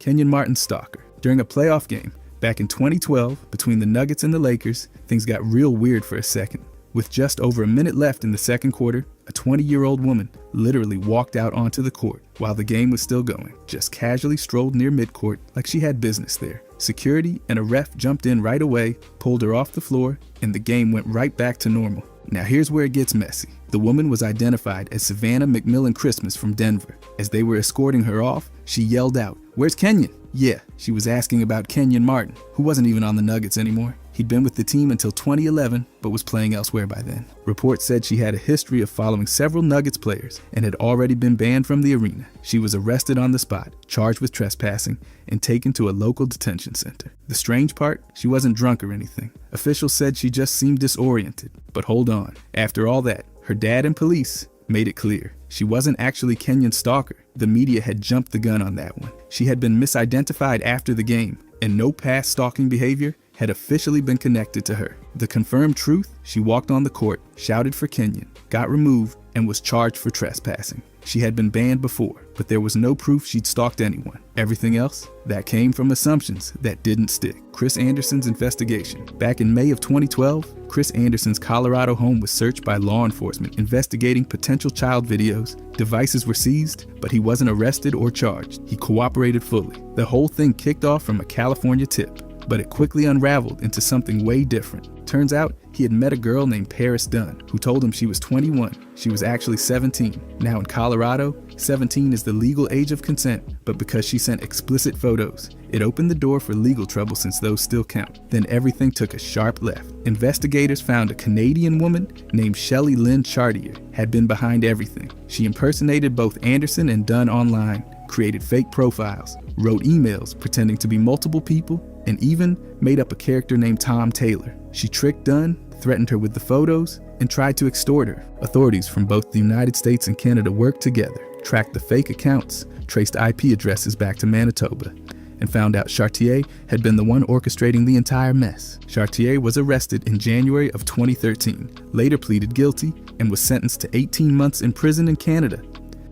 Kenyon Martin's stalker. During a playoff game back in 2012 between the Nuggets and the Lakers, things got real weird for a second. With just over a minute left in the second quarter, a 20-year-old woman literally walked out onto the court while the game was still going, just casually strolled near midcourt like she had business there. Security and a ref jumped in right away, pulled her off the floor, and the game went right back to normal. Now here's where it gets messy. The woman was identified as Savannah McMillan Christmas from Denver. As they were escorting her off, she yelled out, "Where's Kenyon?" Yeah, she was asking about Kenyon Martin, who wasn't even on the Nuggets anymore. He'd been with the team until 2011, but was playing elsewhere by then. Reports said she had a history of following several Nuggets players and had already been banned from the arena. She was arrested on the spot, charged with trespassing, and taken to a local detention center. The strange part, she wasn't drunk or anything. Officials said she just seemed disoriented. But hold on, after all that, her dad and police made it clear she wasn't actually Kenyon's stalker. The media had jumped the gun on that one. She had been misidentified after the game, and no past stalking behavior had officially been connected to her. The confirmed truth, she walked on the court, shouted for Kenyon, got removed, and was charged for trespassing. She had been banned before, but there was no proof she'd stalked anyone. Everything else, that came from assumptions that didn't stick. Chris Anderson's investigation. Back in May of 2012, Chris Anderson's Colorado home was searched by law enforcement investigating potential child videos. Devices were seized, but he wasn't arrested or charged. He cooperated fully. The whole thing kicked off from a California tip, but it quickly unraveled into something way different. Turns out, he had met a girl named Paris Dunn, who told him she was 21. She was actually 17. Now in Colorado, 17 is the legal age of consent, but because she sent explicit photos, it opened the door for legal trouble since those still count. Then everything took a sharp left. Investigators found a Canadian woman named Shelley Lynn Chartier had been behind everything. She impersonated both Anderson and Dunn online, created fake profiles, wrote emails pretending to be multiple people, and even made up a character named Tom Taylor. She tricked Dunn, threatened her with the photos, and tried to extort her. Authorities from both the United States and Canada worked together, tracked the fake accounts, traced IP addresses back to Manitoba, and found out Chartier had been the one orchestrating the entire mess. Chartier was arrested in January of 2013, later pleaded guilty, and was sentenced to 18 months in prison in Canada.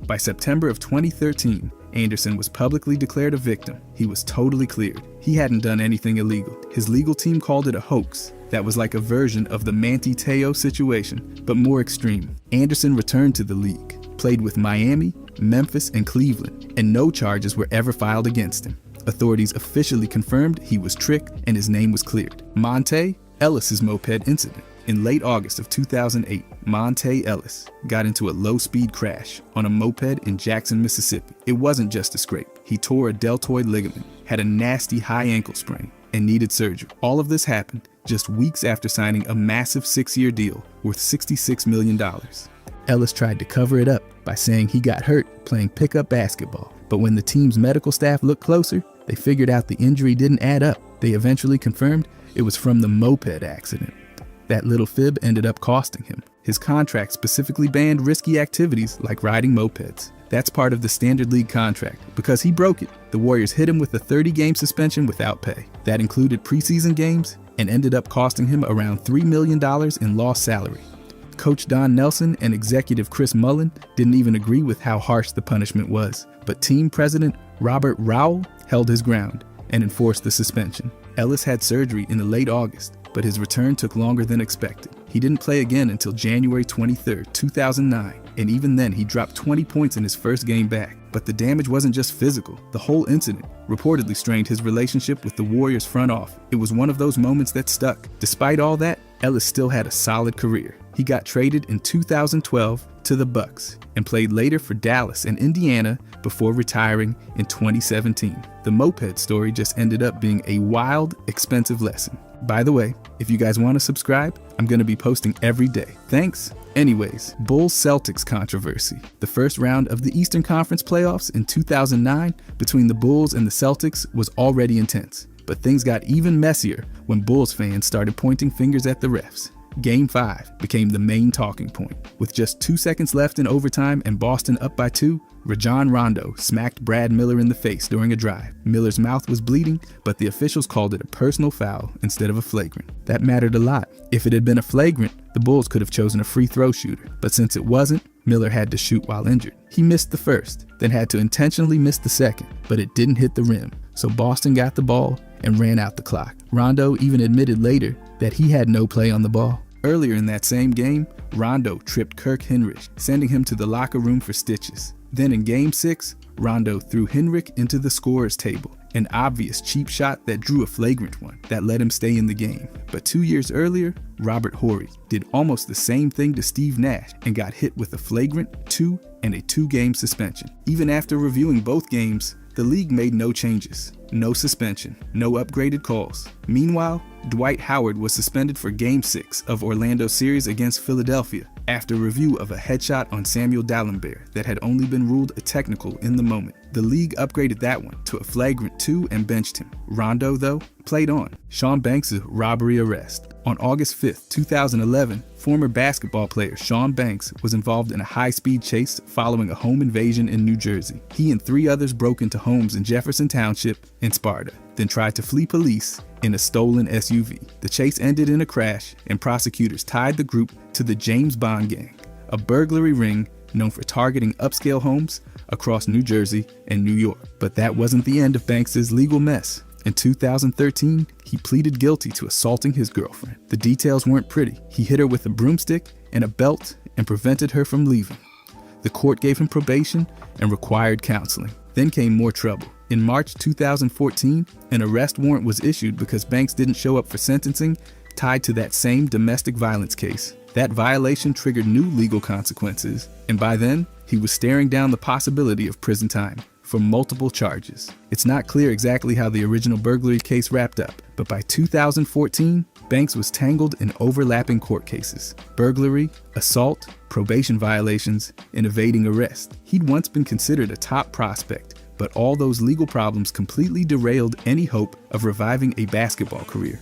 By September of 2013, Anderson was publicly declared a victim. He was totally cleared. He hadn't done anything illegal. His legal team called it a hoax. That was like a version of the Manti Te'o situation, but more extreme. Anderson returned to the league, played with Miami, Memphis, and Cleveland, and no charges were ever filed against him. Authorities officially confirmed he was tricked and his name was cleared. Monte Ellis's moped incident. In late August of 2008, Monte Ellis got into a low-speed crash on a moped in Jackson, Mississippi. It wasn't just a scrape. He tore a deltoid ligament, had a nasty high ankle sprain, and needed surgery. All of this happened just weeks after signing a massive 6-year deal worth $66 million. Ellis tried to cover it up by saying he got hurt playing pickup basketball, but when the team's medical staff looked closer, they figured out the injury didn't add up. They eventually confirmed it was from the moped accident. That little fib ended up costing him. His contract specifically banned risky activities like riding mopeds. That's part of the standard league contract. Because he broke it, the Warriors hit him with a 30-game suspension without pay. That included preseason games and ended up costing him around $3 million in lost salary. Coach Don Nelson and executive Chris Mullin didn't even agree with how harsh the punishment was, but team president Robert Rowell held his ground and enforced the suspension. Ellis had surgery in the late August, but his return took longer than expected. He didn't play again until January 23, 2009, and even then he dropped 20 points in his first game back. But the damage wasn't just physical. The whole incident reportedly strained his relationship with the Warriors front office. It was one of those moments that stuck. Despite all that, Ellis still had a solid career. He got traded in 2012 to the Bucks and played later for Dallas and Indiana before retiring in 2017. The moped story just ended up being a wild, expensive lesson. By the way, if you guys want to subscribe, I'm going to be posting every day. Thanks. Anyways, Bulls-Celtics controversy. The first round of the Eastern Conference playoffs in 2009 between the Bulls and the Celtics was already intense. But things got even messier when Bulls fans started pointing fingers at the refs. Game 5 became the main talking point. With just 2 seconds left in overtime and Boston up by 2, Rajon Rondo smacked Brad Miller in the face during a drive. Miller's mouth was bleeding, but the officials called it a personal foul instead of a flagrant. That mattered a lot. If it had been a flagrant, the Bulls could have chosen a free throw shooter, but since it wasn't, Miller had to shoot while injured. He missed the first, then had to intentionally miss the second, but it didn't hit the rim. so Boston got the ball and ran out the clock. Rondo even admitted later that he had no play on the ball. Earlier in that same game, Rondo tripped Kirk Hinrich, sending him to the locker room for stitches. Then in Game 6, Rondo threw Hinrich into the scorer's table, an obvious cheap shot that drew a flagrant one that let him stay in the game. But 2 years earlier, Robert Horry did almost the same thing to Steve Nash and got hit with a flagrant 2 and a 2-game suspension. Even after reviewing both games, the league made no changes, no suspension, no upgraded calls. Meanwhile, Dwight Howard was suspended for Game 6 of Orlando's series against Philadelphia after review of a headshot on Samuel Dalembert that had only been ruled a technical in the moment. The league upgraded that one to a flagrant 2 and benched him. Rondo, though, played on. Sean Banks' robbery arrest. On August 5, 2011, former basketball player Sean Banks was involved in a high-speed chase following a home invasion in New Jersey. He and 3 others broke into homes in Jefferson Township and Sparta, then tried to flee police in a stolen SUV. The chase ended in a crash, and prosecutors tied the group to the James Bond Gang, a burglary ring known for targeting upscale homes across New Jersey and New York. But that wasn't the end of Banks' legal mess. In 2013, he pleaded guilty to assaulting his girlfriend. The details weren't pretty. He hit her with a broomstick and a belt and prevented her from leaving. The court gave him probation and required counseling. Then came more trouble. In March 2014, an arrest warrant was issued because Banks didn't show up for sentencing tied to that same domestic violence case. That violation triggered new legal consequences, and by then, he was staring down the possibility of prison time for multiple charges. It's not clear exactly how the original burglary case wrapped up, but by 2014, Banks was tangled in overlapping court cases: burglary, assault, probation violations, and evading arrest. He'd once been considered a top prospect, but all those legal problems completely derailed any hope of reviving a basketball career.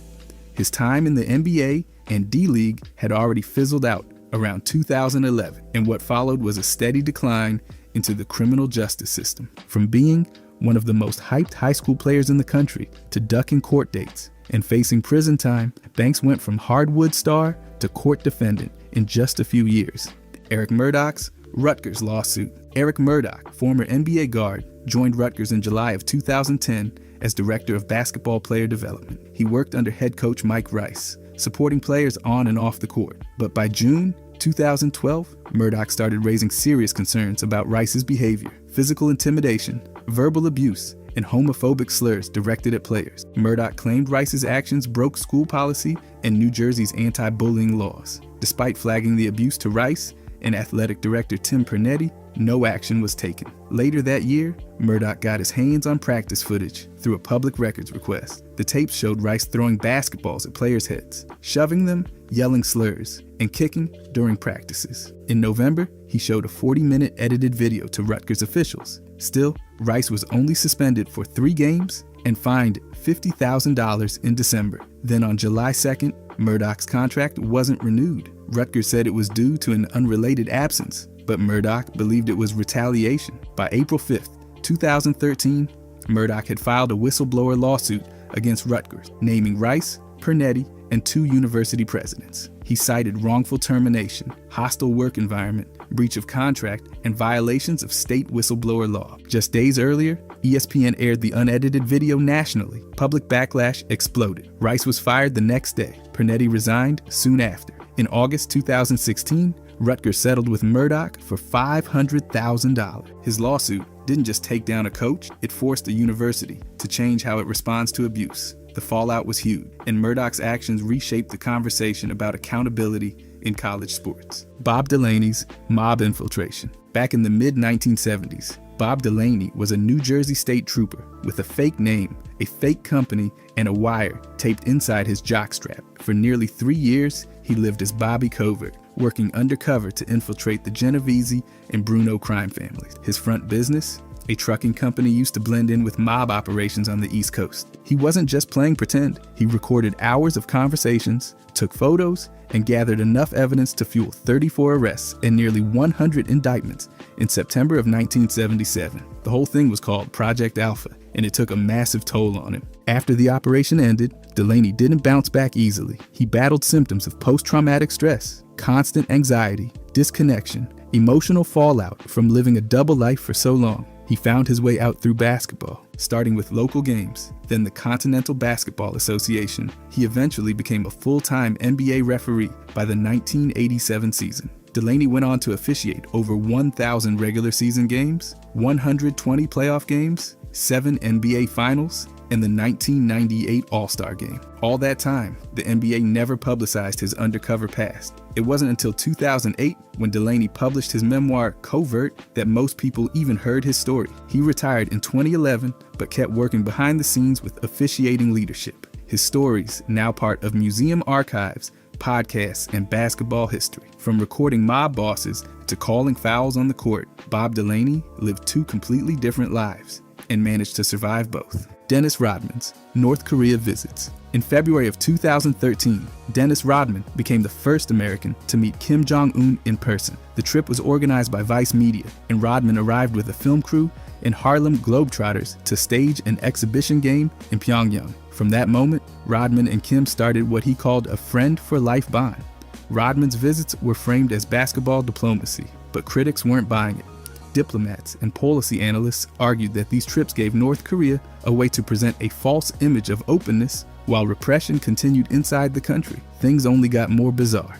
His time in the NBA and D-League had already fizzled out around 2011, and what followed was a steady decline into the criminal justice system. From being one of the most hyped high school players in the country to ducking court dates and facing prison time, Banks went from hardwood star to court defendant in just a few years. Eric Murdoch's Rutgers lawsuit. Eric Murdoch, former NBA guard, joined Rutgers in July of 2010 as director of basketball player development. He worked under head coach Mike Rice, supporting players on and off the court. But by June 2012, Murdoch started raising serious concerns about Rice's behavior: physical intimidation, verbal abuse, and homophobic slurs directed at players. Murdoch claimed Rice's actions broke school policy and New Jersey's anti-bullying laws. Despite flagging the abuse to Rice and athletic director Tim Pernetti, no action was taken. Later that year, Murdoch got his hands on practice footage through a public records request. The tapes showed Rice throwing basketballs at players' heads, shoving them, yelling slurs, and kicking during practices. In November, he showed a 40-minute edited video to Rutgers officials. Still, Rice was only suspended for 3 games and fined $50,000 in December. Then on July 2nd, Murdoch's contract wasn't renewed. Rutgers said it was due to an unrelated absence, but Murdoch believed it was retaliation. By April 5th, 2013, Murdoch had filed a whistleblower lawsuit against Rutgers, naming Rice, Pernetti, and 2 university presidents. He cited wrongful termination, hostile work environment, breach of contract, and violations of state whistleblower law. Just days earlier, ESPN aired the unedited video nationally. Public backlash exploded. Rice was fired the next day. Pernetti resigned soon after. In August 2016, Rutgers settled with Murdoch for $500,000. His lawsuit didn't just take down a coach, it forced the university to change how it responds to abuse. The fallout was huge, and Murdoch's actions reshaped the conversation about accountability in college sports. Bob Delaney's mob infiltration. Back in the mid-1970s, Bob Delaney was a New Jersey state trooper with a fake name, a fake company, and a wire taped inside his jockstrap. For nearly 3 years, he lived as Bobby Covert, working undercover to infiltrate the Genovese and Bruno crime families. His front business? A trucking company used to blend in with mob operations on the East Coast. He wasn't just playing pretend. He recorded hours of conversations, took photos, and gathered enough evidence to fuel 34 arrests and nearly 100 indictments in September of 1977. The whole thing was called Project Alpha, and it took a massive toll on him. After the operation ended, Delaney didn't bounce back easily. He battled symptoms of post-traumatic stress, constant anxiety, disconnection, emotional fallout from living a double life for so long. He He found his way out through basketball, starting with local games, then the Continental Basketball Association. He eventually became a full-time NBA referee by the 1987 season. Delaney went on to officiate over 1,000 regular season games, 120 playoff games, 7 NBA Finals, and the 1998 All-Star Game. All that time, the NBA never publicized his undercover past. It wasn't until 2008, when Delaney published his memoir, Covert, that most people even heard his story. He retired in 2011, but kept working behind the scenes with officiating leadership. His stories, now part of museum archives, podcasts, and basketball history. From recording mob bosses to calling fouls on the court, Bob Delaney lived 2 completely different lives and managed to survive both. Dennis Rodman's North Korea visits. In February of 2013, Dennis Rodman became the first American to meet Kim Jong-un in person. The trip was organized by Vice Media, and Rodman arrived with a film crew and Harlem Globetrotters to stage an exhibition game in Pyongyang. From that moment, Rodman and Kim started what he called a friend-for-life bond. Rodman's visits were framed as basketball diplomacy, but critics weren't buying it. Diplomats and policy analysts argued that these trips gave North Korea a way to present a false image of openness while repression continued inside the country. Things only got more bizarre.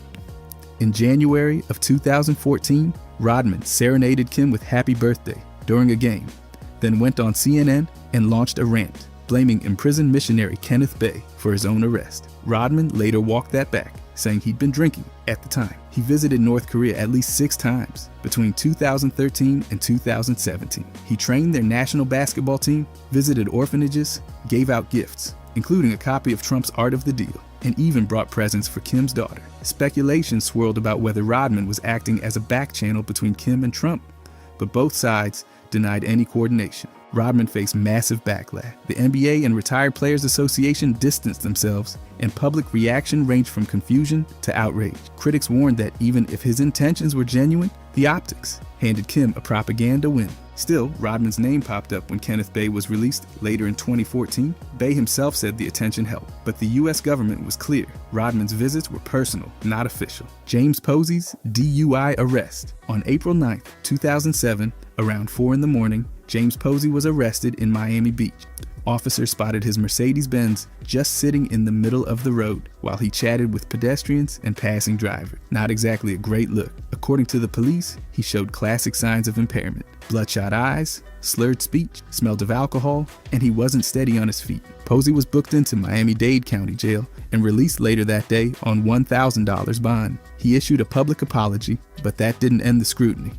In January of 2014, Rodman serenaded Kim with "Happy Birthday" during a game, then went on CNN and launched a rant, blaming imprisoned missionary Kenneth Bay for his own arrest. Rodman later walked that back, saying he'd been drinking at the time. He visited North Korea at least 6 times between 2013 and 2017. He trained their national basketball team, visited orphanages, gave out gifts, including a copy of Trump's Art of the Deal, and even brought presents for Kim's daughter. Speculation swirled about whether Rodman was acting as a back channel between Kim and Trump, but both sides denied any coordination. Rodman faced massive backlash. The NBA and Retired Players Association distanced themselves, and public reaction ranged from confusion to outrage. Critics warned that even if his intentions were genuine, the optics handed Kim a propaganda win. Still, Rodman's name popped up when Kenneth Bay was released later in 2014. Bay himself said the attention helped, but the U.S. government was clear. Rodman's visits were personal, not official. James Posey's DUI arrest. On April 9, 2007, around 4 in the morning, James Posey was arrested in Miami Beach. Officers spotted his Mercedes-Benz just sitting in the middle of the road while he chatted with pedestrians and passing drivers. Not exactly a great look. According to the police, he showed classic signs of impairment: bloodshot eyes, slurred speech, smelled of alcohol, and he wasn't steady on his feet. Posey was booked into Miami-Dade County Jail and released later that day on $1,000 bond. He issued a public apology, but that didn't end the scrutiny.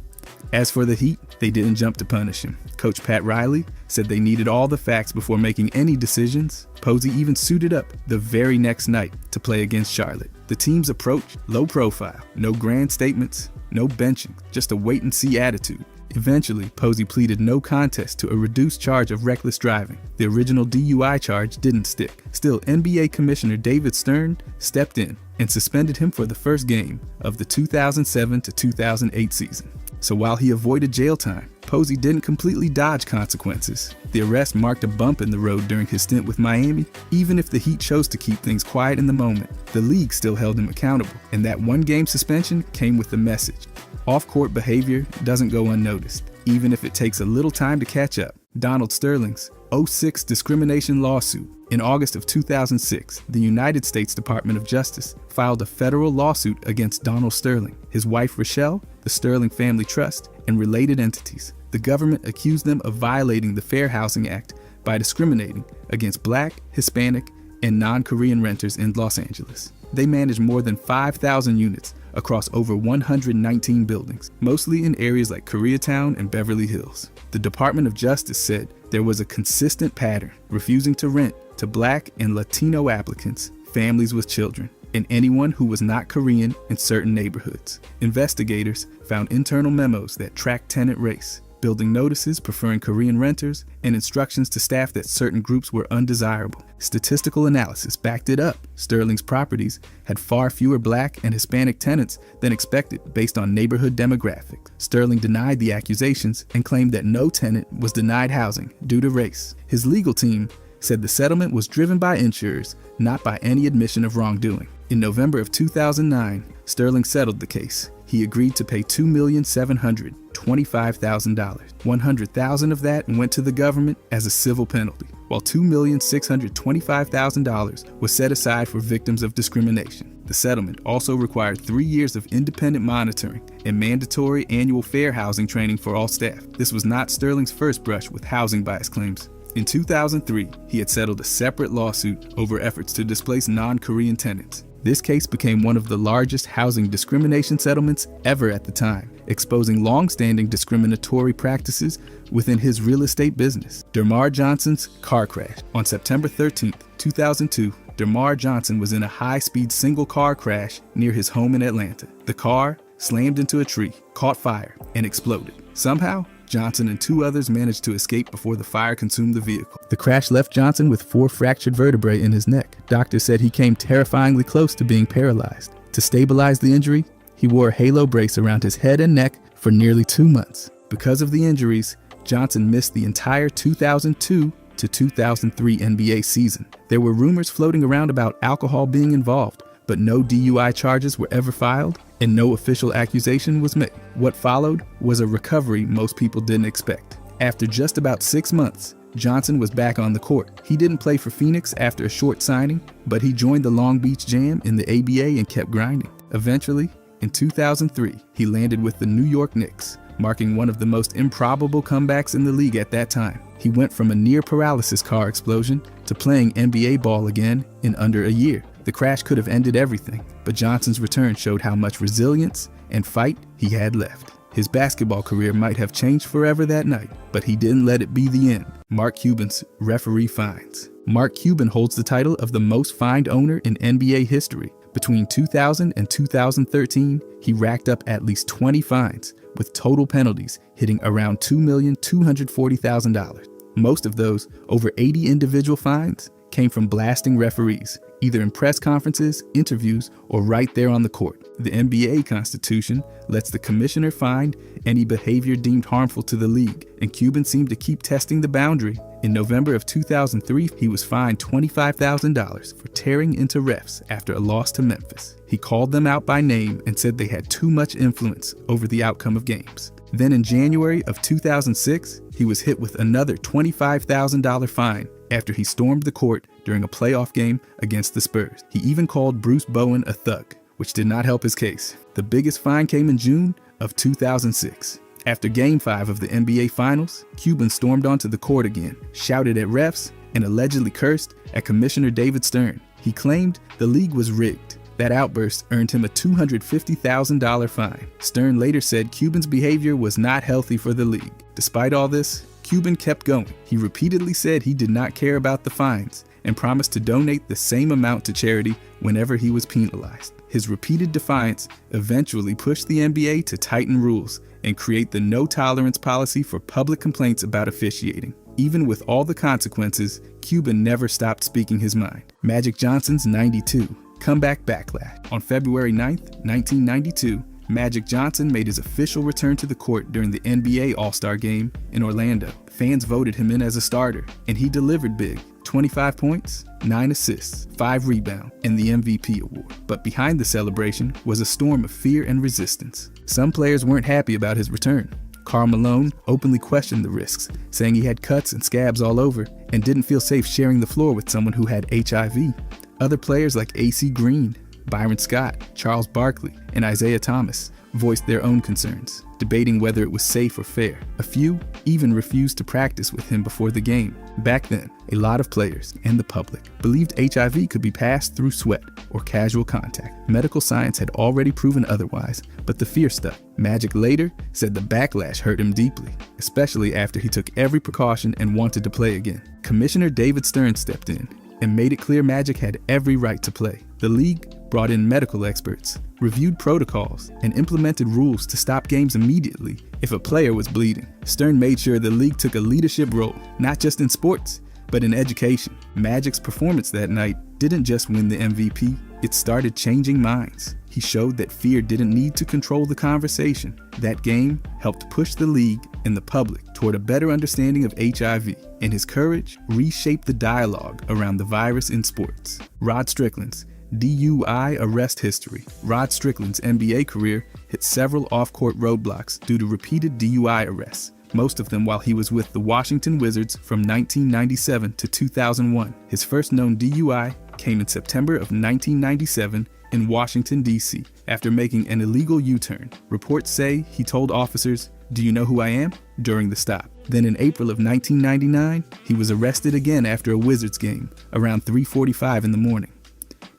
As for the Heat, they didn't jump to punish him. Coach Pat Riley said they needed all the facts before making any decisions. Posey even suited up the very next night to play against Charlotte. The team's approach, low profile, no grand statements, no benching, just a wait-and-see attitude. Eventually, Posey pleaded no contest to a reduced charge of reckless driving. The original DUI charge didn't stick. Still, NBA Commissioner David Stern stepped in and suspended him for the first game of the 2007 to 2008 season. So while he avoided jail time, Posey didn't completely dodge consequences. The arrest marked a bump in the road during his stint with Miami. Even if the Heat chose to keep things quiet in the moment, the league still held him accountable, and that one-game suspension came with the message: off-court behavior doesn't go unnoticed, even if it takes a little time to catch up. Donald Sterling's '06 discrimination lawsuit. In August of 2006, the United States Department of Justice filed a federal lawsuit against Donald Sterling, his wife Rochelle, the Sterling Family Trust, and related entities. The government accused them of violating the Fair Housing Act by discriminating against Black, Hispanic, and non-Korean renters in Los Angeles. They managed more than 5,000 units across over 119 buildings, mostly in areas like Koreatown and Beverly Hills. The Department of Justice said there was a consistent pattern, refusing to rent to Black and Latino applicants, families with children, and anyone who was not Korean in certain neighborhoods. Investigators found internal memos that tracked tenant race, building notices preferring Korean renters, and instructions to staff that certain groups were undesirable. Statistical analysis backed it up. Sterling's properties had far fewer Black and Hispanic tenants than expected based on neighborhood demographics. Sterling denied the accusations and claimed that no tenant was denied housing due to race. His legal team said the settlement was driven by insurers, not by any admission of wrongdoing. In November of 2009, Sterling settled the case. He agreed to pay $2,720,000 $25,000. $100,000 of that went to the government as a civil penalty, while $2,625,000 was set aside for victims of discrimination. The settlement also required 3 years of independent monitoring and mandatory annual fair housing training for all staff. This was not Sterling's first brush with housing bias claims. In 2003, he had settled a separate lawsuit over efforts to displace non-Korean tenants. This case became one of the largest housing discrimination settlements ever at the time, exposing long-standing discriminatory practices within his real estate business. Dermar Johnson's car crash. On September 13, 2002, Dermar Johnson was in a high-speed single-car crash near his home in Atlanta. The car slammed into a tree, caught fire, and exploded. Somehow, Johnson and 2 others managed to escape before the fire consumed the vehicle. The crash left Johnson with 4 fractured vertebrae in his neck. Doctors said he came terrifyingly close to being paralyzed. To stabilize the injury, he wore a halo brace around his head and neck for nearly 2 months. Because of the injuries, Johnson missed the entire 2002 to 2003 NBA season. There were rumors floating around about alcohol being involved, but no DUI charges were ever filed and no official accusation was made. What followed was a recovery most people didn't expect. After just about 6 months, Johnson was back on the court. He didn't play for Phoenix after a short signing, but he joined the Long Beach Jam in the ABA and kept grinding. Eventually, in 2003, he landed with the New York Knicks, marking one of the most improbable comebacks in the league at that time. He went from a near paralysis car explosion to playing NBA ball again in under a year. The crash could have ended everything, but Johnson's return showed how much resilience and fight he had left. His basketball career might have changed forever that night, but he didn't let it be the end. Mark Cuban's referee fines. Mark Cuban holds the title of the most fined owner in NBA history. Between 2000 and 2013, he racked up at least 20 fines, with total penalties hitting around $2,240,000. Most of those, over 80 individual fines, came from blasting referees, either in press conferences, interviews, or right there on the court. The NBA Constitution lets the commissioner fine any behavior deemed harmful to the league, and Cuban seemed to keep testing the boundary. In November of 2003, he was fined $25,000 for tearing into refs after a loss to Memphis. He called them out by name and said they had too much influence over the outcome of games. Then in January of 2006, he was hit with another $25,000 fine after he stormed the court during a playoff game against the Spurs. He even called Bruce Bowen a thug, which did not help his case. The biggest fine came in June of 2006. After Game 5 of the NBA Finals, Cuban stormed onto the court again, shouted at refs, and allegedly cursed at Commissioner David Stern. He claimed the league was rigged. That outburst earned him a $250,000 fine. Stern later said Cuban's behavior was not healthy for the league. Despite all this, Cuban kept going. He repeatedly said he did not care about the fines and promised to donate the same amount to charity whenever he was penalized. His repeated defiance eventually pushed the NBA to tighten rules and create the no-tolerance policy for public complaints about officiating. Even with all the consequences, Cuban never stopped speaking his mind. Magic Johnson's 92 comeback backlash. On February 9, 1992, Magic Johnson made his official return to the court during the NBA All-Star Game in Orlando. Fans voted him in as a starter, and he delivered big. 25 points, 9 assists, 5 rebounds, and the MVP award. But behind the celebration was a storm of fear and resistance. Some players weren't happy about his return. Karl Malone openly questioned the risks, saying he had cuts and scabs all over and didn't feel safe sharing the floor with someone who had HIV. Other players like AC Green, Byron Scott, Charles Barkley, and Isaiah Thomas voiced their own concerns, debating whether it was safe or fair. A few even refused to practice with him before the game. Back then, a lot of players and the public believed HIV could be passed through sweat or casual contact. Medical science had already proven otherwise, but the fear stuck. Magic later said the backlash hurt him deeply, especially after he took every precaution and wanted to play again. Commissioner David Stern stepped in and made it clear Magic had every right to play. The league brought in medical experts, reviewed protocols, and implemented rules to stop games immediately if a player was bleeding. Stern made sure the league took a leadership role, not just in sports, but in education. Magic's performance that night didn't just win the MVP, it started changing minds. He showed that fear didn't need to control the conversation. That game helped push the league and the public toward a better understanding of HIV, and his courage reshaped the dialogue around the virus in sports. Rod Strickland's DUI arrest history. Rod Strickland's NBA career hit several off-court roadblocks due to repeated DUI arrests, most of them while he was with the Washington Wizards from 1997 to 2001. His first known DUI came in September of 1997 in Washington, D.C., after making an illegal U-turn. Reports say he told officers, "Do you know who I am?" during the stop. Then in April of 1999, he was arrested again after a Wizards game around 3:45 in the morning.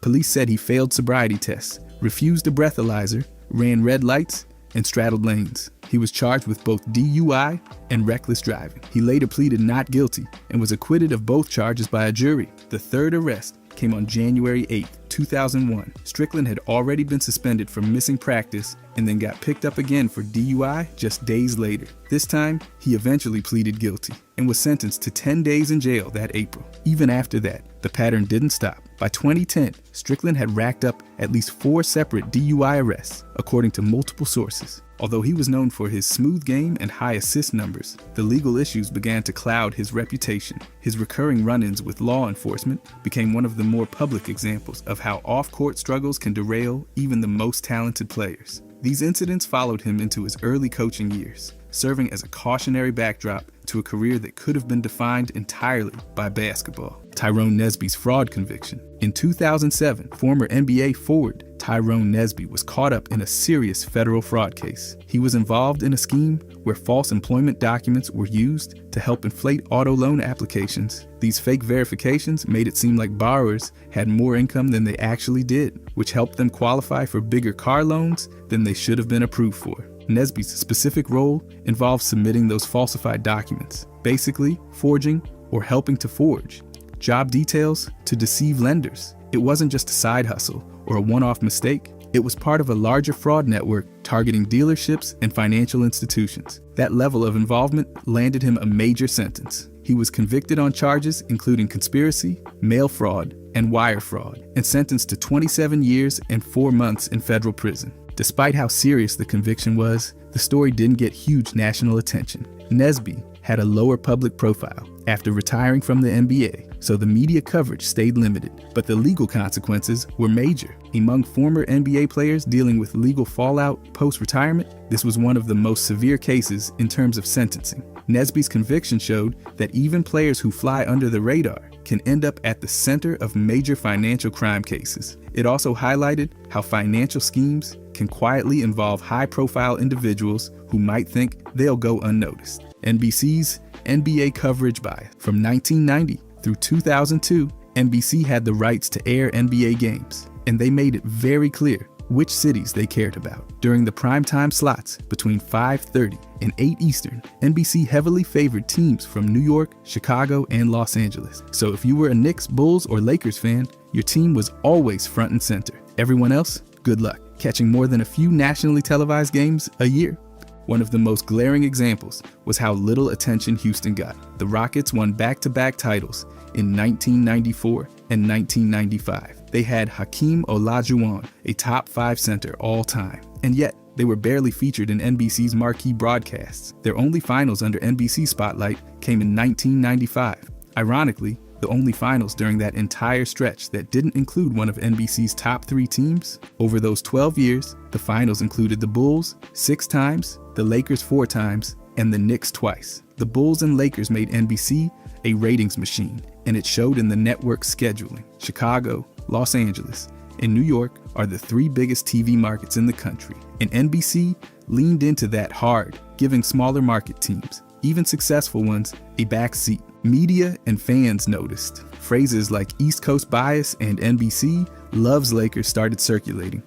Police said he failed sobriety tests, refused a breathalyzer, ran red lights, and straddled lanes. He was charged with both DUI and reckless driving. He later pleaded not guilty and was acquitted of both charges by a jury. The third arrest came on January 8, 2001. Strickland had already been suspended for missing practice and then got picked up again for DUI just days later. This time, he eventually pleaded guilty and was sentenced to 10 days in jail that April. Even after that, the pattern didn't stop. By 2010, Strickland had racked up at least 4 separate DUI arrests, according to multiple sources. Although he was known for his smooth game and high assist numbers, the legal issues began to cloud his reputation. His recurring run-ins with law enforcement became one of the more public examples of how off-court struggles can derail even the most talented players. These incidents followed him into his early coaching years, serving as a cautionary backdrop to a career that could have been defined entirely by basketball. Tyrone Nesby's fraud conviction. In 2007, former NBA forward Tyrone Nesby was caught up in a serious federal fraud case. He was involved in a scheme where false employment documents were used to help inflate auto loan applications. These fake verifications made it seem like borrowers had more income than they actually did, which helped them qualify for bigger car loans than they should have been approved for. Nesby's specific role involved submitting those falsified documents, basically forging or helping to forge job details to deceive lenders. It wasn't just a side hustle or a one-off mistake. It was part of a larger fraud network targeting dealerships and financial institutions. That level of involvement landed him a major sentence. He was convicted on charges including conspiracy, mail fraud, and wire fraud, and sentenced to 27 years and 4 months in federal prison. Despite how serious the conviction was, the story didn't get huge national attention. Nesby had a lower public profile after retiring from the NBA, so the media coverage stayed limited. But the legal consequences were major. Among former NBA players dealing with legal fallout post-retirement, this was one of the most severe cases in terms of sentencing. Nesby's conviction showed that even players who fly under the radar can end up at the center of major financial crime cases. It also highlighted how financial schemes can quietly involve high-profile individuals who might think they'll go unnoticed. NBC's NBA coverage bias. From 1990 through 2002, NBC had the rights to air NBA games, and they made it very clear which cities they cared about. During the primetime slots between 5:30 and 8 Eastern, NBC heavily favored teams from New York, Chicago, and Los Angeles. So if you were a Knicks, Bulls, or Lakers fan, your team was always front and center. Everyone else, good luck catching more than a few nationally televised games a year. One of the most glaring examples was how little attention Houston got. The Rockets won back-to-back titles in 1994 and 1995. They had Hakeem Olajuwon, a top 5 center all time, and yet they were barely featured in NBC's marquee broadcasts. Their only finals under NBC spotlight came in 1995. Ironically, the only finals during that entire stretch that didn't include one of NBC's top 3 teams. Over those 12 years, the finals included the Bulls 6 times, the Lakers 4 times, and the Knicks twice. The Bulls and Lakers made NBC a ratings machine, and it showed in the network's scheduling. Chicago, Los Angeles, and New York are the 3 biggest TV markets in the country, and NBC leaned into that hard, giving smaller market teams, even successful ones, a backseat. Media and fans noticed. Phrases like East Coast bias and NBC loves Lakers started circulating.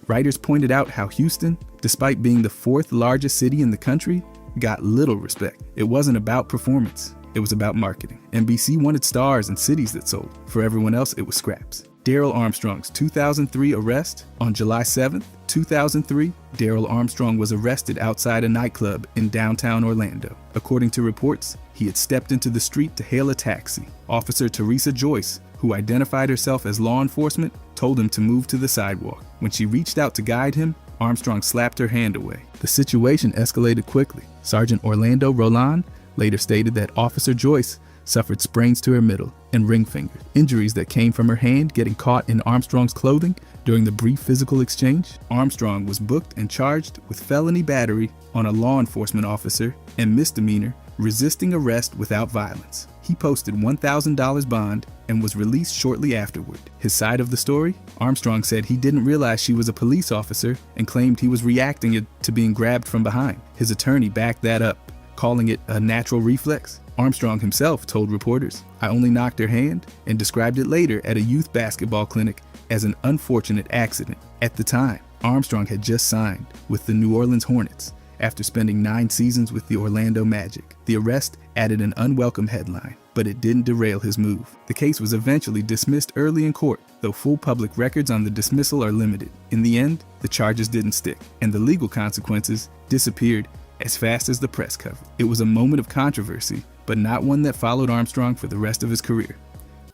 Writers pointed out how Houston, despite being the 4th largest city in the country, got little respect. It wasn't about performance, it was about marketing. NBC wanted stars and cities that sold. For everyone else, it was scraps. Darrell Armstrong's 2003 arrest. On July 7th, 2003, Darrell Armstrong was arrested outside a nightclub in downtown Orlando. According to reports, he had stepped into the street to hail a taxi. Officer Teresa Joyce, who identified herself as law enforcement, told him to move to the sidewalk. When she reached out to guide him, Armstrong slapped her hand away. The situation escalated quickly. Sergeant Orlando Roland later stated that Officer Joyce suffered sprains to her middle and ring finger, injuries that came from her hand getting caught in Armstrong's clothing during the brief physical exchange. Armstrong was booked and charged with felony battery on a law enforcement officer and misdemeanor resisting arrest without violence. He posted $1,000 bond and was released shortly afterward. His side of the story? Armstrong said he didn't realize she was a police officer and claimed he was reacting to being grabbed from behind. His attorney backed that up, calling it a natural reflex. Armstrong himself told reporters, "I only knocked her hand," and described it later at a youth basketball clinic as an unfortunate accident. At the time, Armstrong had just signed with the New Orleans Hornets after spending 9 seasons with the Orlando Magic. The arrest added an unwelcome headline, but it didn't derail his move. The case was eventually dismissed early in court, though full public records on the dismissal are limited. In the end, the charges didn't stick, and the legal consequences disappeared as fast as the press covered. It was a moment of controversy, but not one that followed Armstrong for the rest of his career.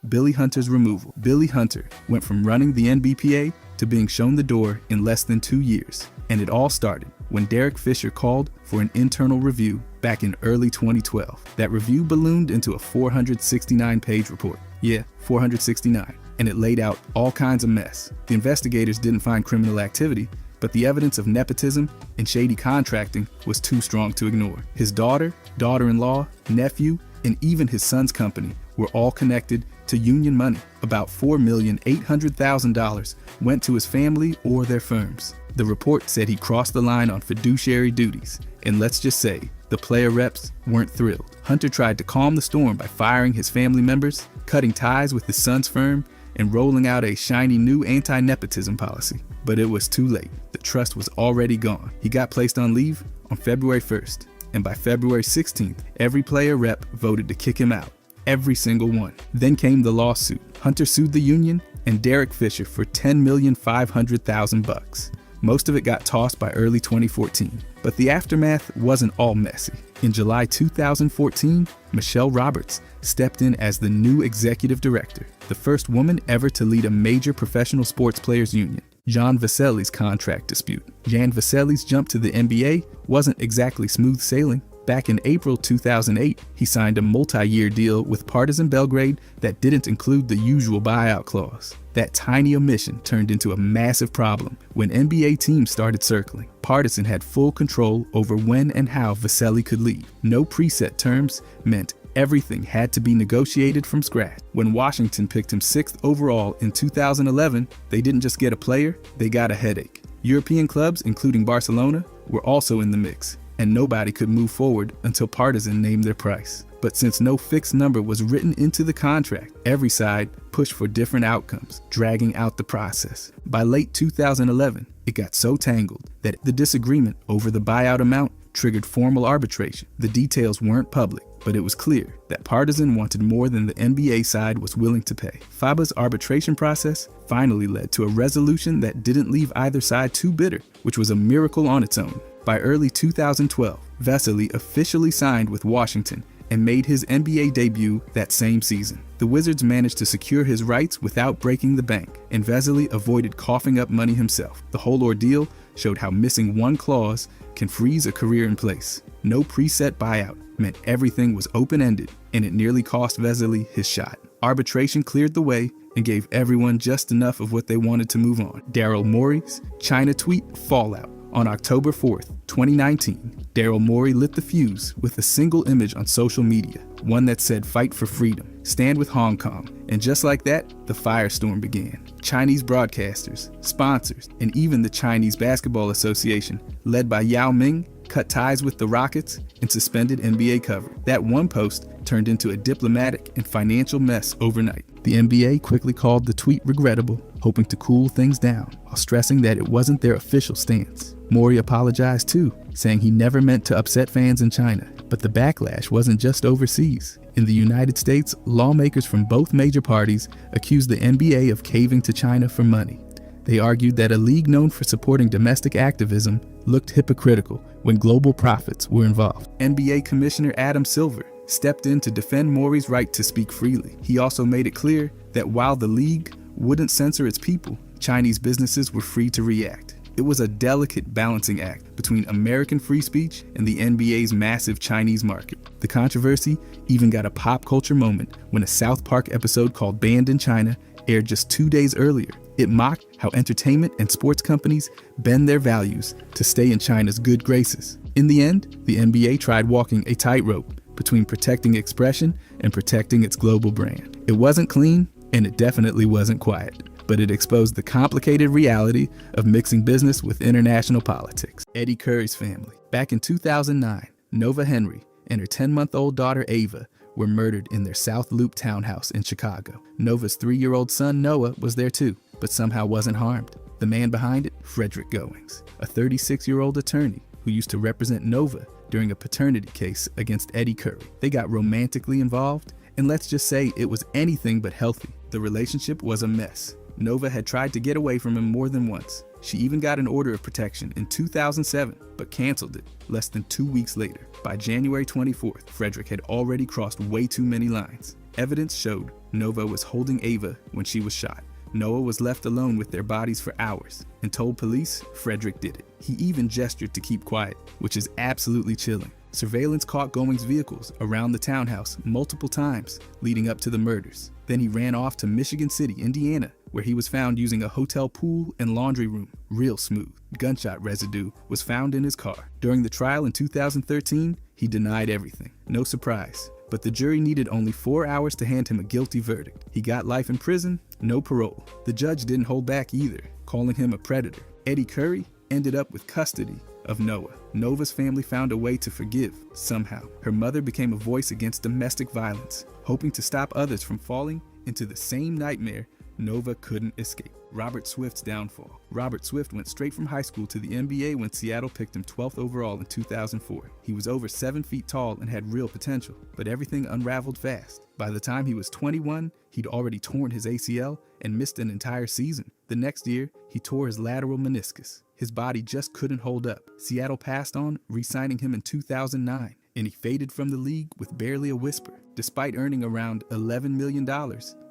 Billy Hunter's removal. Billy Hunter went from running the NBPA to being shown the door in less than 2 years, and it all started when Derek Fisher called for an internal review back in early 2012. That review ballooned into a 469-page report. Yeah, 469. And it laid out all kinds of mess. The investigators didn't find criminal activity, but the evidence of nepotism and shady contracting was too strong to ignore. His daughter, daughter-in-law, nephew, and even his son's company were all connected to union money. About $4,800,000 went to his family or their firms. The report said he crossed the line on fiduciary duties, and let's just say, the player reps weren't thrilled. Hunter tried to calm the storm by firing his family members, cutting ties with his son's firm, and rolling out a shiny new anti-nepotism policy. But it was too late. The trust was already gone. He got placed on leave on February 1st, and by February 16th, every player rep voted to kick him out. Every single one. Then came the lawsuit. Hunter sued the union and Derek Fisher for $10,500,000. Most of it got tossed by early 2014, but the aftermath wasn't all messy. In July 2014, Michelle Roberts stepped in as the new executive director, the first woman ever to lead a major professional sports players union. John Vaselli's contract dispute. Jan Vaselli's jump to the NBA wasn't exactly smooth sailing. Back in April 2008, he signed a multi-year deal with Partizan Belgrade that didn't include the usual buyout clause. That tiny omission turned into a massive problem when NBA teams started circling. Partizan had full control over when and how Vaselli could leave. No preset terms meant everything had to be negotiated from scratch. When Washington picked him 6th overall in 2011, they didn't just get a player, they got a headache. European clubs, including Barcelona, were also in the mix, and nobody could move forward until Partizan named their price. But since no fixed number was written into the contract, every side pushed for different outcomes, dragging out the process. By late 2011, it got so tangled that the disagreement over the buyout amount triggered formal arbitration. The details weren't public, but it was clear that Partizan wanted more than the NBA side was willing to pay. FIBA's arbitration process finally led to a resolution that didn't leave either side too bitter, which was a miracle on its own. By early 2012, Vaselli officially signed with Washington and made his NBA debut that same season. The Wizards managed to secure his rights without breaking the bank, and Vaselli avoided coughing up money himself. The whole ordeal showed how missing one clause can freeze a career in place. No preset buyout meant everything was open-ended, and it nearly cost Vaselli his shot. Arbitration cleared the way and gave everyone just enough of what they wanted to move on. Daryl Morey's China tweet fallout. On October 4th, 2019, Daryl Morey lit the fuse with a single image on social media, one that said "Fight for freedom, stand with Hong Kong," and just like that, the firestorm began. Chinese broadcasters, sponsors, and even the Chinese Basketball Association, led by Yao Ming, cut ties with the Rockets and suspended NBA coverage. That one post turned into a diplomatic and financial mess overnight. The NBA quickly called the tweet regrettable, hoping to cool things down, while stressing that it wasn't their official stance. Morey apologized too, saying he never meant to upset fans in China. But the backlash wasn't just overseas. In the United States, lawmakers from both major parties accused the NBA of caving to China for money. They argued that a league known for supporting domestic activism looked hypocritical when global profits were involved. NBA Commissioner Adam Silver stepped in to defend Morey's right to speak freely. He also made it clear that while the league wouldn't censor its people, Chinese businesses were free to react. It was a delicate balancing act between American free speech and the NBA's massive Chinese market. The controversy even got a pop culture moment when a South Park episode called Banned in China aired just 2 days earlier. It mocked how entertainment and sports companies bend their values to stay in China's good graces. In the end, the NBA tried walking a tightrope between protecting expression and protecting its global brand. It wasn't clean, and it definitely wasn't quiet, but it exposed the complicated reality of mixing business with international politics. Eddie Curry's family. Back in 2009, Nova Henry and her 10-month-old daughter Ava were murdered in their South Loop townhouse in Chicago. Nova's 3-year-old son Noah was there too, but somehow wasn't harmed. The man behind it, Frederick Goings, a 36-year-old attorney who used to represent Nova during a paternity case against Eddie Curry. They got romantically involved, and let's just say it was anything but healthy. The relationship was a mess. Nova had tried to get away from him more than once. She even got an order of protection in 2007, but canceled it less than 2 weeks later. By January 24th, Frederick had already crossed way too many lines. Evidence showed Nova was holding Ava when she was shot. Noah was left alone with their bodies for hours and told police Frederick did it. He even gestured to keep quiet, which is absolutely chilling. Surveillance caught Goings' vehicles around the townhouse multiple times leading up to the murders. Then he ran off to Michigan City, Indiana, where he was found using a hotel pool and laundry room. Real smooth. Gunshot residue was found in his car. During the trial in 2013, he denied everything. No surprise. But the jury needed only 4 hours to hand him a guilty verdict. He got life in prison, no parole. The judge didn't hold back either, calling him a predator. Eddie Curry ended up with custody of Noah. Nova's family found a way to forgive, somehow. Her mother became a voice against domestic violence, hoping to stop others from falling into the same nightmare Nova couldn't escape. Robert Swift's downfall. Robert Swift went straight from high school to the NBA when Seattle picked him 12th overall in 2004. He was over 7 feet tall and had real potential, but everything unraveled fast. By the time he was 21, he'd already torn his ACL and missed an entire season. The next year, he tore his lateral meniscus. His body just couldn't hold up. Seattle passed on, re-signing him in 2009, and he faded from the league with barely a whisper. Despite earning around $11 million,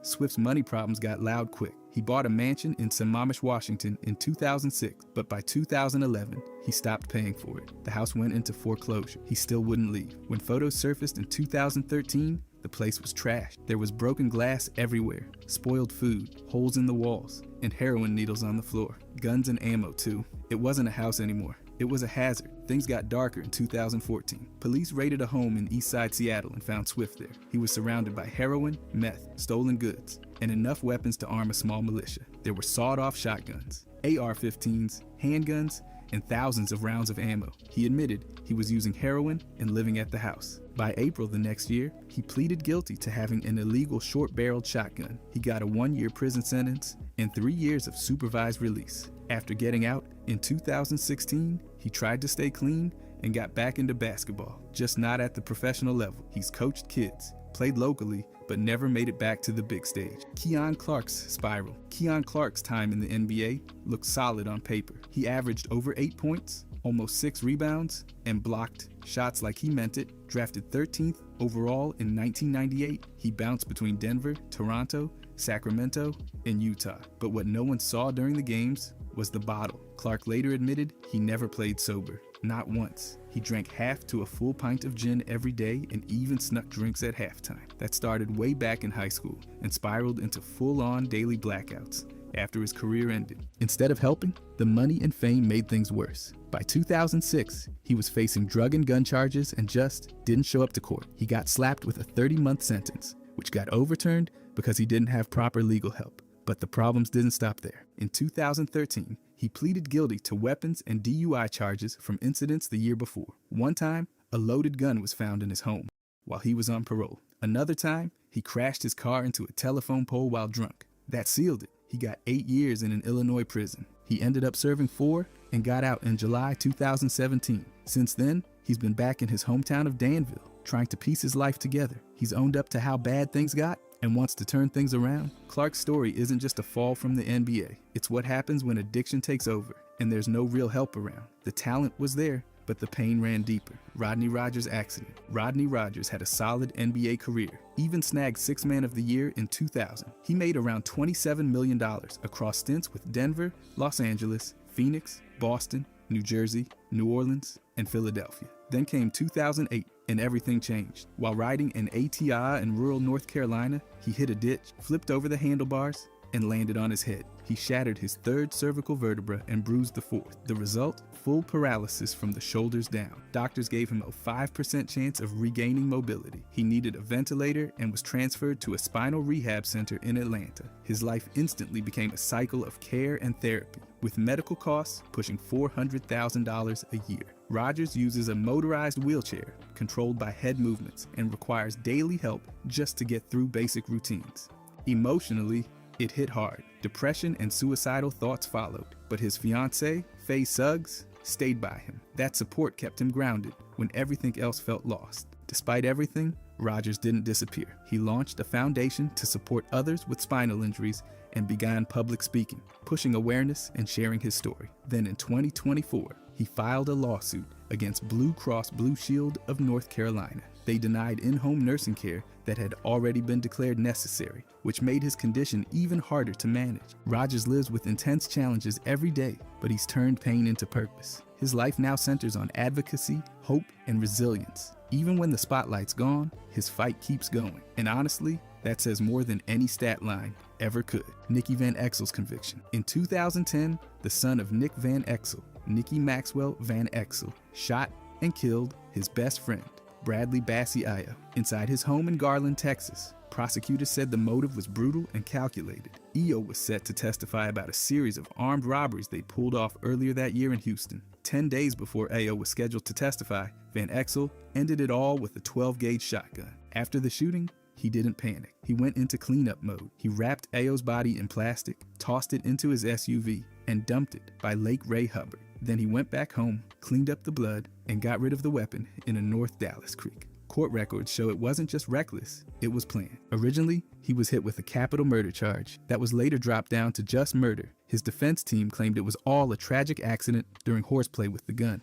Swift's money problems got loud quick. He bought a mansion in Sammamish, Washington in 2006, but by 2011, he stopped paying for it. The house went into foreclosure. He still wouldn't leave. When photos surfaced in 2013, the place was trashed. There was broken glass everywhere, spoiled food, holes in the walls, and heroin needles on the floor. Guns and ammo too. It wasn't a house anymore. It was a hazard. Things got darker in 2014. Police raided a home in Eastside Seattle and found Swift there. He was surrounded by heroin, meth, stolen goods, and enough weapons to arm a small militia. There were sawed-off shotguns, AR-15s, handguns, and thousands of rounds of ammo. He admitted he was using heroin and living at the house. By April the next year, he pleaded guilty to having an illegal short-barreled shotgun. He got a 1-year prison sentence and 3 years of supervised release. After getting out in 2016, he tried to stay clean and got back into basketball, just not at the professional level. He's coached kids, played locally, but never made it back to the big stage. Keon Clark's spiral. Keon Clark's time in the NBA looked solid on paper. He averaged over 8 points, almost 6 rebounds, and blocked shots like he meant it. Drafted 13th overall in 1998, he bounced between Denver, Toronto, Sacramento, and Utah. But what no one saw during the games was the bottle. Clark later admitted he never played sober, not once. He drank half to a full pint of gin every day and even snuck drinks at halftime. That started way back in high school and spiraled into full-on daily blackouts after his career ended. Instead of helping, the money and fame made things worse. By 2006, he was facing drug and gun charges and just didn't show up to court. He got slapped with a 30-month sentence, which got overturned because he didn't have proper legal help. But the problems didn't stop there. In 2013, he pleaded guilty to weapons and DUI charges from incidents the year before. One time, a loaded gun was found in his home while he was on parole. Another time, he crashed his car into a telephone pole while drunk. That sealed it. He got 8 years in an Illinois prison. He ended up serving 4 and got out in July 2017. Since then, he's been back in his hometown of Danville, trying to piece his life together. He's owned up to how bad things got and wants to turn things around. Clark's story isn't just a fall from the NBA. It's what happens when addiction takes over and there's no real help around. The talent was there, but the pain ran deeper. Rodney Rogers' accident. Rodney Rogers had a solid NBA career, even snagged 6th Man of the Year in 2000. He made around $27 million across stints with Denver, Los Angeles, Phoenix, Boston, New Jersey, New Orleans, and Philadelphia. Then came 2008, and everything changed. While riding an ATI in rural North Carolina, he hit a ditch, flipped over the handlebars, and landed on his head. He shattered his third cervical vertebra and bruised the fourth. The result? Full paralysis from the shoulders down. Doctors gave him a 5% chance of regaining mobility. He needed a ventilator and was transferred to a spinal rehab center in Atlanta. His life instantly became a cycle of care and therapy, with medical costs pushing $400,000 a year. Rogers uses a motorized wheelchair controlled by head movements and requires daily help just to get through basic routines. Emotionally, it hit hard. Depression and suicidal thoughts followed, but his fiancée, Faye Suggs, stayed by him. That support kept him grounded when everything else felt lost. Despite everything, Rogers didn't disappear. He launched a foundation to support others with spinal injuries and began public speaking, pushing awareness and sharing his story. Then in 2024, he filed a lawsuit against Blue Cross Blue Shield of North Carolina. They denied in-home nursing care that had already been declared necessary, which made his condition even harder to manage. Rogers lives with intense challenges every day, but he's turned pain into purpose. His life now centers on advocacy, hope, and resilience. Even when the spotlight's gone, his fight keeps going. And honestly, that says more than any stat line ever could. Nicky Van Exel's conviction. In 2010, the son of Nick Van Exel, Nicky Maxwell Van Exel, shot and killed his best friend, Bradley Bassie Ayo, inside his home in Garland, Texas. Prosecutors said the motive was brutal and calculated. Ayo was set to testify about a series of armed robberies they pulled off earlier that year in Houston. 10 days before Ayo was scheduled to testify, Van Exel ended it all with a 12-gauge shotgun. After the shooting, he didn't panic. He went into cleanup mode. He wrapped Ayo's body in plastic, tossed it into his SUV, and dumped it by Lake Ray Hubbard. Then he went back home, cleaned up the blood, and got rid of the weapon in a North Dallas creek. Court records show it wasn't just reckless, it was planned. Originally, he was hit with a capital murder charge that was later dropped down to just murder. His defense team claimed it was all a tragic accident during horseplay with the gun.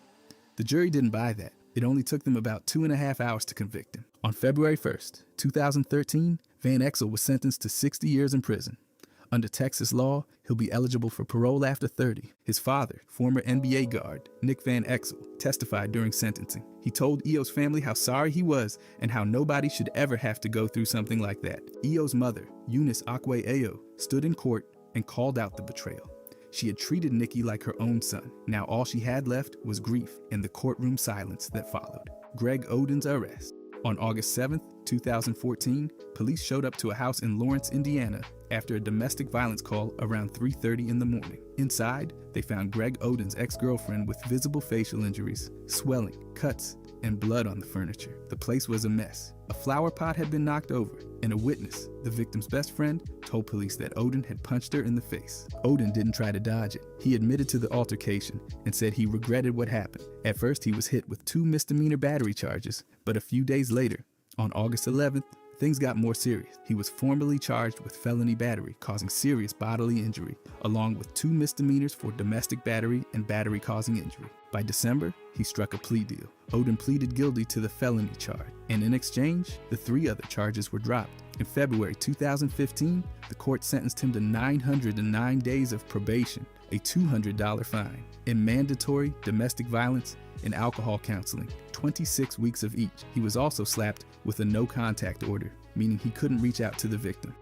The jury didn't buy that. It only took them about 2.5 hours to convict him. On February 1st, 2013, Van Exel was sentenced to 60 years in prison. Under Texas law, he'll be eligible for parole after 30. His father, former NBA guard Nick Van Exel, testified during sentencing. He told Ayo's family how sorry he was and how nobody should ever have to go through something like that. Ayo's mother, Eunice Akwe Ayo, stood in court and called out the betrayal. She had treated Nicky like her own son. Now all she had left was grief and the courtroom silence that followed. Greg Oden's arrest. On August 7th, 2014, police showed up to a house in Lawrence, Indiana, after a domestic violence call around 3:30 in the morning. Inside, they found Greg Oden's ex-girlfriend with visible facial injuries, swelling, cuts, and blood on the furniture. The place was a mess. A flower pot had been knocked over, and a witness, the victim's best friend, told police that Oden had punched her in the face. Oden didn't try to dodge it. He admitted to the altercation and said he regretted what happened. At first, he was hit with 2 misdemeanor battery charges, but a few days later, on August 11th, things got more serious. He was formally charged with felony battery, causing serious bodily injury, along with 2 misdemeanors for domestic battery and battery causing injury. By December, he struck a plea deal. Oden pleaded guilty to the felony charge, and in exchange, the 3 other charges were dropped. In February 2015, the court sentenced him to 909 days of probation, a $200 fine, and mandatory domestic violence and alcohol counseling, 26 weeks of each. He was also slapped with a no-contact order, meaning he couldn't reach out to the victim.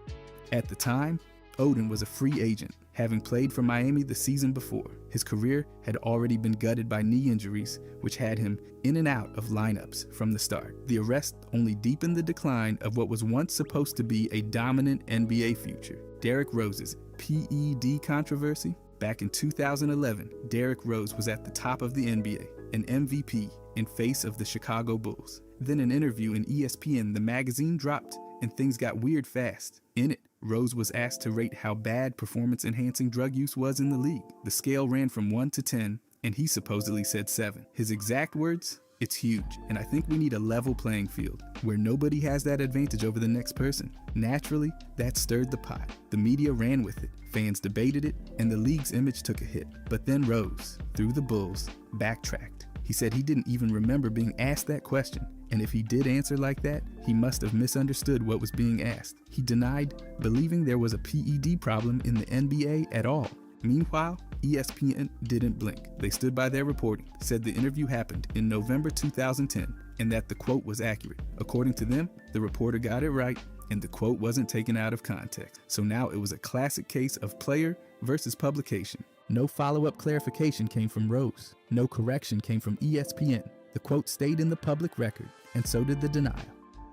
At the time, Oden was a free agent, having played for Miami the season before. His career had already been gutted by knee injuries, which had him in and out of lineups from the start. The arrest only deepened the decline of what was once supposed to be a dominant NBA future. Derrick Rose's PED controversy. Back in 2011, Derrick Rose was at the top of the NBA, an MVP and face of the Chicago Bulls. Then an interview in ESPN, the magazine, dropped and things got weird fast. In it, Rose was asked to rate how bad performance-enhancing drug use was in the league. The scale ran from 1 to 10, and he supposedly said 7. His exact words? It's huge, and I think we need a level playing field, where nobody has that advantage over the next person. Naturally, that stirred the pot. The media ran with it, fans debated it, and the league's image took a hit. But then Rose, through the Bulls, backtracked. He said he didn't even remember being asked that question, and if he did answer like that, he must have misunderstood what was being asked. He denied believing there was a PED problem in the NBA at all. Meanwhile, ESPN didn't blink. They stood by their reporting, said the interview happened in November 2010, and that the quote was accurate. According to them, the reporter got it right, and the quote wasn't taken out of context. So now it was a classic case of player versus publication. No follow-up clarification came from Rose. No correction came from ESPN. The quote stayed in the public record, and so did the denial.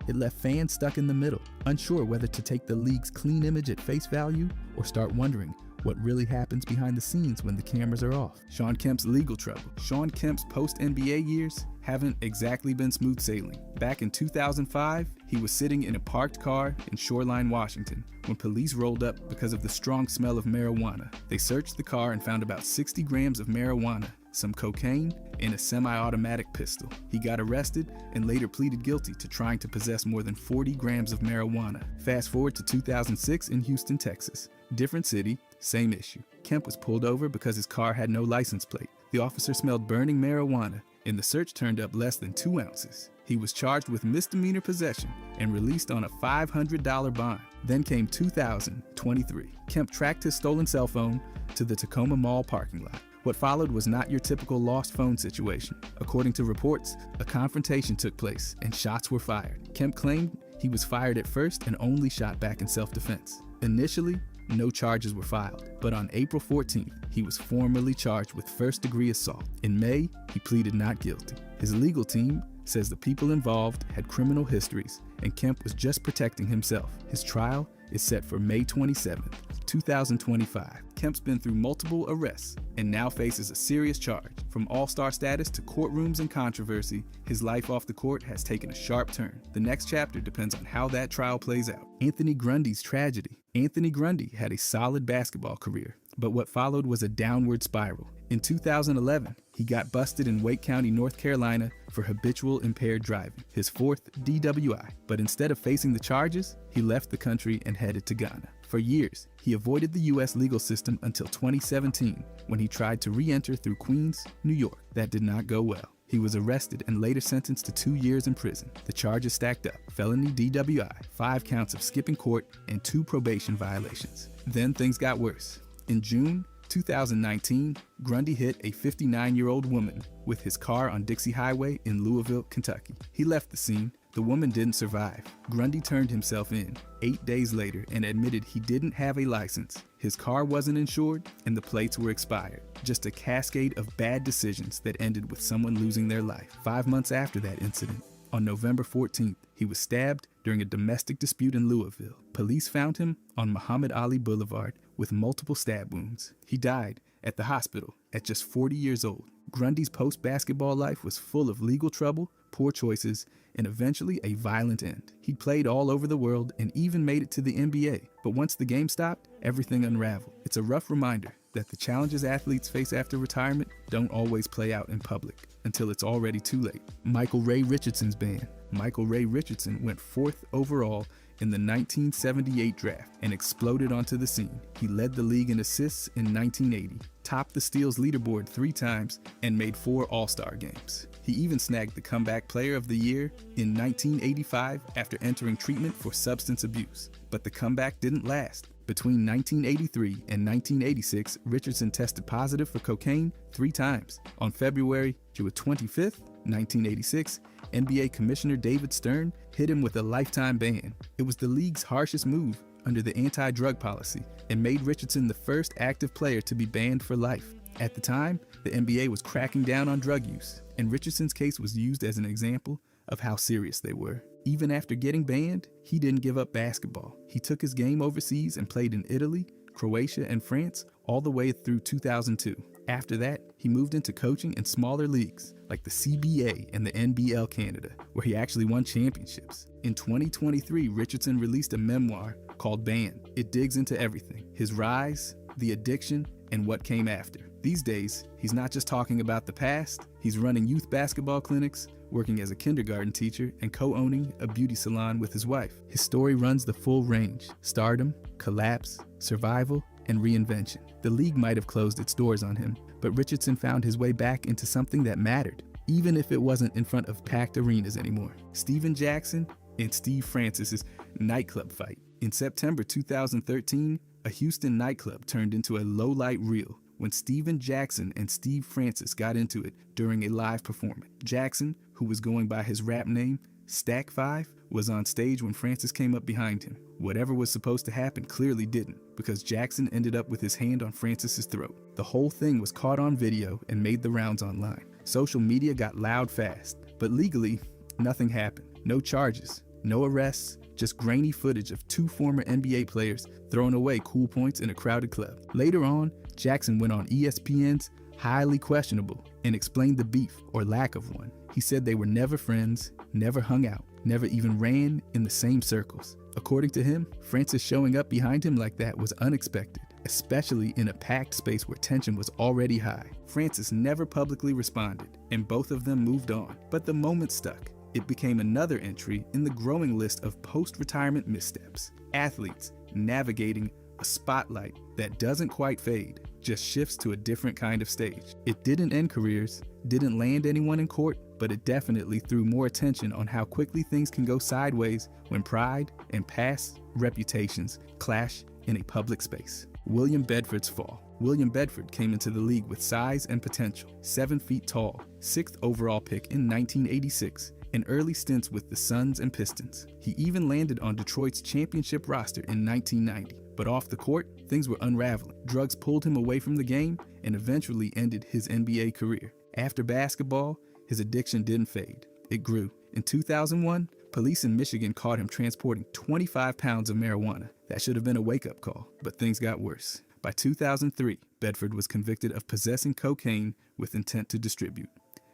It left fans stuck in the middle, unsure whether to take the league's clean image at face value or start wondering what really happens behind the scenes when the cameras are off. Shawn Kemp's legal trouble. Shawn Kemp's post-NBA years haven't exactly been smooth sailing. Back in 2005, he was sitting in a parked car in Shoreline, Washington, when police rolled up because of the strong smell of marijuana. They searched the car and found about 60 grams of marijuana, some cocaine, and a semi-automatic pistol. He got arrested and later pleaded guilty to trying to possess more than 40 grams of marijuana. Fast forward to 2006 in Houston, Texas. Different city, same issue. Kemp was pulled over because his car had no license plate. The officer smelled burning marijuana, and the search turned up less than 2 ounces. He was charged with misdemeanor possession and released on a $500 bond. Then came 2023. Kemp tracked his stolen cell phone to the Tacoma Mall parking lot. What followed was not your typical lost phone situation. According to reports, a confrontation took place and shots were fired. Kemp claimed he was fired at first and only shot back in self-defense. Initially, no charges were filed, but on April 14th, he was formally charged with first-degree assault. In May, he pleaded not guilty. His legal team says the people involved had criminal histories, and Kemp was just protecting himself. His trial is set for May 27th, 2025. Kemp's been through multiple arrests and now faces a serious charge. From all-star status to courtrooms and controversy, his life off the court has taken a sharp turn. The next chapter depends on how that trial plays out. Anthony Grundy's tragedy. Anthony Grundy had a solid basketball career, but what followed was a downward spiral. In 2011, he got busted in Wake County, North Carolina for habitual impaired driving, his 4th DWI. But instead of facing the charges, he left the country and headed to Ghana. For years, he avoided the U.S. legal system until 2017, when he tried to re-enter through Queens, New York. That did not go well. He was arrested and later sentenced to 2 years in prison. The charges stacked up: felony DWI, 5 counts of skipping court, and 2 probation violations. Then things got worse. In June 2019, Grundy hit a 59-year-old woman with his car on Dixie Highway in Louisville, Kentucky. He left the scene. The woman didn't survive. Grundy turned himself in 8 days later and admitted he didn't have a license. His car wasn't insured and the plates were expired. Just a cascade of bad decisions that ended with someone losing their life. 5 months after that incident, on November 14th, he was stabbed during a domestic dispute in Louisville. Police found him on Muhammad Ali Boulevard with multiple stab wounds. He died at the hospital at just 40 years old. Grundy's post-basketball life was full of legal trouble, poor choices, and eventually a violent end. He'd played all over the world and even made it to the NBA. But once the game stopped, everything unraveled. It's a rough reminder that the challenges athletes face after retirement don't always play out in public until it's already too late. Michael Ray Richardson's band. Michael Ray Richardson went 4th overall in the 1978 draft and exploded onto the scene. He led the league in assists in 1980, topped the steals leaderboard 3 times, and made 4 All-Star games. He even snagged the Comeback Player of the Year in 1985 after entering treatment for substance abuse. But the comeback didn't last. Between 1983 and 1986, Richardson tested positive for cocaine 3 times. On February 25th, 1986, NBA Commissioner David Stern hit him with a lifetime ban. It was the league's harshest move under the anti-drug policy and made Richardson the first active player to be banned for life. At the time, the NBA was cracking down on drug use, and Richardson's case was used as an example of how serious they were. Even after getting banned, he didn't give up basketball. He took his game overseas and played in Italy, Croatia, and France all the way through 2002. After that, he moved into coaching in smaller leagues like the CBA and the NBL Canada, where he actually won championships. In 2023, Richardson released a memoir called Banned. It digs into everything: his rise, the addiction, and what came after. These days, he's not just talking about the past, he's running youth basketball clinics, working as a kindergarten teacher, and co-owning a beauty salon with his wife. His story runs the full range: stardom, collapse, survival, and reinvention. The league might have closed its doors on him, but Richardson found his way back into something that mattered, even if it wasn't in front of packed arenas anymore. Steven Jackson and Steve Francis's nightclub fight. In September 2013, a Houston nightclub turned into a low-light reel when Steven Jackson and Steve Francis got into it during a live performance. Jackson, who was going by his rap name, Stack 5, was on stage when Francis came up behind him. Whatever was supposed to happen clearly didn't, because Jackson ended up with his hand on Francis's throat. The whole thing was caught on video and made the rounds online. Social media got loud fast, but legally, nothing happened. No charges, no arrests, just grainy footage of two former NBA players throwing away cool points in a crowded club. Later on, Jackson went on ESPN's Highly Questionable and explained the beef or lack of one. He said they were never friends, never hung out, never even ran in the same circles. According to him, Francis showing up behind him like that was unexpected, especially in a packed space where tension was already high. Francis never publicly responded, and both of them moved on. But the moment stuck. It became another entry in the growing list of post-retirement missteps. Athletes navigating a spotlight that doesn't quite fade, just shifts to a different kind of stage. It didn't end careers, didn't land anyone in court, but it definitely threw more attention on how quickly things can go sideways when pride and past reputations clash in a public space. William Bedford's fall. William Bedford came into the league with size and potential. 7 feet tall, 6th overall pick in 1986, and early stints with the Suns and Pistons. He even landed on Detroit's championship roster in 1990. But off the court, things were unraveling. Drugs pulled him away from the game and eventually ended his NBA career. After basketball, his addiction didn't fade. It grew. In 2001, police in Michigan caught him transporting 25 pounds of marijuana. That should have been a wake-up call, but things got worse. By 2003, Bedford was convicted of possessing cocaine with intent to distribute.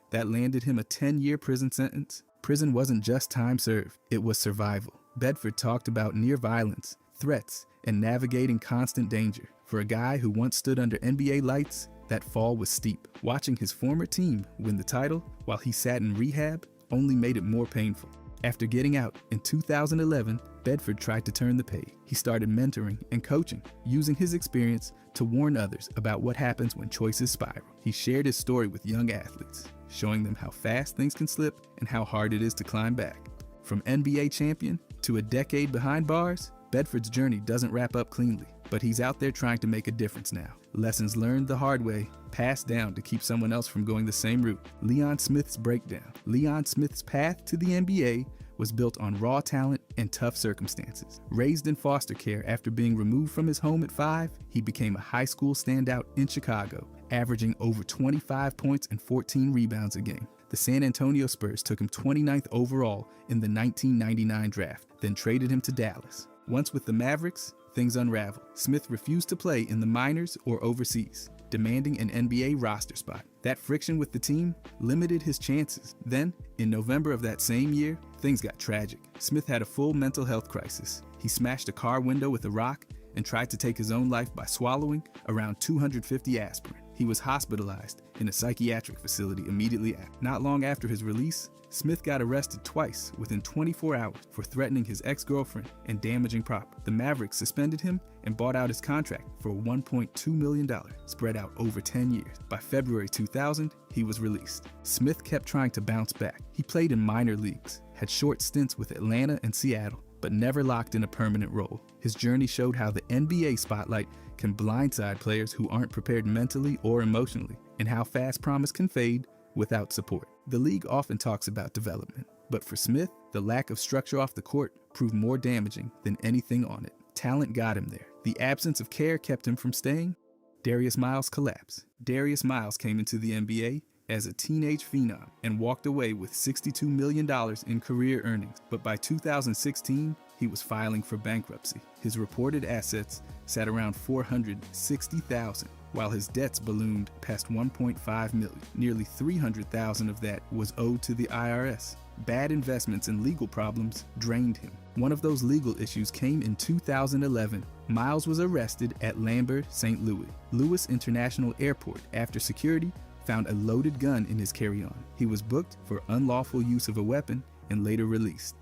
That landed him a 10-year prison sentence. Prison wasn't just time served, it was survival. Bedford talked about near violence, threats, and navigating constant danger. For a guy who once stood under NBA lights, that fall was steep. Watching his former team win the title while he sat in rehab only made it more painful. After getting out in 2011, Bedford tried to turn the page. He started mentoring and coaching, using his experience to warn others about what happens when choices spiral. He shared his story with young athletes, showing them how fast things can slip and how hard it is to climb back. From NBA champion to a decade behind bars, Bedford's journey doesn't wrap up cleanly, but he's out there trying to make a difference now. Lessons learned the hard way, passed down to keep someone else from going the same route. Leon Smith's breakdown. Leon Smith's path to the NBA was built on raw talent and tough circumstances. Raised in foster care after being removed from his home at 5, he became a high school standout in Chicago, averaging over 25 points and 14 rebounds a game. The San Antonio Spurs took him 29th overall in the 1999 draft, then traded him to Dallas. Once with the Mavericks, things unraveled. Smith refused to play in the minors or overseas, demanding an NBA roster spot. That friction with the team limited his chances. Then, in November of that same year, things got tragic. Smith had a full mental health crisis. He smashed a car window with a rock and tried to take his own life by swallowing around 250 aspirin. He was hospitalized in a psychiatric facility immediately after. Not long after his release, Smith got arrested twice within 24 hours for threatening his ex-girlfriend and damaging property. The Mavericks suspended him and bought out his contract for $1.2 million, spread out over 10 years. By February 2000, he was released. Smith kept trying to bounce back. He played in minor leagues, had short stints with Atlanta and Seattle, but never locked in a permanent role. His journey showed how the NBA spotlight can blindside players who aren't prepared mentally or emotionally, and how fast promise can fade without support. The league often talks about development, but for Smith, the lack of structure off the court proved more damaging than anything on it. Talent got him there. The absence of care kept him from staying. Darius Miles collapsed. Darius Miles came into the NBA as a teenage phenom and walked away with $62 million in career earnings. But by 2016, he was filing for bankruptcy. His reported assets sat around $460,000, while his debts ballooned past $1.5 million. Nearly $300,000 of that was owed to the IRS. Bad investments and legal problems drained him. One of those legal issues came in 2011. Miles was arrested at Lambert, St. Louis International Airport after security found a loaded gun in his carry-on. He was booked for unlawful use of a weapon and later released.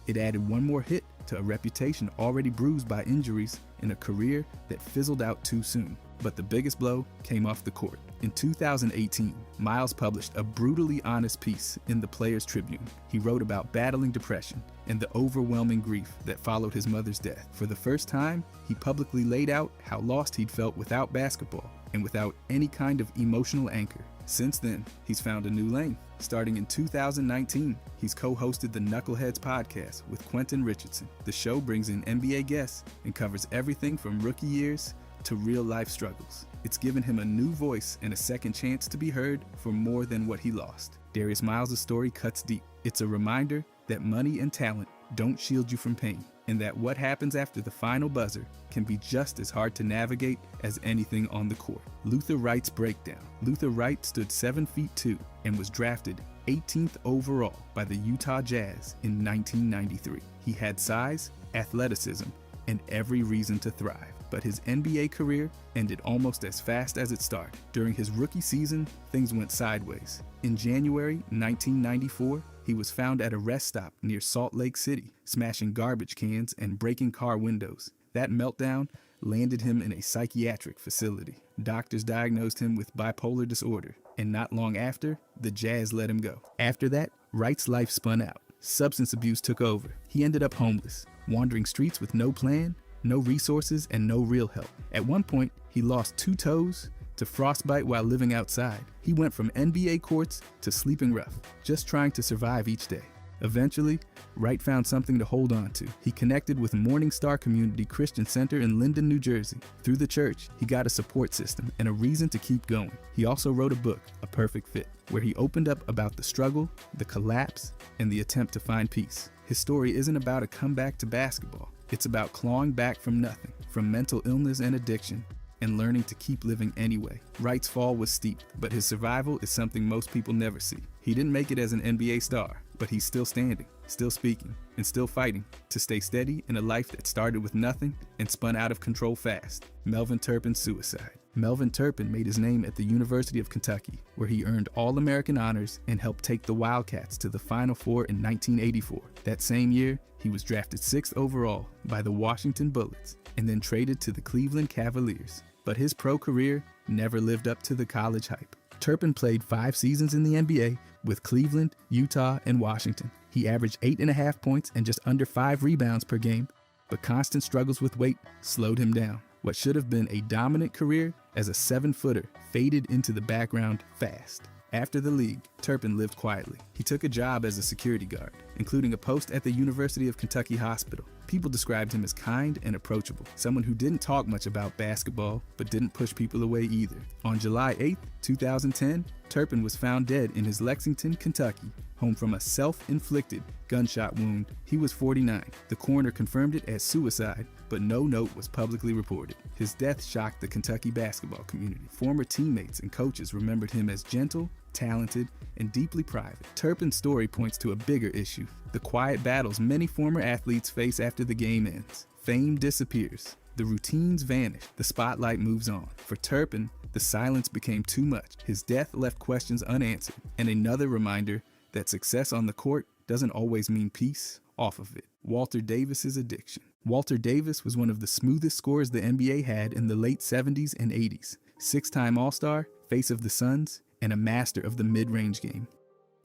It added one more hit to a reputation already bruised by injuries in a career that fizzled out too soon. But the biggest blow came off the court. In 2018, Miles published a brutally honest piece in the Players Tribune. He wrote about battling depression and the overwhelming grief that followed his mother's death. For the first time, he publicly laid out how lost he'd felt without basketball and without any kind of emotional anchor. Since then, he's found a new lane. Starting in 2019, he's co-hosted the Knuckleheads podcast with Quentin Richardson. The show brings in NBA guests and covers everything from rookie years to real-life struggles. It's given him a new voice and a second chance to be heard for more than what he lost. Darius Miles' story cuts deep. It's a reminder that money and talent don't shield you from pain, and that what happens after the final buzzer can be just as hard to navigate as anything on the court. Luther Wright's breakdown. Luther Wright stood 7'2" and was drafted 18th overall by the Utah Jazz in 1993. He had size, athleticism, and every reason to thrive. But his NBA career ended almost as fast as it started. During his rookie season, things went sideways. In January 1994, he was found at a rest stop near Salt Lake City, smashing garbage cans and breaking car windows. That meltdown landed him in a psychiatric facility. Doctors diagnosed him with bipolar disorder, and not long after, the Jazz let him go. After that, Wright's life spun out. Substance abuse took over. He ended up homeless, wandering streets with no plan, no resources, and no real help. At one point, he lost 2 toes to frostbite while living outside. He went from NBA courts to sleeping rough, just trying to survive each day. Eventually, Wright found something to hold on to. He connected with Morning Star Community Christian Center in Linden, New Jersey. Through the church, he got a support system and a reason to keep going. He also wrote a book, A Perfect Fit, where he opened up about the struggle, the collapse, and the attempt to find peace. His story isn't about a comeback to basketball. It's about clawing back from nothing, from mental illness and addiction, and learning to keep living anyway. Wright's fall was steep, but his survival is something most people never see. He didn't make it as an NBA star, but he's still standing, still speaking, and still fighting to stay steady in a life that started with nothing and spun out of control fast. Melvin Turpin's suicide. Melvin Turpin made his name at the University of Kentucky, where he earned All-American honors and helped take the Wildcats to the Final Four in 1984. That same year, he was drafted 6th overall by the Washington Bullets and then traded to the Cleveland Cavaliers. But his pro career never lived up to the college hype. Turpin played 5 seasons in the NBA with Cleveland, Utah, and Washington. He averaged 8.5 points and just under 5 rebounds per game, but constant struggles with weight slowed him down. What should have been a dominant career as a 7-footer faded into the background fast. After the league, Turpin lived quietly. He took a job as a security guard, including a post at the University of Kentucky Hospital. People described him as kind and approachable, someone who didn't talk much about basketball, but didn't push people away either. On July 8, 2010, Turpin was found dead in his Lexington, Kentucky home from a self-inflicted gunshot wound. He was 49. The coroner confirmed it as suicide, but no note was publicly reported. His death shocked the Kentucky basketball community. Former teammates and coaches remembered him as gentle, talented, and deeply private. Turpin's story points to a bigger issue: the quiet battles many former athletes face after the game ends. Fame disappears. The routines vanish. The spotlight moves on. For Turpin, the silence became too much. His death left questions unanswered, and another reminder that success on the court doesn't always mean peace off of it. Walter Davis's addiction. Walter Davis was one of the smoothest scorers the NBA had in the late 70s and 80s. 6-time All-Star, face of the Suns, and a master of the mid-range game.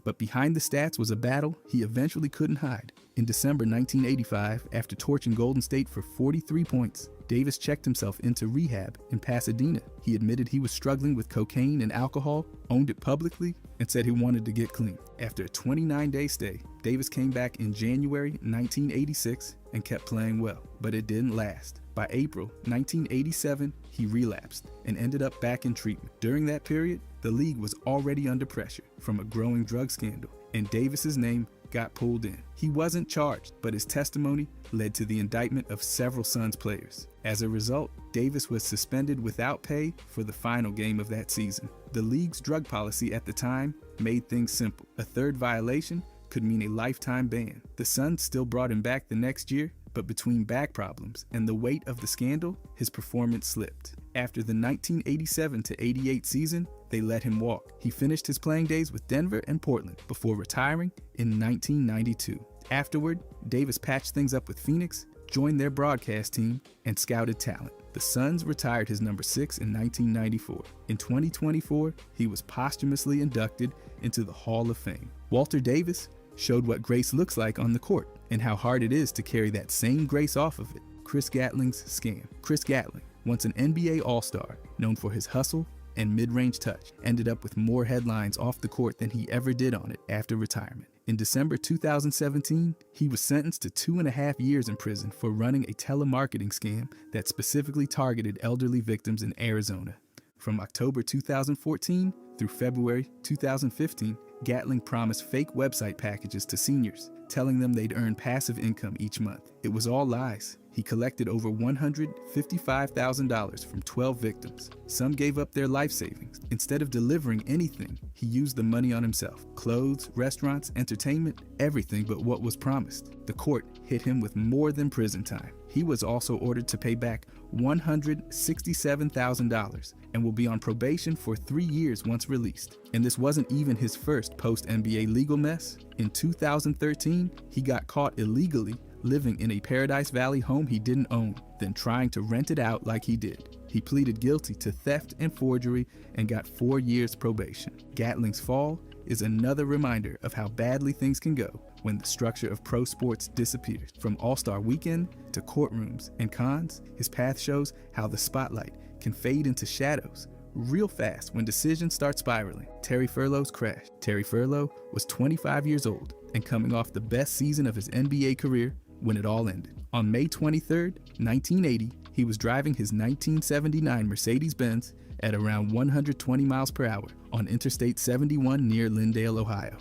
But behind the stats was a battle he eventually couldn't hide. In December 1985, after torching Golden State for 43 points, Davis checked himself into rehab in Pasadena. He admitted he was struggling with cocaine and alcohol, owned it publicly, and said he wanted to get clean. After a 29-day stay, Davis came back in January 1986 and kept playing well, but it didn't last. By April 1987, he relapsed and ended up back in treatment. During that period, the league was already under pressure from a growing drug scandal, and Davis's name got pulled in. He wasn't charged, but his testimony led to the indictment of several Suns players. As a result, Davis was suspended without pay for the final game of that season. The league's drug policy at the time made things simple. A third violation could mean a lifetime ban. The Suns still brought him back the next year, but between back problems and the weight of the scandal, his performance slipped. After the 1987-88 season, they let him walk. He finished his playing days with Denver and Portland before retiring in 1992. Afterward, Davis patched things up with Phoenix, joined their broadcast team, and scouted talent. The Suns retired his number 6 in 1994. In 2024, he was posthumously inducted into the Hall of Fame. Walter Davis showed what grace looks like on the court and how hard it is to carry that same grace off of it. Chris Gatling's scam. Chris Gatling, once an NBA All-Star, known for his hustle and mid-range touch, ended up with more headlines off the court than he ever did on it after retirement. In December 2017, he was sentenced to 2.5 years in prison for running a telemarketing scam that specifically targeted elderly victims in Arizona. From October 2014 through February 2015, Gatling promised fake website packages to seniors, telling them they'd earn passive income each month. It was all lies. He collected over $155,000 from 12 victims. Some gave up their life savings. Instead of delivering anything, he used the money on himself. Clothes, restaurants, entertainment, everything but what was promised. The court hit him with more than prison time. He was also ordered to pay back $167,000 and will be on probation for 3 years once released. And this wasn't even his first post-NBA legal mess. In 2013, he got caught illegally living in a Paradise Valley home he didn't own, then trying to rent it out like he did. He pleaded guilty to theft and forgery and got 4 years probation. Gatling's fall is another reminder of how badly things can go when the structure of pro sports disappears. From All-Star Weekend to courtrooms and cons, his path shows how the spotlight can fade into shadows real fast when decisions start spiraling. Terry Furlow's crash. Terry Furlow was 25 years old and coming off the best season of his NBA career when it all ended. On May 23, 1980, he was driving his 1979 Mercedes-Benz at around 120 miles per hour on Interstate 71 near Lindale, Ohio.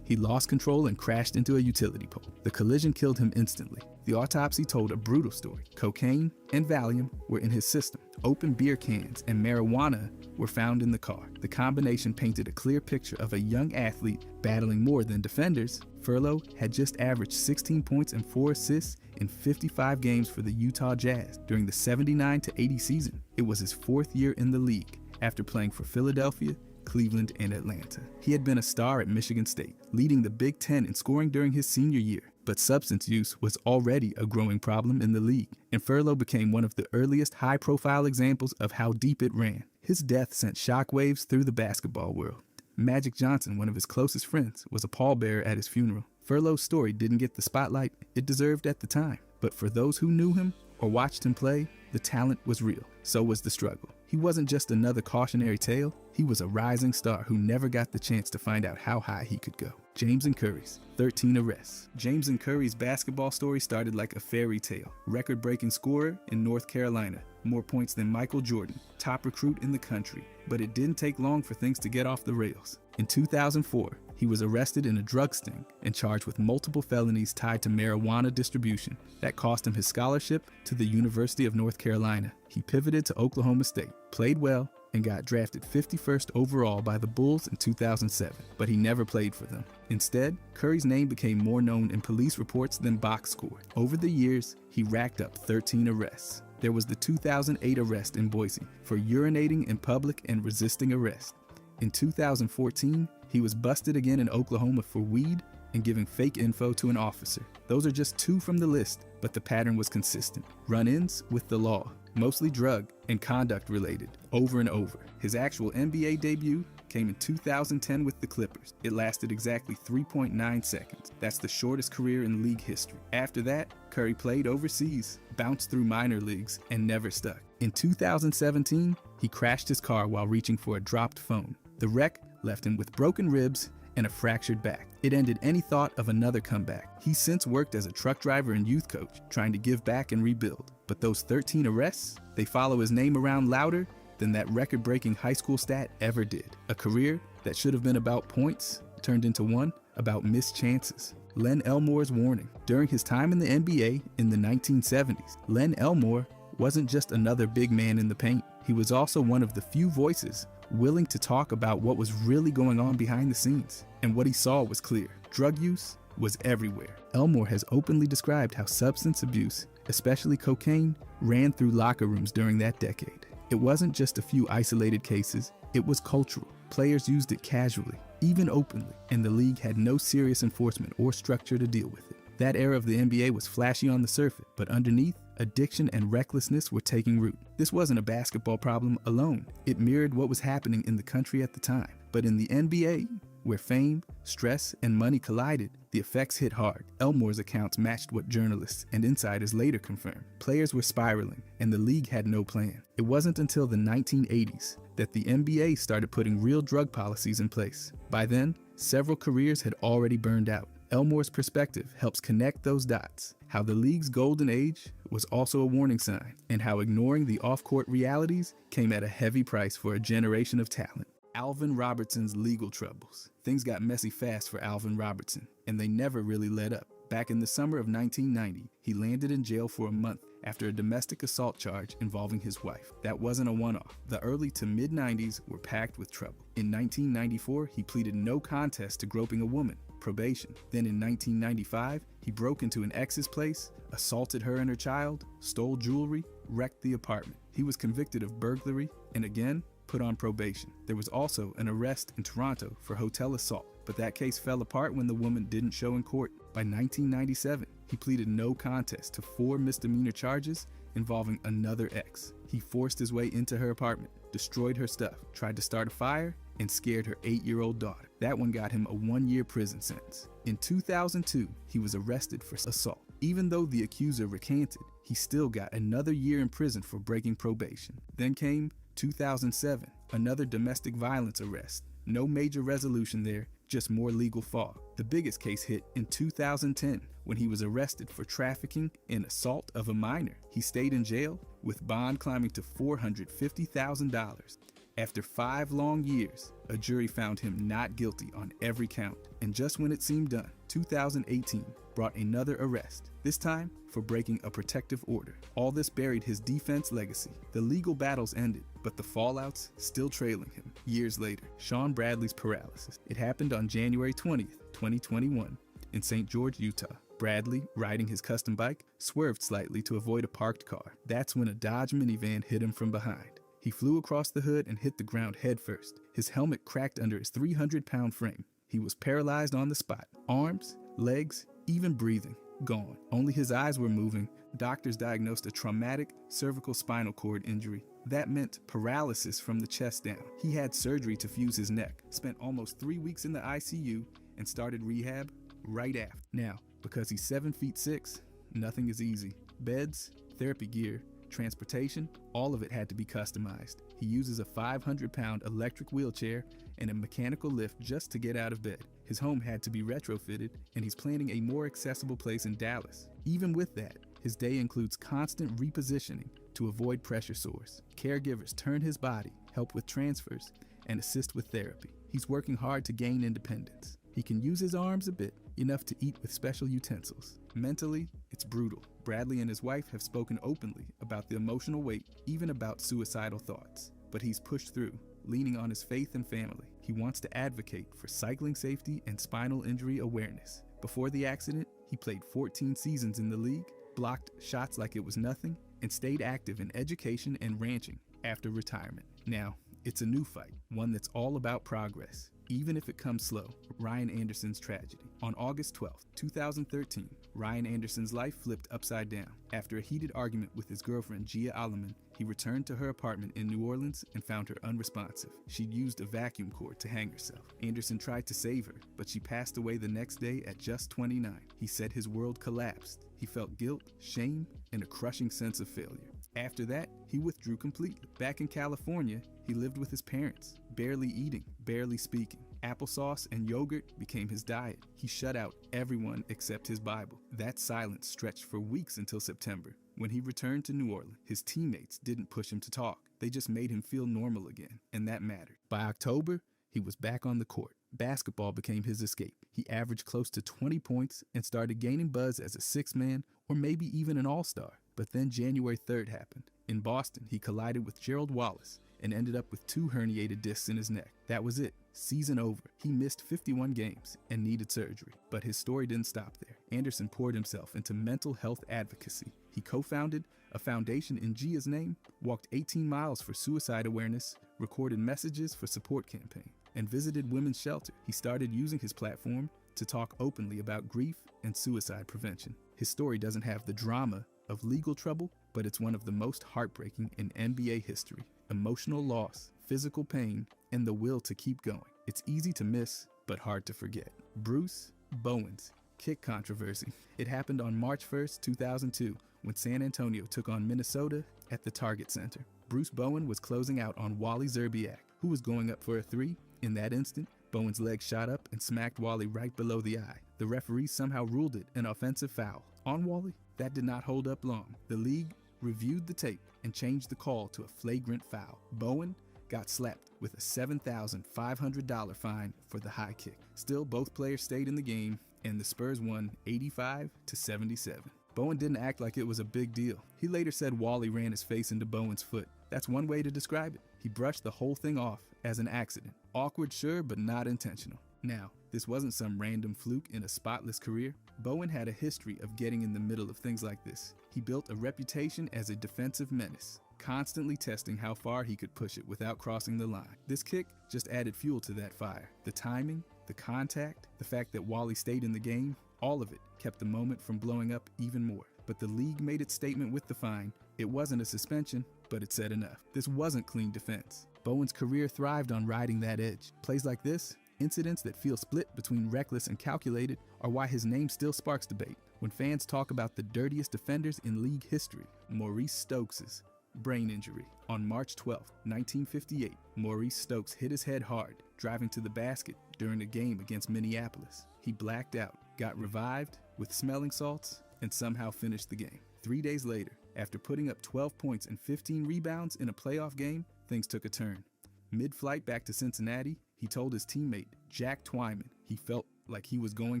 He lost control and crashed into a utility pole. The collision killed him instantly. The autopsy told a brutal story. Cocaine and Valium were in his system. Open beer cans and marijuana were found in the car. The combination painted a clear picture of a young athlete battling more than defenders. Furlow had just averaged 16 points and 4 assists in 55 games for the Utah Jazz during the 79-80 season. It was his 4th year in the league after playing for Philadelphia, Cleveland, and Atlanta. He had been a star at Michigan State, leading the Big Ten in scoring during his senior year. But substance use was already a growing problem in the league, and Furlow became one of the earliest high-profile examples of how deep it ran. His death sent shockwaves through the basketball world. Magic Johnson, one of his closest friends, was a pallbearer at his funeral. Furlow's story didn't get the spotlight it deserved at the time, but for those who knew him or watched him play, the talent was real. So was the struggle. He wasn't just another cautionary tale, he was a rising star who never got the chance to find out how high he could go. James and Curry's 13 arrests. James and Curry's basketball story started like a fairy tale. Record-breaking scorer in North Carolina, more points than Michael Jordan, top recruit in the country. But it didn't take long for things to get off the rails. In 2004, he was arrested in a drug sting and charged with multiple felonies tied to marijuana distribution. That cost him his scholarship to the University of North Carolina. He pivoted to Oklahoma State, played well, and got drafted 51st overall by the Bulls in 2007, but he never played for them. Instead, Curry's name became more known in police reports than box score. Over the years, he racked up 13 arrests. There was the 2008 arrest in Boise for urinating in public and resisting arrest. In 2014, he was busted again in Oklahoma for weed and giving fake info to an officer. Those are just 2 from the list, but the pattern was consistent. Run-ins with the law, mostly drug and conduct related, over and over. His actual NBA debut came in 2010 with the Clippers. It lasted exactly 3.9 seconds. That's the shortest career in league history. After that, Curry played overseas, bounced through minor leagues, and never stuck. In 2017, he crashed his car while reaching for a dropped phone. The wreck left him with broken ribs and a fractured back. It ended any thought of another comeback. He's since worked as a truck driver and youth coach, trying to give back and rebuild. But those 13 arrests, they follow his name around louder than that record-breaking high school stat ever did. A career that should have been about points turned into one about missed chances. Len Elmore's warning. During his time in the NBA in the 1970s, Len Elmore wasn't just another big man in the paint. He was also one of the few voices willing to talk about what was really going on behind the scenes. And what he saw was clear. Drug use was everywhere. Elmore has openly described how substance abuse, especially cocaine, ran through locker rooms during that decade. It wasn't just a few isolated cases, it was cultural. Players used it casually, even openly, and the league had no serious enforcement or structure to deal with it. That era of the NBA was flashy on the surface, but underneath Addiction and recklessness were taking root. This wasn't a basketball problem alone. It mirrored what was happening in the country at the time. But in the NBA, where fame, stress, and money collided, the effects hit hard. Elmore's accounts matched what journalists and insiders later confirmed. Players were spiraling, and the league had no plan. It wasn't until the 1980s that the NBA started putting real drug policies in place. By then, several careers had already burned out. Elmore's perspective helps connect those dots, how the league's golden age was also a warning sign, and how ignoring the off-court realities came at a heavy price for a generation of talent. Alvin Robertson's legal troubles. Things got messy fast for Alvin Robertson, and they never really let up. Back in the summer of 1990, he landed in jail for a month after a domestic assault charge involving his wife. That wasn't a one-off. The early to mid-90s were packed with trouble. In 1994, he pleaded no contest to groping a woman, probation. Then in 1995, he broke into an ex's place, assaulted her and her child, stole jewelry, wrecked the apartment. He was convicted of burglary and again, put on probation. There was also an arrest in Toronto for hotel assault, but that case fell apart when the woman didn't show in court. By 1997, he pleaded no contest to 4 misdemeanor charges involving another ex. He forced his way into her apartment, destroyed her stuff, tried to start a fire, and scared her 8-year-old daughter. That one got him a 1-year prison sentence. In 2002, he was arrested for assault. Even though the accuser recanted, he still got another year in prison for breaking probation. Then came 2007, another domestic violence arrest. No major resolution there, just more legal fog. The biggest case hit in 2010 when he was arrested for trafficking and assault of a minor. He stayed in jail with bond climbing to $450,000. After 5 long years, a jury found him not guilty on every count. And just when it seemed done, 2018 brought another arrest, this time for breaking a protective order. All this buried his defense legacy. The legal battles ended, but the fallout's still trailing him. Years later, Sean Bradley's paralysis. It happened on January 20th, 2021, in St. George, Utah. Bradley, riding his custom bike, swerved slightly to avoid a parked car. That's when a Dodge minivan hit him from behind. He flew across the hood and hit the ground headfirst. His helmet cracked under his 300-pound frame. He was paralyzed on the spot. Arms, legs, even breathing, gone. Only his eyes were moving. Doctors diagnosed a traumatic cervical spinal cord injury. That meant paralysis from the chest down. He had surgery to fuse his neck, spent almost 3 weeks in the ICU, and started rehab right after. Now, because he's 7'6", nothing is easy. Beds, therapy gear, transportation, all of it had to be customized. He uses a 500-pound electric wheelchair and a mechanical lift just to get out of bed. His home had to be retrofitted, and he's planning a more accessible place in Dallas. Even with that, his day includes constant repositioning to avoid pressure sores. Caregivers turn his body, help with transfers, and assist with therapy. He's working hard to gain independence. He can use his arms a bit, enough to eat with special utensils. Mentally, it's brutal. Bradley and his wife have spoken openly about the emotional weight, even about suicidal thoughts. But he's pushed through, leaning on his faith and family. He wants to advocate for cycling safety and spinal injury awareness. Before the accident, he played 14 seasons in the league, blocked shots like it was nothing, and stayed active in education and ranching after retirement. Now, it's a new fight, one that's all about progress, even if it comes slow. Ryan Anderson's tragedy. On August 12, 2013, Ryan Anderson's life flipped upside down. After a heated argument with his girlfriend, Gia Alleman, he returned to her apartment in New Orleans and found her unresponsive. She'd used a vacuum cord to hang herself. Anderson tried to save her, but she passed away the next day at just 29. He said his world collapsed. He felt guilt, shame, and a crushing sense of failure. After that, he withdrew completely. Back in California, he lived with his parents, barely eating, barely speaking. Applesauce and yogurt became his diet. He shut out everyone except his Bible. That silence stretched for weeks until September. When he returned to New Orleans, his teammates didn't push him to talk. They just made him feel normal again, and that mattered. By October, he was back on the court. Basketball became his escape. He averaged close to 20 points and started gaining buzz as a sixth man or maybe even an all-star. But then January 3rd happened. In Boston, he collided with Gerald Wallace and ended up with 2 herniated discs in his neck. That was it. Season over. He missed 51 games and needed surgery. But his story didn't stop there. Anderson poured himself into mental health advocacy. He co-founded a foundation in Gia's name, walked 18 miles for suicide awareness, recorded messages for support campaign, and visited women's shelter. He started using his platform to talk openly about grief and suicide prevention. His story doesn't have the drama of legal trouble, but it's one of the most heartbreaking in NBA history. Emotional loss, physical pain, and the will to keep going. It's easy to miss, but hard to forget. Bruce Bowen's kick controversy. It happened on March 1st, 2002, when San Antonio took on Minnesota at the Target Center. Bruce Bowen was closing out on Wally Szczerbiak, who was going up for a three. In that instant, Bowen's leg shot up and smacked Wally right below the eye. The referee somehow ruled it an offensive foul. On Wally, that did not hold up long. The league reviewed the tape and changed the call to a flagrant foul. Bowen got slapped with a $7,500 fine for the high kick. Still, both players stayed in the game, and the Spurs won 85-77. Bowen didn't act like it was a big deal. He later said Wally ran his face into Bowen's foot. That's one way to describe it. He brushed the whole thing off as an accident. Awkward, sure, but not intentional. Now, this wasn't some random fluke in a spotless career. Bowen had a history of getting in the middle of things like this. He built a reputation as a defensive menace, constantly testing how far he could push it without crossing the line. This kick just added fuel to that fire. The timing, the contact, the fact that Wally stayed in the game, all of it kept the moment from blowing up even more. But the league made its statement with the fine. It wasn't a suspension, but it said enough. This wasn't clean defense. Bowen's career thrived on riding that edge. Plays like this, incidents that feel split between reckless and calculated, are why his name still sparks debate. When fans talk about the dirtiest defenders in league history, Maurice Stokes's brain injury. On March 12, 1958, Maurice Stokes hit his head hard, driving to the basket during a game against Minneapolis. He blacked out, got revived with smelling salts, and somehow finished the game. 3 days later, after putting up 12 points and 15 rebounds in a playoff game, things took a turn. Mid-flight back to Cincinnati, he told his teammate, Jack Twyman, he felt like he was going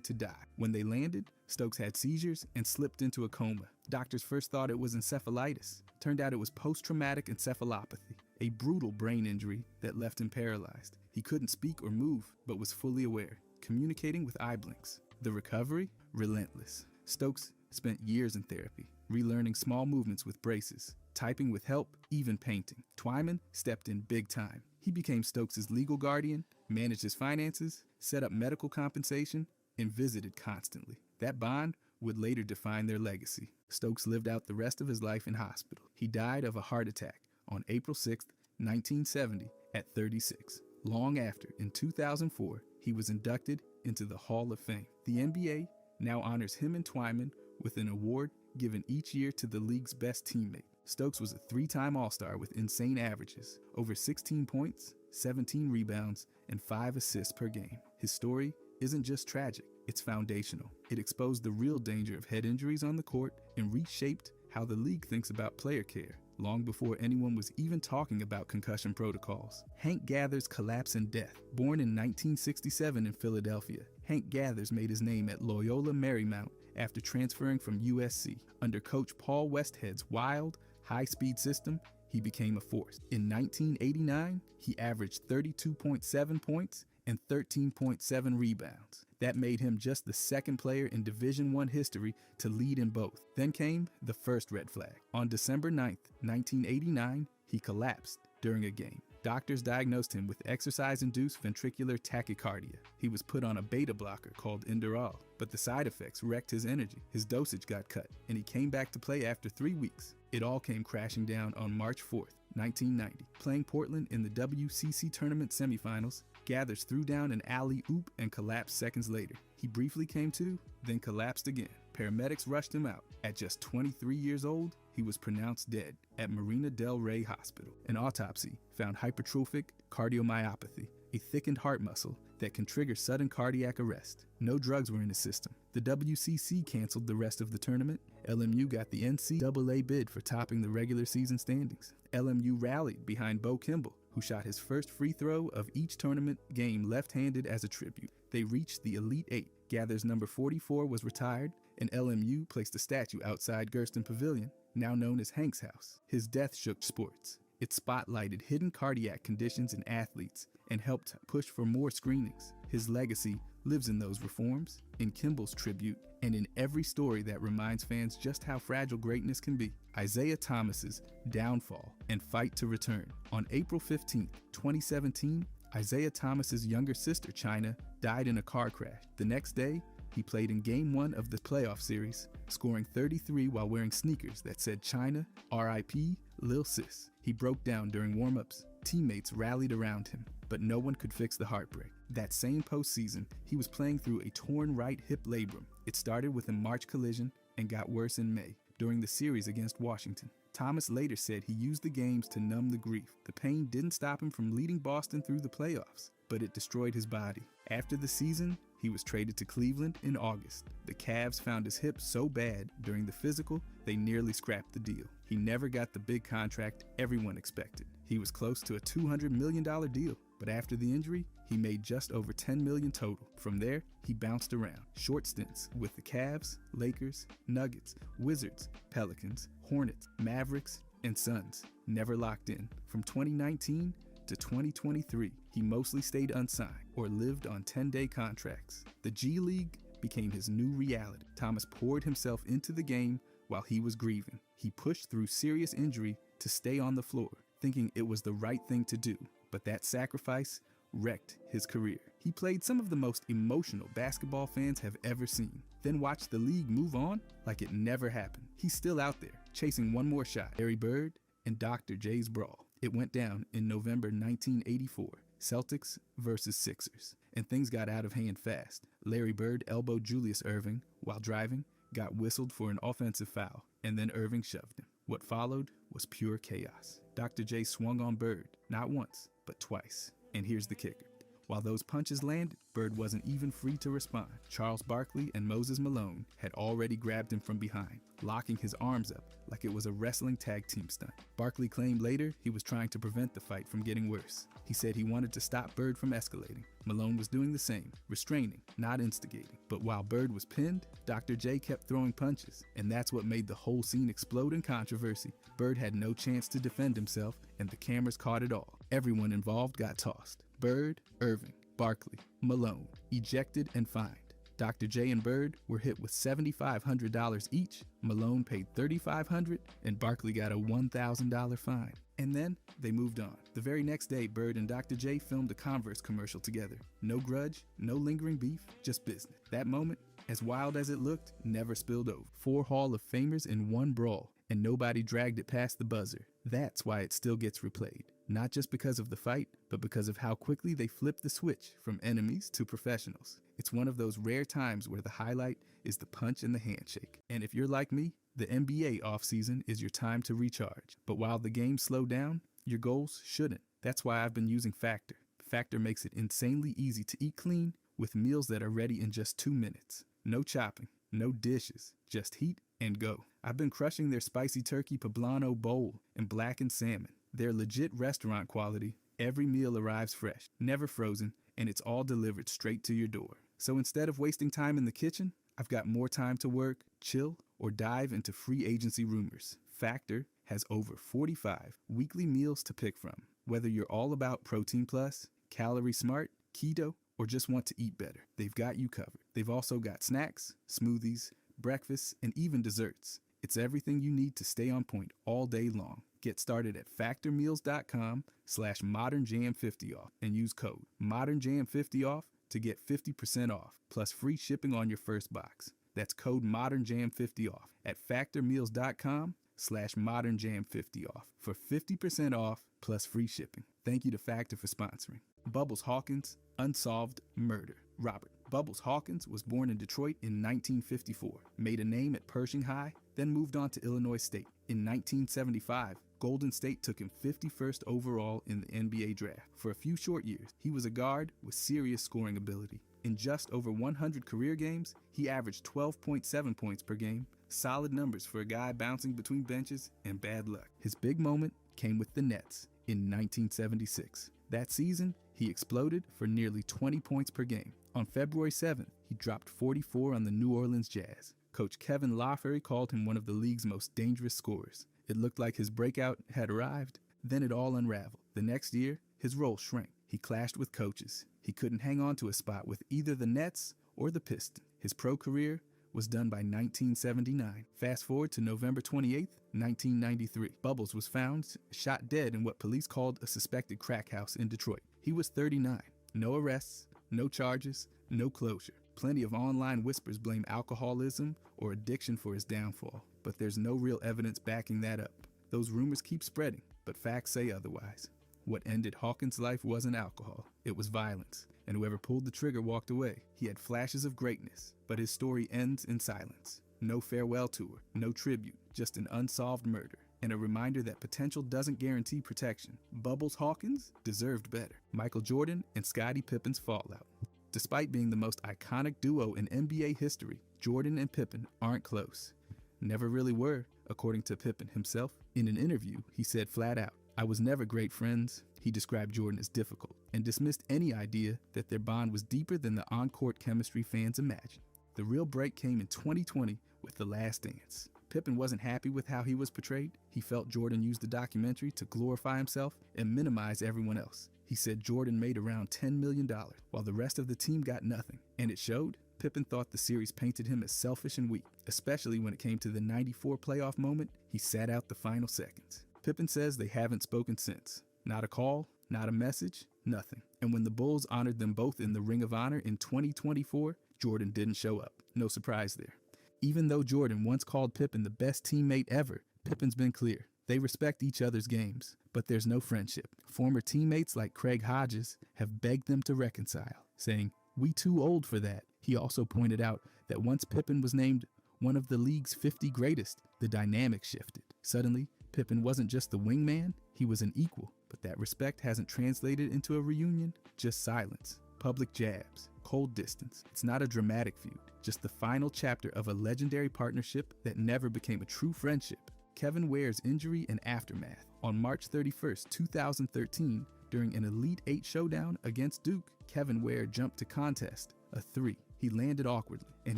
to die. When they landed, Stokes had seizures and slipped into a coma. Doctors first thought it was encephalitis. Turned out it was post-traumatic encephalopathy, a brutal brain injury that left him paralyzed. He couldn't speak or move, but was fully aware, communicating with eye blinks. The recovery? Relentless. Stokes spent years in therapy, relearning small movements with braces, typing with help, even painting. Twyman stepped in big time. He became Stokes' legal guardian, managed his finances, set up medical compensation, and visited constantly. That bond would later define their legacy. Stokes lived out the rest of his life in hospital. He died of a heart attack on April 6, 1970, at 36. Long after, in 2004, he was inducted into the Hall of Fame. The NBA now honors him and Twyman with an award given each year to the league's best teammate. Stokes was a 3-time All-Star with insane averages, over 16 points, 17 rebounds, and 5 assists per game. His story isn't just tragic, it's foundational. It exposed the real danger of head injuries on the court and reshaped how the league thinks about player care, long before anyone was even talking about concussion protocols. Hank Gathers' collapse and death. Born in 1967 in Philadelphia, Hank Gathers made his name at Loyola Marymount after transferring from USC. Under Coach Paul Westhead's wild, high-speed system, he became a force. In 1989, he averaged 32.7 points and 13.7 rebounds. That made him just the second player in Division I history to lead in both. Then came the first red flag. On December 9th, 1989, he collapsed during a game. Doctors diagnosed him with exercise-induced ventricular tachycardia. He was put on a beta blocker called Inderal, but the side effects wrecked his energy. His dosage got cut, and he came back to play after 3 weeks. It all came crashing down on March 4th, 1990. Playing Portland in the WCC tournament semifinals, Gathers threw down an alley-oop and collapsed seconds later. He briefly came to, then collapsed again. Paramedics rushed him out. At just 23 years old, he was pronounced dead at Marina Del Rey Hospital. An autopsy found hypertrophic cardiomyopathy, a thickened heart muscle that can trigger sudden cardiac arrest. No drugs were in his system. The WCC canceled the rest of the tournament. LMU got the NCAA bid for topping the regular season standings. LMU rallied behind Bo Kimball, who shot his first free throw of each tournament game left-handed as a tribute. They reached the Elite Eight. Gathers number 44 was retired, and LMU placed a statue outside Gersten Pavilion, now known as Hank's House. His death shook sports. It spotlighted hidden cardiac conditions in athletes and helped push for more screenings. His legacy lives in those reforms, in Kimball's tribute, and in every story that reminds fans just how fragile greatness can be. Isaiah Thomas's downfall and fight to return. On April 15, 2017, Isaiah Thomas's younger sister, China, died in a car crash. The next day, He played in Game 1 of the playoff series, scoring 33 while wearing sneakers that said China, R.I.P., Lil Sis. He broke down during warm-ups. Teammates rallied around him, but no one could fix the heartbreak. That same postseason, he was playing through a torn right hip labrum. It started with a March collision and got worse in May, during the series against Washington. Thomas later said he used the games to numb the grief. The pain didn't stop him from leading Boston through the playoffs, but it destroyed his body. After the season, he was traded to Cleveland in August. The Cavs found his hip so bad during the physical, they nearly scrapped the deal. He never got the big contract everyone expected. He was close to a $200 million deal, but after the injury, he made just over $10 million total. From there, he bounced around. Short stints with the Cavs, Lakers, Nuggets, Wizards, Pelicans, Hornets, Mavericks, and Suns. Never locked in. From 2019 to 2023, he mostly stayed unsigned or lived on 10-day contracts. The G League became his new reality. Thomas poured himself into the game while he was grieving. He pushed through serious injury to stay on the floor, thinking it was the right thing to do, but that sacrifice wrecked his career. He played some of the most emotional basketball fans have ever seen, then watched the league move on like it never happened. He's still out there, chasing one more shot. Larry Bird and Dr. J's brawl. It went down in November 1984, Celtics versus Sixers, and things got out of hand fast. Larry Bird elbowed Julius Erving while driving, got whistled for an offensive foul, and then Irving shoved him. What followed was pure chaos. Dr. J swung on Bird, not once, but twice. And here's the kicker. While those punches landed, Bird wasn't even free to respond. Charles Barkley and Moses Malone had already grabbed him from behind, locking his arms up like it was a wrestling tag team stunt. Barkley claimed later he was trying to prevent the fight from getting worse. He said he wanted to stop Bird from escalating. Malone was doing the same, restraining, not instigating. But while Bird was pinned, Dr. J kept throwing punches, and that's what made the whole scene explode in controversy. Bird had no chance to defend himself, and the cameras caught it all. Everyone involved got tossed. Bird, Irving, Barkley, Malone, ejected and fined. Dr. J and Bird were hit with $7,500 each. Malone paid $3,500 and Barkley got a $1,000 fine. And then they moved on. The very next day, Bird and Dr. J filmed a Converse commercial together. No grudge, no lingering beef, just business. That moment, as wild as it looked, never spilled over. 4 Hall of Famers in one brawl, and nobody dragged it past the buzzer. That's why it still gets replayed. Not just because of the fight, but because of how quickly they flipped the switch from enemies to professionals. It's one of those rare times where the highlight is the punch and the handshake. And if you're like me, the NBA offseason is your time to recharge. But while the games slow down, your goals shouldn't. That's why I've been using Factor. Factor makes it insanely easy to eat clean with meals that are ready in just 2 minutes. No chopping, no dishes, just heat and go. I've been crushing their spicy turkey poblano bowl and blackened salmon. They're legit restaurant quality. Every meal arrives fresh, never frozen, and it's all delivered straight to your door. So instead of wasting time in the kitchen, I've got more time to work, chill, or dive into free agency rumors. Factor has over 45 weekly meals to pick from. Whether you're all about Protein Plus, Calorie Smart, Keto, or just want to eat better, they've got you covered. They've also got snacks, smoothies, breakfasts, and even desserts. It's everything you need to stay on point all day long. Get started at factormeals.com/modernjam50off and use code modernjam50off to get 50% off plus free shipping on your first box. That's code modernjam50off at factormeals.com/modernjam50off for 50% off plus free shipping. Thank you to Factor for sponsoring. Bubbles Hawkins, Unsolved Murder. Robert Bubbles Hawkins was born in Detroit in 1954, made a name at Pershing High, then moved on to Illinois State. In 1975, Golden State took him 51st overall in the NBA draft. For a few short years, he was a guard with serious scoring ability. In just over 100 career games, he averaged 12.7 points per game, solid numbers for a guy bouncing between benches and bad luck. His big moment came with the Nets in 1976. That season, he exploded for nearly 20 points per game. On February 7th, he dropped 44 on the New Orleans Jazz. Coach Kevin Lawfery called him one of the league's most dangerous scorers. It looked like his breakout had arrived. Then it all unraveled. The next year, his role shrank. He clashed with coaches. He couldn't hang on to a spot with either the Nets or the Pistons. His pro career was done by 1979. Fast forward to November 28th, 1993. Bubbles was found shot dead in what police called a suspected crack house in Detroit. He was 39. No arrests, no charges, no closure. Plenty of online whispers blame alcoholism or addiction for his downfall, but there's no real evidence backing that up. Those rumors keep spreading, but facts say otherwise. What ended Hawkins' life wasn't alcohol, it was violence, and whoever pulled the trigger walked away. He had flashes of greatness, but his story ends in silence. No farewell tour, no tribute, just an unsolved murder, and a reminder that potential doesn't guarantee protection. Bubbles Hawkins deserved better. Michael Jordan and Scottie Pippen's fallout. Despite being the most iconic duo in NBA history, Jordan and Pippen aren't close. Never really were, according to Pippen himself. In an interview, he said flat out, "I was never great friends." He described Jordan as difficult and dismissed any idea that their bond was deeper than the on-court chemistry fans imagined. The real break came in 2020 with The Last Dance. Pippen wasn't happy with how he was portrayed. He felt Jordan used the documentary to glorify himself and minimize everyone else. He said Jordan made around $10 million, while the rest of the team got nothing. And it showed. Pippen thought the series painted him as selfish and weak, especially when it came to the '94 playoff moment. He sat out the final seconds. Pippen says they haven't spoken since. Not a call, not a message, nothing. And when the Bulls honored them both in the Ring of Honor in 2024, Jordan didn't show up. No surprise there. Even though Jordan once called Pippen the best teammate ever, Pippen's been clear. They respect each other's games, but there's no friendship. Former teammates like Craig Hodges have begged them to reconcile, saying, "We too old for that." He also pointed out that once Pippen was named one of the league's 50 greatest, the dynamic shifted. Suddenly, Pippen wasn't just the wingman, he was an equal. But that respect hasn't translated into a reunion, just silence, public jabs, cold distance. It's not a dramatic feud, just the final chapter of a legendary partnership that never became a true friendship. Kevin Ware's injury and aftermath. On March 31st, 2013, during an Elite Eight showdown against Duke, Kevin Ware jumped to contest a three. He landed awkwardly, and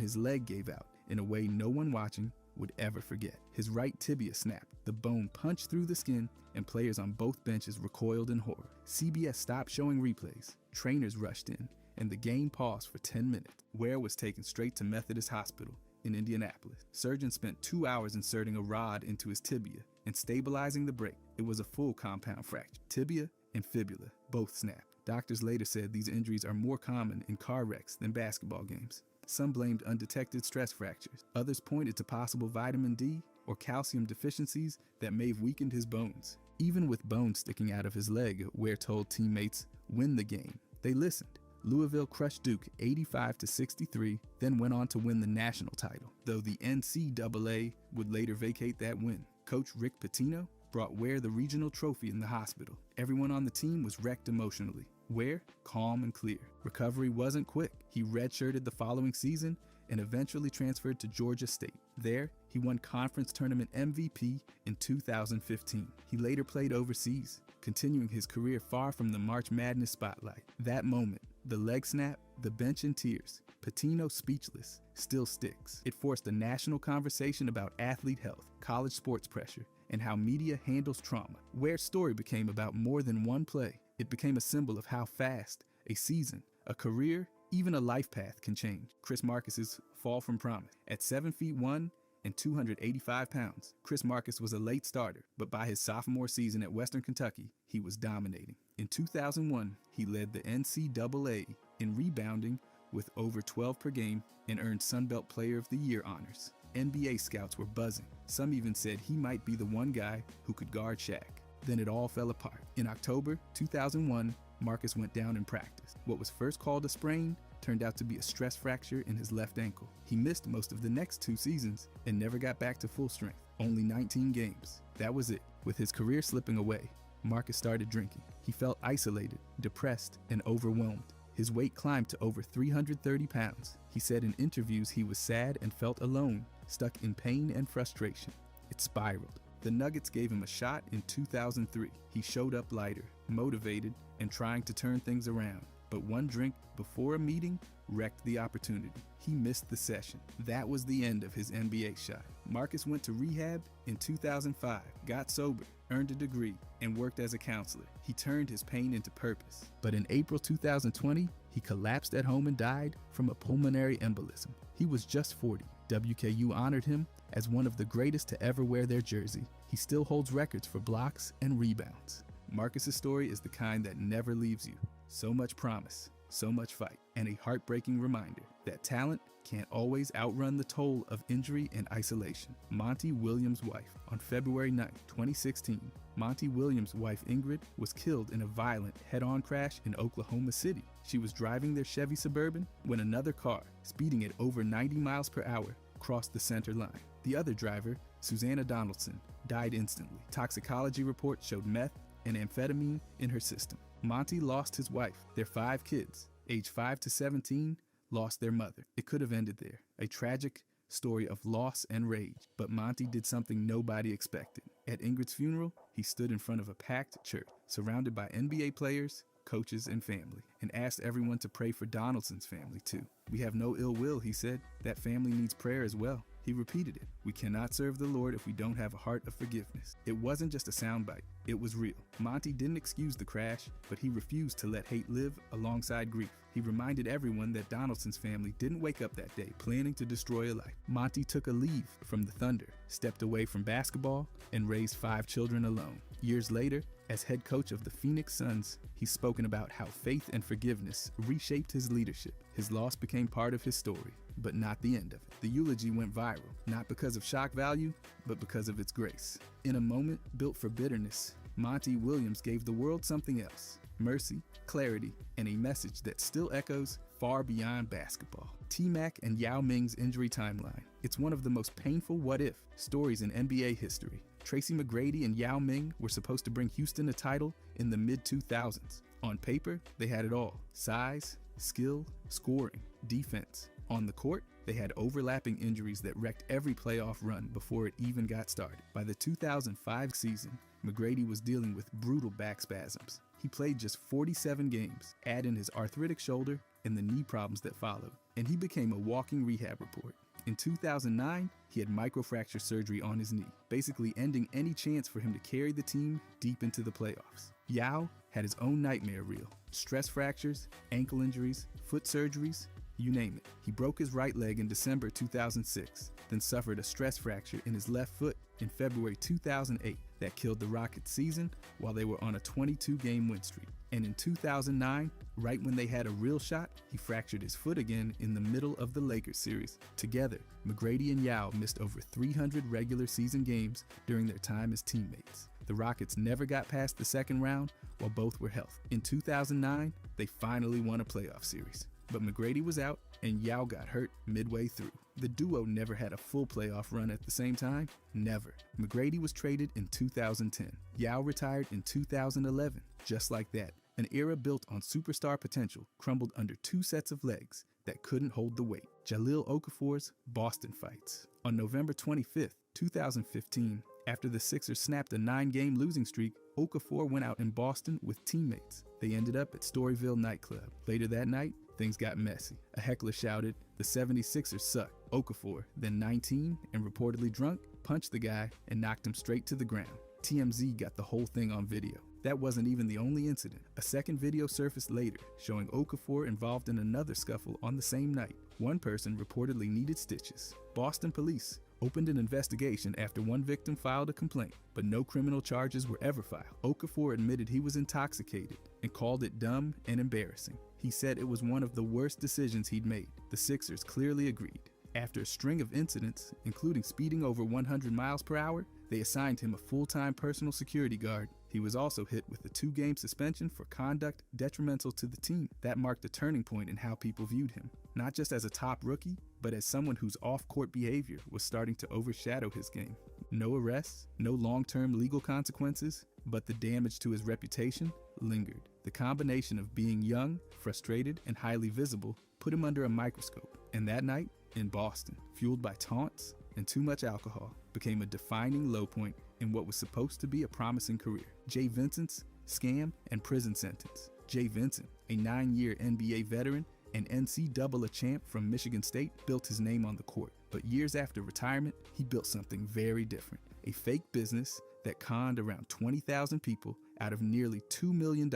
his leg gave out in a way no one watching would ever forget. His right tibia snapped, the bone punched through the skin, and players on both benches recoiled in horror. CBS stopped showing replays, trainers rushed in, and the game paused for 10 minutes. Ware was taken straight to Methodist Hospital in Indianapolis. Surgeons spent 2 hours inserting a rod into his tibia and stabilizing the break. It was a full compound fracture. Tibia and fibula both snapped. Doctors later said these injuries are more common in car wrecks than basketball games. Some blamed undetected stress fractures. Others pointed to possible vitamin D or calcium deficiencies that may have weakened his bones. Even with bones sticking out of his leg, Ware told teammates, "Win the game." They listened. Louisville crushed Duke 85-63, then went on to win the national title, though the NCAA would later vacate that win. Coach Rick Pitino brought Ware the regional trophy in the hospital. Everyone on the team was wrecked emotionally. Ware, calm and clear. Recovery wasn't quick. He redshirted the following season and eventually transferred to Georgia State. There, he won conference tournament MVP in 2015. He later played overseas, continuing his career far from the March Madness spotlight. That moment, the leg snap, the bench in tears, Pitino speechless, still sticks. It forced a national conversation about athlete health, college sports pressure, and how media handles trauma. Ware's story became about more than one play. It became a symbol of how fast a season, a career, even a life path can change. Chris Marcus's fall from promise. At 7'1" and 285 pounds, Chris Marcus was a late starter, but by his sophomore season at Western Kentucky, he was dominating. In 2001, he led the NCAA in rebounding with over 12 per game and earned Sunbelt Player of the Year honors. NBA scouts were buzzing. Some even said he might be the one guy who could guard Shaq. Then it all fell apart. In October 2001, Marcus went down in practice. What was first called a sprain turned out to be a stress fracture in his left ankle. He missed most of the next 2 seasons and never got back to full strength. Only 19 games. That was it. With his career slipping away, Marcus started drinking. He felt isolated, depressed, and overwhelmed. His weight climbed to over 330 pounds. He said in interviews he was sad and felt alone, stuck in pain and frustration. It spiraled. The Nuggets gave him a shot in 2003. He showed up lighter, motivated, and trying to turn things around. But one drink before a meeting wrecked the opportunity. He missed the session. That was the end of his NBA shot. Marcus went to rehab in 2005, got sober, earned a degree, and worked as a counselor. He turned his pain into purpose. But in April 2020, he collapsed at home and died from a pulmonary embolism. He was just 40. WKU honored him as one of the greatest to ever wear their jersey. He still holds records for blocks and rebounds. Marcus's story is the kind that never leaves you. So much promise, so much fight, and a heartbreaking reminder that talent can't always outrun the toll of injury and isolation. Monty Williams' wife. On February 9, 2016, Monty Williams' wife Ingrid was killed in a violent head-on crash in Oklahoma City. She was driving their Chevy Suburban when another car, speeding at over 90 miles per hour, crossed the center line. The other driver, Susanna Donaldson, died instantly. Toxicology reports showed meth and amphetamine in her system. Monty lost his wife. Their 5 kids, aged 5 to 17, lost their mother. It could have ended there. A tragic story of loss and rage. But Monty did something nobody expected. At Ingrid's funeral, he stood in front of a packed church, surrounded by NBA players, coaches, and family, and asked everyone to pray for Donaldson's family too. "We have no ill will," he said. "That family needs prayer as well." He repeated it. "We cannot serve the Lord if we don't have a heart of forgiveness." It wasn't just a soundbite. It was real. Monty didn't excuse the crash, but he refused to let hate live alongside grief. He reminded everyone that Donaldson's family didn't wake up that day planning to destroy a life. Monty took a leave from the Thunder, stepped away from basketball, and raised 5 children alone. Years later, as head coach of the Phoenix Suns, he's spoken about how faith and forgiveness reshaped his leadership. His loss became part of his story, but not the end of it. The eulogy went viral, not because of shock value, but because of its grace. In a moment built for bitterness, Monty Williams gave the world something else: mercy, clarity, and a message that still echoes far beyond basketball. T-Mac and Yao Ming's injury timeline. It's one of the most painful what-if stories in NBA history. Tracy McGrady and Yao Ming were supposed to bring Houston a title in the mid-2000s. On paper, they had it all: size, skill, scoring, defense. On the court, they had overlapping injuries that wrecked every playoff run before it even got started. By the 2005 season, McGrady was dealing with brutal back spasms. He played just 47 games, add in his arthritic shoulder and the knee problems that followed, and he became a walking rehab report. In 2009, he had microfracture surgery on his knee, basically ending any chance for him to carry the team deep into the playoffs. Yao had his own nightmare reel: stress fractures, ankle injuries, foot surgeries, you name it. He broke his right leg in December 2006, then suffered a stress fracture in his left foot in February 2008 that killed the Rockets' season while they were on a 22-game win streak. And in 2009, right when they had a real shot, he fractured his foot again in the middle of the Lakers series. Together, McGrady and Yao missed over 300 regular season games during their time as teammates. The Rockets never got past the second round while both were healthy. In 2009, they finally won a playoff series. But McGrady was out and Yao got hurt midway through. The duo never had a full playoff run at the same time. Never. McGrady was traded in 2010. Yao retired in 2011. Just like that, an era built on superstar potential crumbled under 2 sets of legs that couldn't hold the weight. Jahlil Okafor's Boston fights. On November 25th, 2015, after the Sixers snapped a 9-game losing streak, Okafor went out in Boston with teammates. They ended up at Storyville nightclub. Later that night, things got messy. A heckler shouted, "The 76ers suck." Okafor, then 19 and reportedly drunk, punched the guy and knocked him straight to the ground. TMZ got the whole thing on video. That wasn't even the only incident. A second video surfaced later, showing Okafor involved in another scuffle on the same night. One person reportedly needed stitches. Boston police opened an investigation after one victim filed a complaint, but no criminal charges were ever filed. Okafor admitted he was intoxicated and called it dumb and embarrassing. He said it was one of the worst decisions he'd made. The Sixers clearly agreed. After a string of incidents, including speeding over 100 miles per hour, they assigned him a full-time personal security guard. He was also hit with a 2-game suspension for conduct detrimental to the team. That marked a turning point in how people viewed him, not just as a top rookie, but as someone whose off-court behavior was starting to overshadow his game. No arrests, no long-term legal consequences, but the damage to his reputation lingered. The combination of being young, frustrated, and highly visible put him under a microscope. And that night, in Boston, fueled by taunts and too much alcohol, became a defining low point in what was supposed to be a promising career. Jay Vincent's scam and prison sentence. Jay Vincent, a 9-year NBA veteran and NCAA champ from Michigan State, built his name on the court. But years after retirement, he built something very different. A fake business that conned around 20,000 people out of nearly $2 million.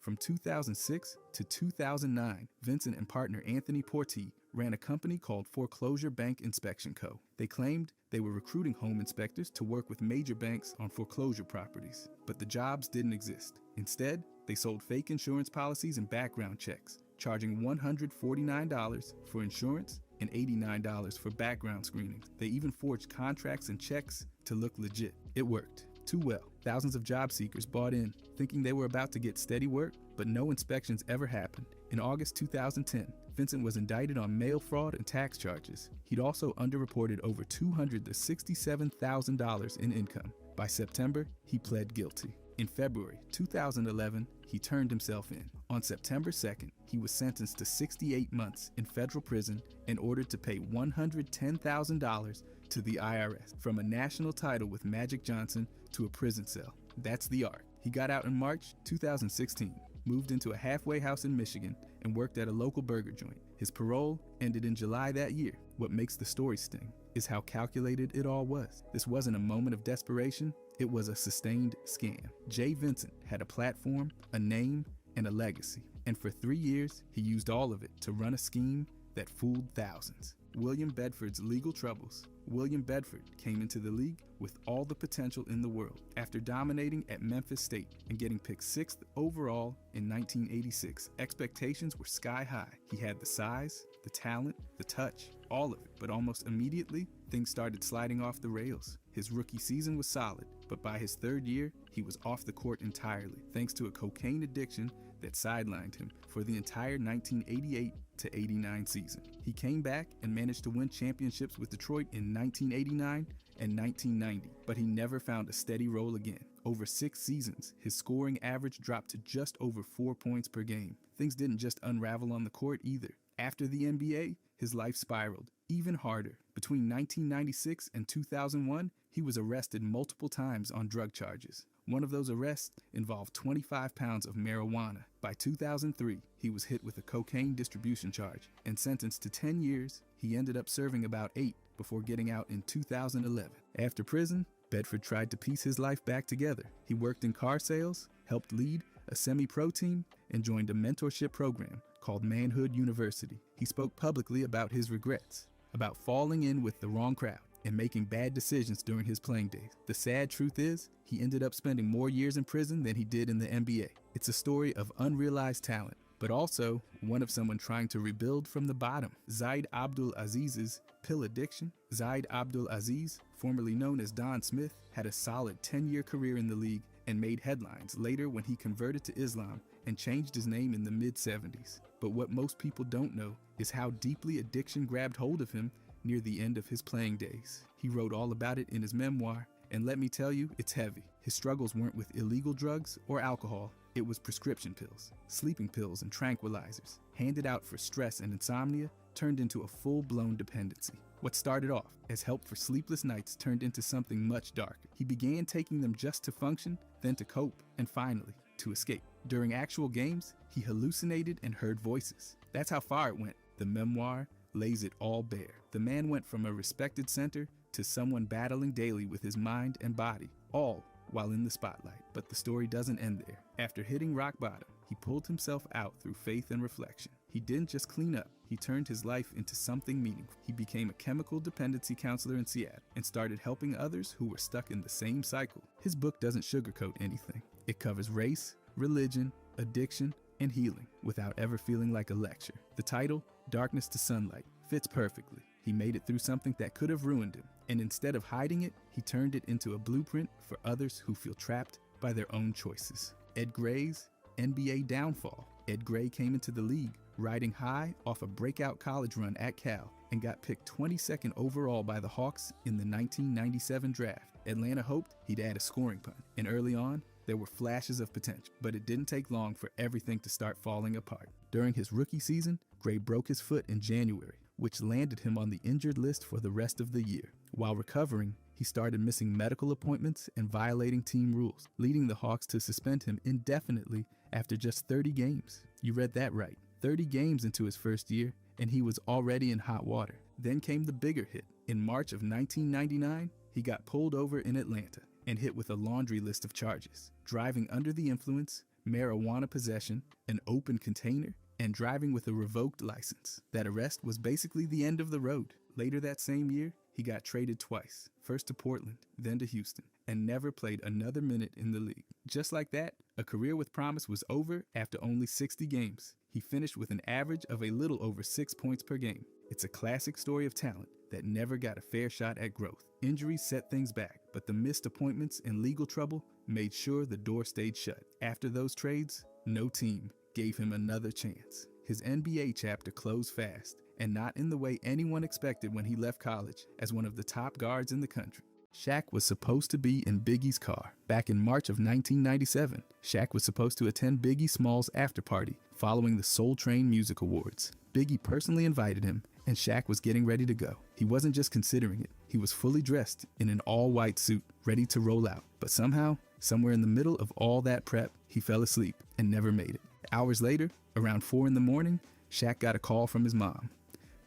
From 2006 to 2009, Vincent and partner Anthony Porti ran a company called Foreclosure Bank Inspection Co. They claimed they were recruiting home inspectors to work with major banks on foreclosure properties, but the jobs didn't exist. Instead, they sold fake insurance policies and background checks, charging $149 for insurance and $89 for background screenings. They even forged contracts and checks to look legit. It worked. Too well. Thousands of job seekers bought in, thinking they were about to get steady work, but no inspections ever happened. In August 2010, Vincent was indicted on mail fraud and tax charges. He'd also underreported over $200,000 to $67,000 in income. By September, he pled guilty. In February 2011, he turned himself in. On September 2nd, he was sentenced to 68 months in federal prison and ordered to pay $110,000 to the IRS, from a national title with Magic Johnson to a prison cell. That's the arc. He got out in March 2016, moved into a halfway house in Michigan, and worked at a local burger joint. His parole ended in July that year. What makes the story sting is how calculated it all was. This wasn't a moment of desperation. It was a sustained scam. Jay Vincent had a platform, a name, and a legacy. And for 3 years, he used all of it to run a scheme that fooled thousands. William Bedford's legal troubles. William Bedford came into the league with all the potential in the world. After dominating at Memphis State and getting picked 6th overall in 1986, expectations were sky high. He had the size, the talent, the touch, all of it. But almost immediately, things started sliding off the rails. His rookie season was solid, but by his 3rd year, he was off the court entirely, thanks to a cocaine addiction that sidelined him for the entire 1988 to 89 season. He came back and managed to win championships with Detroit in 1989 and 1990, but he never found a steady role again. Over 6 seasons, his scoring average dropped to just over 4 points per game. Things didn't just unravel on the court either. After the NBA, his life spiraled even harder. Between 1996 and 2001, he was arrested multiple times on drug charges. One of those arrests involved 25 pounds of marijuana. By 2003, he was hit with a cocaine distribution charge and sentenced to 10 years. He ended up serving about 8 before getting out in 2011. After prison, Bedford tried to piece his life back together. He worked in car sales, helped lead a semi-pro team, and joined a mentorship program called Manhood University. He spoke publicly about his regrets, about falling in with the wrong crowd and making bad decisions during his playing days. The sad truth is, he ended up spending more years in prison than he did in the NBA. It's a story of unrealized talent, but also one of someone trying to rebuild from the bottom. Zaid Abdul Aziz's pill addiction. Zaid Abdul Aziz, formerly known as Don Smith, had a solid 10-year career in the league and made headlines later when he converted to Islam and changed his name in the mid-70s. But what most people don't know is how deeply addiction grabbed hold of him near the end of his playing days. He wrote all about it in his memoir, and let me tell you, it's heavy. His struggles weren't with illegal drugs or alcohol. It was prescription pills, sleeping pills and tranquilizers, handed out for stress and insomnia, turned into a full-blown dependency. What started off as help for sleepless nights turned into something much darker. He began taking them just to function, then to cope, and finally, to escape. During actual games, he hallucinated and heard voices. That's how far it went. The memoir lays it all bare. The man went from a respected center to someone battling daily with his mind and body, all while in the spotlight. But the story doesn't end there. After hitting rock bottom, he pulled himself out through faith and reflection. He didn't just clean up, he turned his life into something meaningful. He became a chemical dependency counselor in Seattle and started helping others who were stuck in the same cycle. His book doesn't sugarcoat anything. It covers race, religion, addiction, and healing without ever feeling like a lecture. The title, Darkness to Sunlight, fits perfectly. He made it through something that could have ruined him, and instead of hiding it, he turned it into a blueprint for others who feel trapped by their own choices. Ed Gray's NBA downfall. Ed Gray came into the league riding high off a breakout college run at Cal and got picked 22nd overall by the Hawks in the 1997 draft. Atlanta hoped he'd add a scoring punt, and early on, there were flashes of potential, but it didn't take long for everything to start falling apart. During his rookie season, Gray broke his foot in January, which landed him on the injured list for the rest of the year. While recovering, he started missing medical appointments and violating team rules, leading the Hawks to suspend him indefinitely after just 30 games. You read that right. 30 games into his first year, and he was already in hot water. Then came the bigger hit. In March of 1999, he got pulled over in Atlanta and hit with a laundry list of charges: driving under the influence, marijuana possession, an open container, and driving with a revoked license. That arrest was basically the end of the road. Later that same year, he got traded twice, first to Portland, then to Houston. and never played another minute in the league. Just like that, a career with promise was over after only 60 games. He finished with an average of a little over 6 points per game. It's a classic story of talent that never got a fair shot at growth. Injuries set things back, but the missed appointments and legal trouble made sure the door stayed shut. After those trades, no team gave him another chance. His NBA chapter closed fast, and not in the way anyone expected when he left college as one of the top guards in the country. Shaq was supposed to be in Biggie's car. Back in March of 1997, Shaq was supposed to attend Biggie Smalls' after party following the Soul Train Music Awards. Biggie personally invited him, and Shaq was getting ready to go. He wasn't just considering it. He was fully dressed in an all-white suit, ready to roll out. But somehow, somewhere in the middle of all that prep, he fell asleep and never made it. Hours later, around 4 in the morning, Shaq got a call from his mom.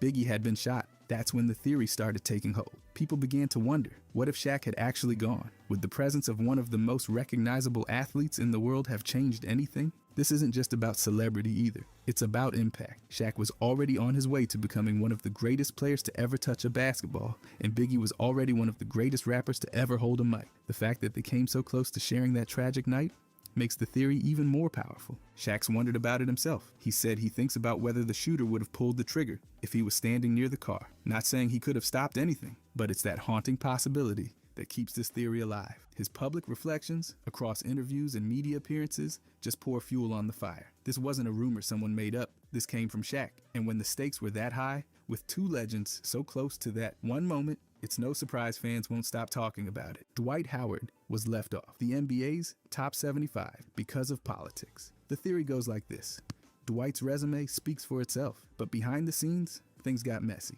Biggie had been shot. That's when the theory started taking hold. People began to wonder, what if Shaq had actually gone? Would the presence of one of the most recognizable athletes in the world have changed anything? This isn't just about celebrity either. It's about impact. Shaq was already on his way to becoming one of the greatest players to ever touch a basketball, and Biggie was already one of the greatest rappers to ever hold a mic. The fact that they came so close to sharing that tragic night makes the theory even more powerful. Shaq's wondered about it himself. He said he thinks about whether the shooter would have pulled the trigger if he was standing near the car. Not saying he could have stopped anything, but it's that haunting possibility that keeps this theory alive. His public reflections across interviews and media appearances just pour fuel on the fire. This wasn't a rumor someone made up. This came from Shaq. And when the stakes were that high, with two legends so close to that one moment, it's no surprise fans won't stop talking about it. Dwight Howard was left off the NBA's top 75 because of politics. The theory goes like this. Dwight's resume speaks for itself, but behind the scenes, things got messy.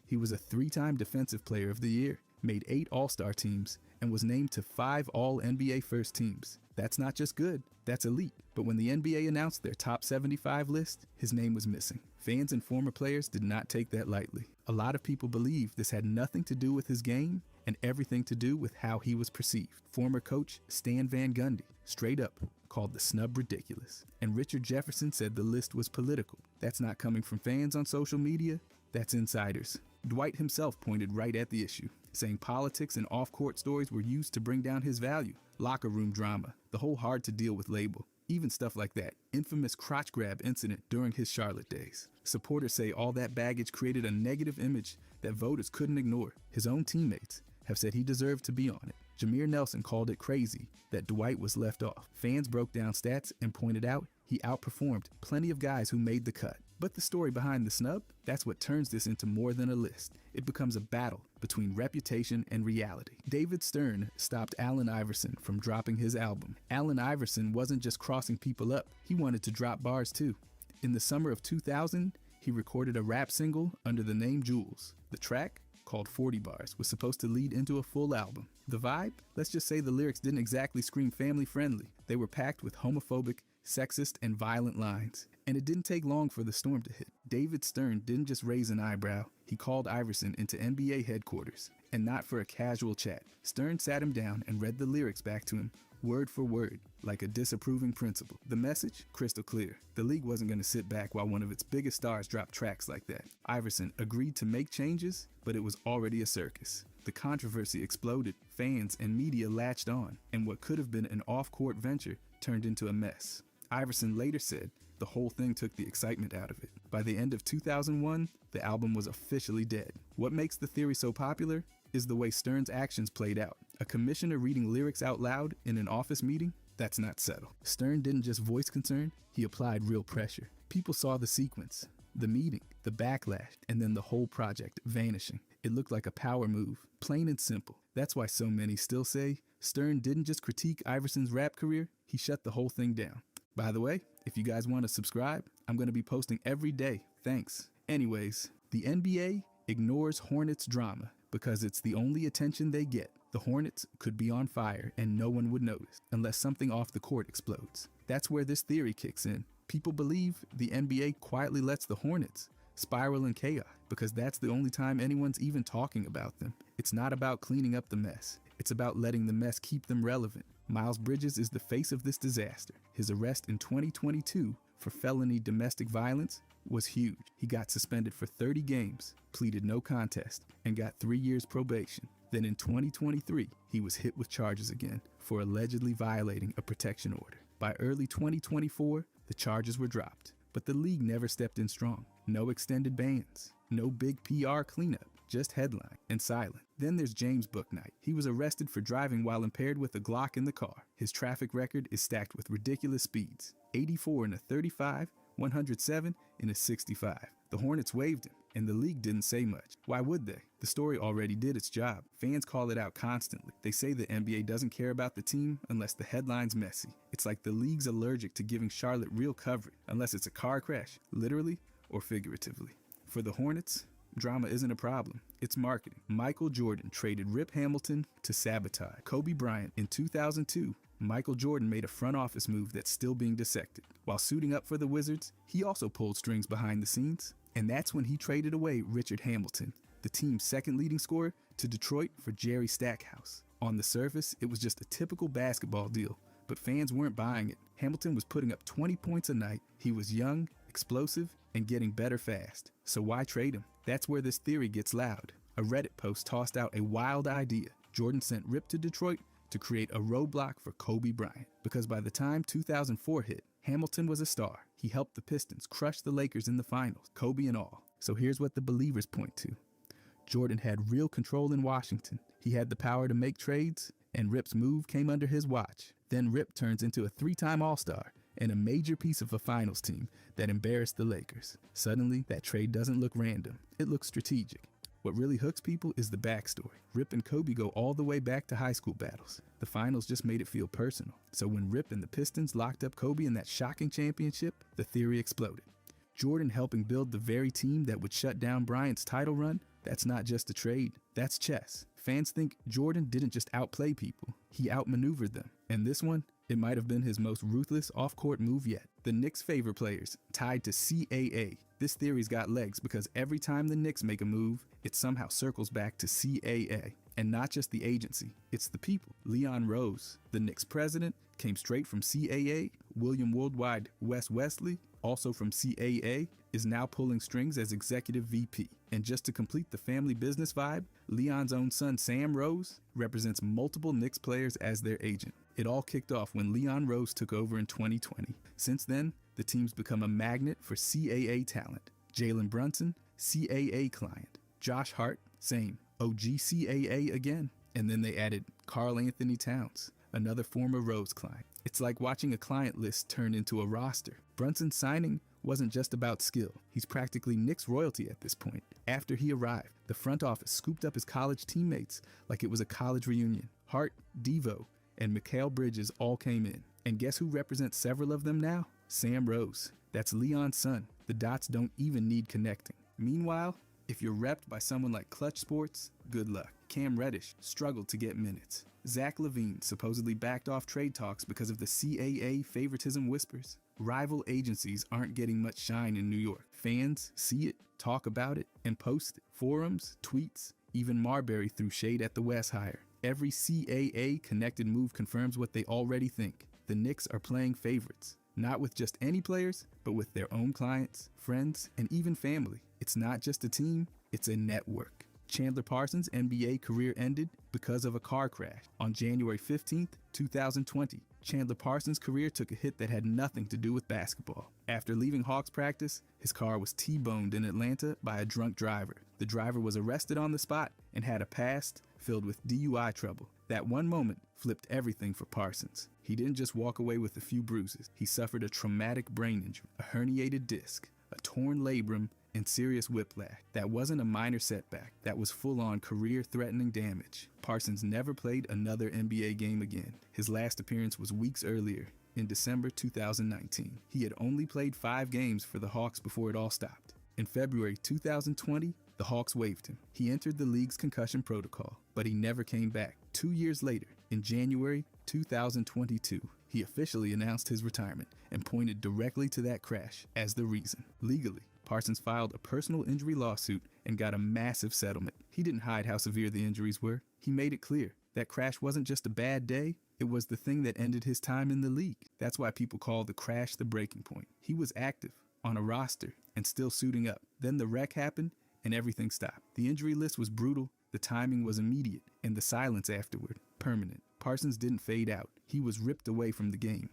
He was a 3-time Defensive Player of the Year, made 8 All-Star teams, and was named to 5 All-NBA first teams. That's not just good, that's elite. But when the NBA announced their top 75 list, his name was missing. Fans and former players did not take that lightly. A lot of people believe this had nothing to do with his game and everything to do with how he was perceived. Former coach Stan Van Gundy straight up called the snub ridiculous. And Richard Jefferson said the list was political. That's not coming from fans on social media, that's insiders. Dwight himself pointed right at the issue, saying politics and off-court stories were used to bring down his value. Locker room drama, the whole hard-to-deal-with label, even stuff like that infamous crotch grab incident during his Charlotte days. Supporters say all that baggage created a negative image that voters couldn't ignore. His own teammates have said he deserved to be on it. Jameer Nelson called it crazy that Dwight was left off. Fans broke down stats and pointed out he outperformed plenty of guys who made the cut. But the story behind the snub, that's what turns this into more than a list. It becomes a battle between reputation and reality. David Stern stopped Allen Iverson from dropping his album. Allen Iverson wasn't just crossing people up, he wanted to drop bars too. In the summer of 2000, he recorded a rap single under the name Jules. The track, called 40 Bars, was supposed to lead into a full album. The vibe? Let's just say the lyrics didn't exactly scream family friendly. They were packed with homophobic, sexist, and violent lines. And it didn't take long for the storm to hit. David Stern didn't just raise an eyebrow, he called Iverson into NBA headquarters. And not for a casual chat. Stern sat him down and read the lyrics back to him, word for word, like a disapproving principal. The message? Crystal clear. The league wasn't going to sit back while one of its biggest stars dropped tracks like that. Iverson agreed to make changes, but it was already a circus. The controversy exploded, fans and media latched on, and what could have been an off-court venture turned into a mess. Iverson later said the whole thing took the excitement out of it. By the end of 2001, the album was officially dead. What makes the theory so popular is the way Stern's actions played out. A commissioner reading lyrics out loud in an office meeting? That's not subtle. Stern didn't just voice concern, he applied real pressure. People saw the sequence, the meeting, the backlash, and then the whole project vanishing. It looked like a power move, plain and simple. That's why so many still say Stern didn't just critique Iverson's rap career, he shut the whole thing down. By the way, if you guys want to subscribe, I'm going to be posting every day. Thanks. Anyways, the NBA ignores Hornets drama because it's the only attention they get. The Hornets could be on fire and no one would notice unless something off the court explodes. That's where this theory kicks in. People believe the NBA quietly lets the Hornets spiral in chaos because that's the only time anyone's even talking about them. It's not about cleaning up the mess. It's about letting the mess keep them relevant. Miles Bridges is the face of this disaster. His arrest in 2022 for felony domestic violence was huge. He got suspended for 30 games, pleaded no contest, and got 3 years probation. Then in 2023, he was hit with charges again for allegedly violating a protection order. By early 2024, the charges were dropped, but the league never stepped in strong. No extended bans, no big PR cleanup, just headline and silent. Then there's James Bouknight. He was arrested for driving while impaired with a Glock in the car. His traffic record is stacked with ridiculous speeds: 84 in a 35, 107 in a 65. The Hornets waived him, and the league didn't say much. Why would they? The story already did its job. Fans call it out constantly. They say the NBA doesn't care about the team unless the headline's messy. It's like the league's allergic to giving Charlotte real coverage, unless it's a car crash, literally or figuratively. For the Hornets, drama isn't a problem, it's marketing. Michael Jordan traded Rip Hamilton to sabotage Kobe Bryant. In 2002, Michael Jordan made a front office move that's still being dissected. While suiting up for the Wizards, he also pulled strings behind the scenes. And that's when he traded away Richard Hamilton, the team's second leading scorer, to Detroit for Jerry Stackhouse. On the surface, it was just a typical basketball deal, but fans weren't buying it. Hamilton was putting up 20 points a night. He was young, explosive, and getting better fast. So why trade him? That's where this theory gets loud. A Reddit post tossed out a wild idea. Jordan sent Rip to Detroit to create a roadblock for Kobe Bryant, because by the time 2004 hit, Hamilton was a star. He helped the Pistons crush the Lakers in the finals, Kobe and all. So here's what the believers point to. Jordan had real control in Washington. He had the power to make trades, and Rip's move came under his watch. Then Rip turns into a 3-time All-Star and a major piece of a finals team that embarrassed the Lakers. Suddenly, that trade doesn't look random. It looks strategic. What really hooks people is the backstory. Rip and Kobe go all the way back to high school battles. The finals just made it feel personal. So when Rip and the Pistons locked up Kobe in that shocking championship, the theory exploded. Jordan helping build the very team that would shut down Bryant's title run? That's not just a trade, that's chess. Fans think Jordan didn't just outplay people, he outmaneuvered them. And this one, it might have been his most ruthless off-court move yet. The Knicks' favorite players tied to CAA. This theory's got legs because every time the Knicks make a move, it somehow circles back to CAA. And not just the agency, it's the people. Leon Rose, the Knicks president, came straight from CAA. William Worldwide Wes Wesley, also from CAA, is now pulling strings as executive VP. And just to complete the family business vibe, Leon's own son Sam Rose represents multiple Knicks players as their agent. It all kicked off when Leon Rose took over in 2020. Since then, the team's become a magnet for CAA talent. Jalen Brunson, CAA client. Josh Hart, same. OG CAA again. And then they added Karl Anthony Towns, another former Rose client. It's like watching a client list turn into a roster. Brunson's signing wasn't just about skill. He's practically Knicks royalty at this point. After he arrived, the front office scooped up his college teammates like it was a college reunion. Hart, Devo, and Mikal Bridges all came in. And guess who represents several of them now? Sam Rose. That's Leon's son. The dots don't even need connecting. Meanwhile, if you're repped by someone like Clutch Sports, good luck. Cam Reddish struggled to get minutes. Zach LaVine supposedly backed off trade talks because of the CAA favoritism whispers. Rival agencies aren't getting much shine in New York. Fans see it, talk about it, and post it. Forums, tweets, even Marbury threw shade at the West hire. Every CAA connected move confirms what they already think. The Knicks are playing favorites. Not with just any players, but with their own clients, friends, and even family. It's not just a team, it's a network. Chandler Parsons' NBA career ended because of a car crash. On January 15th, 2020, Chandler Parsons' career took a hit that had nothing to do with basketball. After leaving Hawks practice, his car was T-boned in Atlanta by a drunk driver. The driver was arrested on the spot and had a past filled with DUI trouble. That one moment flipped everything for Parsons. He didn't just walk away with a few bruises. He suffered a traumatic brain injury, a herniated disc, a torn labrum, and serious whiplash. That wasn't a minor setback. That was full-on career-threatening damage. Parsons never played another NBA game again. His last appearance was weeks earlier, in December 2019. He had only played 5 games for the Hawks before it all stopped. In February 2020, the Hawks waived him. He entered the league's concussion protocol, but he never came back. 2 years later, in January 2022, he officially announced his retirement and pointed directly to that crash as the reason. Legally, Parsons filed a personal injury lawsuit and got a massive settlement. He didn't hide how severe the injuries were. He made it clear that crash wasn't just a bad day, it was the thing that ended his time in the league. That's why people call the crash the breaking point. He was active, on a roster, and still suiting up. Then the wreck happened and everything stopped. The injury list was brutal, The timing was immediate, and the silence afterward, permanent. Parsons didn't fade out. He was ripped away from the game.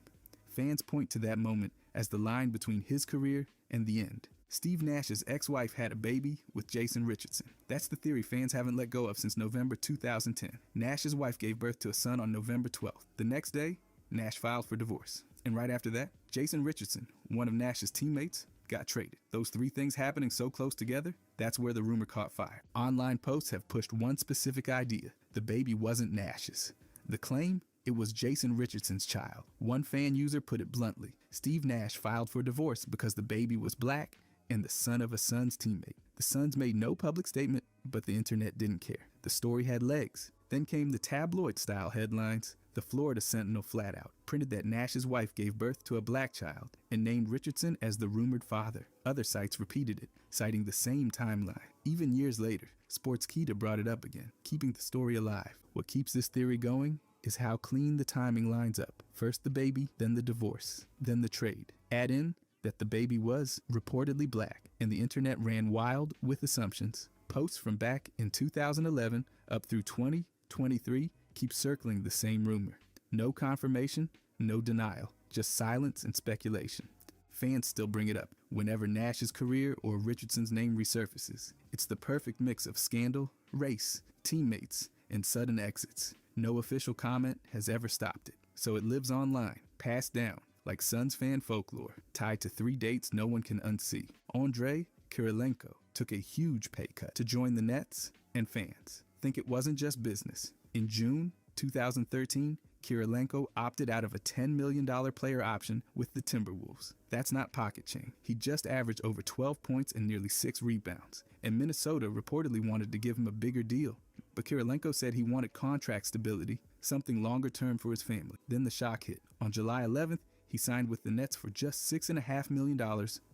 Fans point to that moment as the line between his career and the end. Steve Nash's ex-wife had a baby with Jason Richardson. That's the theory fans haven't let go of since November 2010. Nash's wife gave birth to a son on November 12th. The next day, Nash filed for divorce. And right after that, Jason Richardson, one of Nash's teammates, got traded. Those three things happening so close together, that's where the rumor caught fire. Online posts have pushed one specific idea. The baby wasn't Nash's. The claim? It was Jason Richardson's child. One fan user put it bluntly. Steve Nash filed for divorce because the baby was black and the son of a Suns teammate. The Suns made no public statement, but the internet didn't care. The story had legs. Then came the tabloid-style headlines. The Florida Sentinel flat out printed that Nash's wife gave birth to a black child and named Richardson as the rumored father. Other sites repeated it, citing the same timeline. Even years later, Sportskeeda brought it up again, keeping the story alive. What keeps this theory going is how clean the timing lines up. First the baby, then the divorce, then the trade. Add in that the baby was reportedly black, and the internet ran wild with assumptions. Posts from back in 2011 up through 2023 keep circling the same rumor. No confirmation, no denial, just silence and speculation. Fans still bring it up whenever Nash's career or Richardson's name resurfaces. It's the perfect mix of scandal, race, teammates, and sudden exits. No official comment has ever stopped it, so it lives online, passed down, like Suns fan folklore, tied to three dates no one can unsee. Andrei Kirilenko took a huge pay cut to join the Nets, and fans think it wasn't just business. In June 2013, Kirilenko opted out of a $10 million player option with the Timberwolves. That's not pocket change. He just averaged over 12 points and nearly 6 rebounds, and Minnesota reportedly wanted to give him a bigger deal. But Kirilenko said he wanted contract stability, something longer term for his family. Then the shock hit. On July 11th, he signed with the Nets for just $6.5 million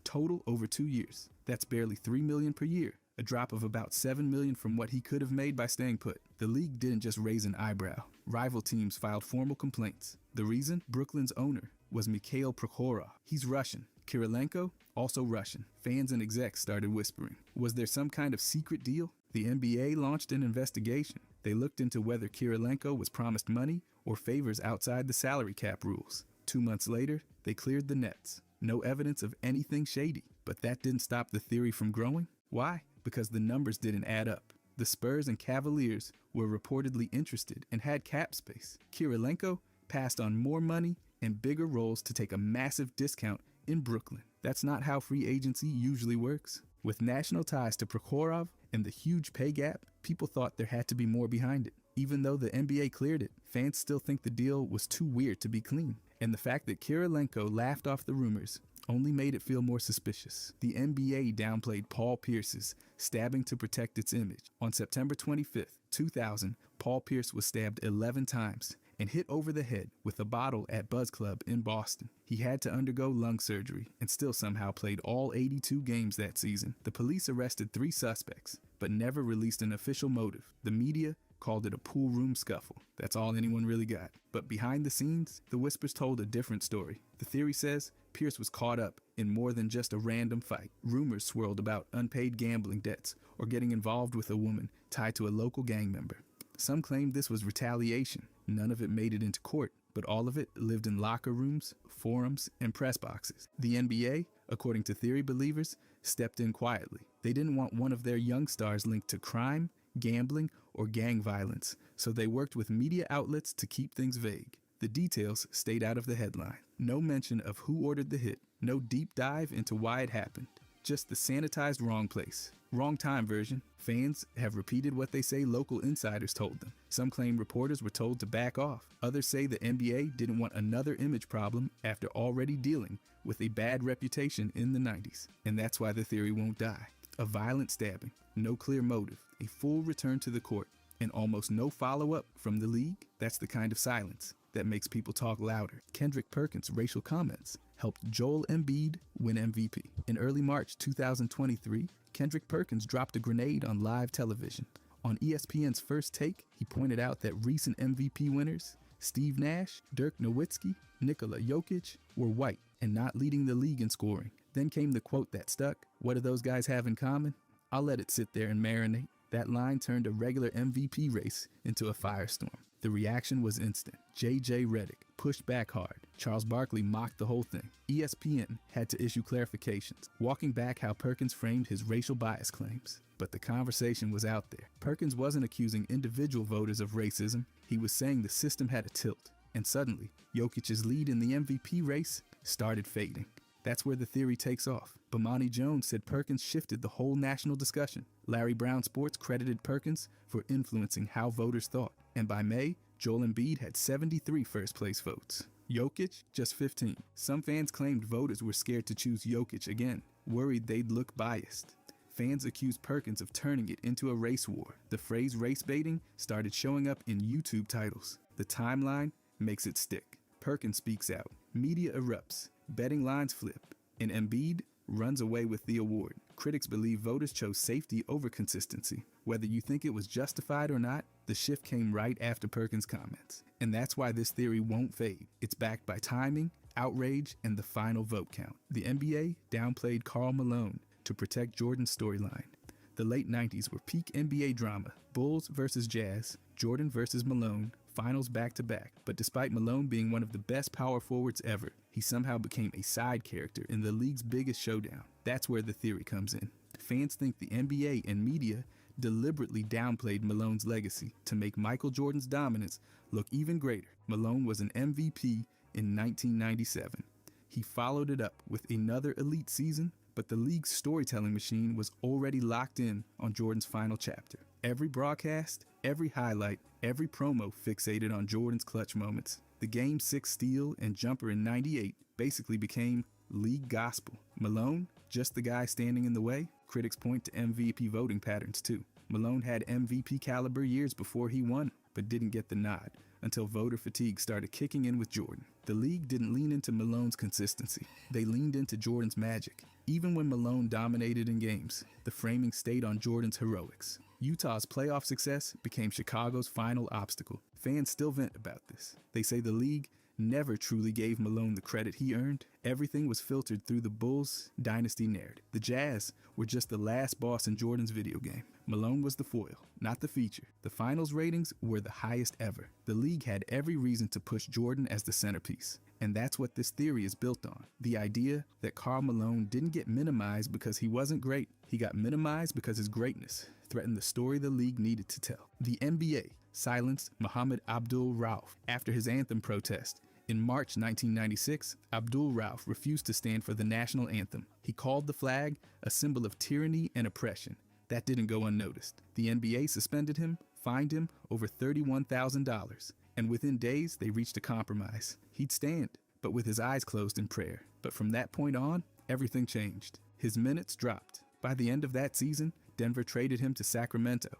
total over 2 years. That's barely $3 million per year, a drop of about $7 million from what he could have made by staying put. The league didn't just raise an eyebrow. Rival teams filed formal complaints. The reason? Brooklyn's owner was Mikhail Prokhorov. He's Russian. Kirilenko, also Russian. Fans and execs started whispering. Was there some kind of secret deal? The NBA launched an investigation. They looked into whether Kirilenko was promised money or favors outside the salary cap rules. 2 months later, they cleared the Nets. No evidence of anything shady. But that didn't stop the theory from growing. Why? Because the numbers didn't add up. The Spurs and Cavaliers were reportedly interested and had cap space. Kirilenko passed on more money and bigger roles to take a massive discount in Brooklyn. That's not how free agency usually works. With national ties to Prokhorov and the huge pay gap, people thought there had to be more behind it. Even though the NBA cleared it, fans still think the deal was too weird to be clean. And the fact that Kirilenko laughed off the rumors only made it feel more suspicious. The NBA downplayed Paul Pierce's stabbing to protect its image. On September 25th, 2000, Paul Pierce was stabbed 11 times and hit over the head with a bottle at Buzz Club in Boston. He had to undergo lung surgery and still somehow played all 82 games that season. The police arrested 3 suspects, but never released an official motive. The media called it a pool room scuffle. That's all anyone really got. But behind the scenes, the whispers told a different story. The theory says Pierce was caught up in more than just a random fight. Rumors swirled about unpaid gambling debts or getting involved with a woman tied to a local gang member. Some claimed this was retaliation. None of it made it into court, but all of it lived in locker rooms, forums, and press boxes. The NBA, according to theory believers, stepped in quietly. They didn't want one of their young stars linked to crime, gambling, or gang violence, so they worked with media outlets to keep things vague. The details stayed out of the headline. No mention of who ordered the hit, no deep dive into why it happened. Just the sanitized wrong place, wrong time version. Fans have repeated what they say local insiders told them. Some claim reporters were told to back off. Others say the NBA didn't want another image problem after already dealing with a bad reputation in the 90s. And that's why the theory won't die. A violent stabbing, no clear motive, a full return to the court, and almost no follow-up from the league. That's the kind of silence that makes people talk louder. Kendrick Perkins' racial comments helped Joel Embiid win MVP. In early March 2023, Kendrick Perkins dropped a grenade on live television. On ESPN's First Take, he pointed out that recent MVP winners, Steve Nash, Dirk Nowitzki, Nikola Jokic, were white and not leading the league in scoring. Then came the quote that stuck. What do those guys have in common? I'll let it sit there and marinate. That line turned a regular MVP race into a firestorm. The reaction was instant. J.J. Redick pushed back hard. Charles Barkley mocked the whole thing. ESPN had to issue clarifications, walking back how Perkins framed his racial bias claims. But the conversation was out there. Perkins wasn't accusing individual voters of racism. He was saying the system had a tilt. And suddenly, Jokic's lead in the MVP race started fading. That's where the theory takes off. Bomani Jones said Perkins shifted the whole national discussion. Larry Brown Sports credited Perkins for influencing how voters thought. And by May, Joel Embiid had 73 first-place votes. Jokic, just 15. Some fans claimed voters were scared to choose Jokic again, worried they'd look biased. Fans accused Perkins of turning it into a race war. The phrase race baiting started showing up in YouTube titles. The timeline makes it stick. Perkins speaks out. Media erupts. Betting lines flip. And Embiid runs away with the award. Critics believe voters chose safety over consistency. Whether you think it was justified or not, the shift came right after Perkins' comments. And that's why this theory won't fade. It's backed by timing, outrage, and the final vote count. The NBA downplayed Karl Malone to protect Jordan's storyline. The late 90s were peak NBA drama. Bulls versus Jazz, Jordan versus Malone, finals back-to-back. But despite Malone being one of the best power forwards ever, he somehow became a side character in the league's biggest showdown. That's where the theory comes in. Fans think the NBA and media deliberately downplayed Malone's legacy to make Michael Jordan's dominance look even greater. Malone was an MVP in 1997. He followed it up with another elite season, but the league's storytelling machine was already locked in on Jordan's final chapter. Every broadcast, every highlight, every promo fixated on Jordan's clutch moments. The Game 6 steal and jumper in '98 basically became league gospel. Malone, just the guy standing in the way? Critics point to MVP voting patterns too. Malone had MVP caliber years before he won, but didn't get the nod until voter fatigue started kicking in with Jordan. The league didn't lean into Malone's consistency. They leaned into Jordan's magic. Even when Malone dominated in games, the framing stayed on Jordan's heroics. Utah's playoff success became Chicago's final obstacle. Fans still vent about this. They say the league never truly gave Malone the credit he earned. Everything was filtered through the Bulls' dynasty narrative. The Jazz were just the last boss in Jordan's video game. Malone was the foil, not the feature. The finals ratings were the highest ever. The league had every reason to push Jordan as the centerpiece. And that's what this theory is built on. The idea that Karl Malone didn't get minimized because he wasn't great. He got minimized because his greatness threatened the story the league needed to tell. The NBA silenced Mohammed Abdul-Rauf after his anthem protest. In March 1996, Abdul-Rauf refused to stand for the national anthem. He called the flag a symbol of tyranny and oppression. That didn't go unnoticed. The NBA suspended him, fined him over $31,000. And within days, they reached a compromise. He'd stand, but with his eyes closed in prayer. But from that point on, everything changed. His minutes dropped. By the end of that season, Denver traded him to Sacramento.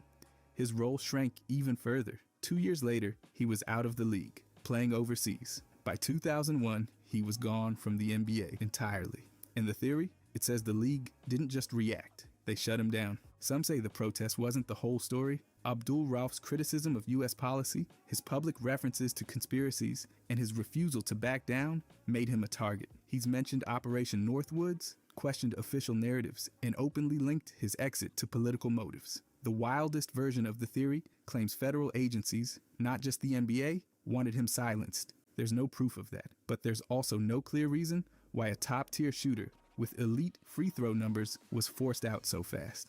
His role shrank even further. 2 years later, he was out of the league, playing overseas. By 2001, he was gone from the NBA entirely. In the theory, it says the league didn't just react, they shut him down. Some say the protest wasn't the whole story. Abdul-Rauf's criticism of U.S. policy, his public references to conspiracies, and his refusal to back down made him a target. He's mentioned Operation Northwoods, questioned official narratives, and openly linked his exit to political motives. The wildest version of the theory claims federal agencies, not just the NBA, wanted him silenced. There's no proof of that, but there's also no clear reason why a top-tier shooter with elite free throw numbers was forced out so fast.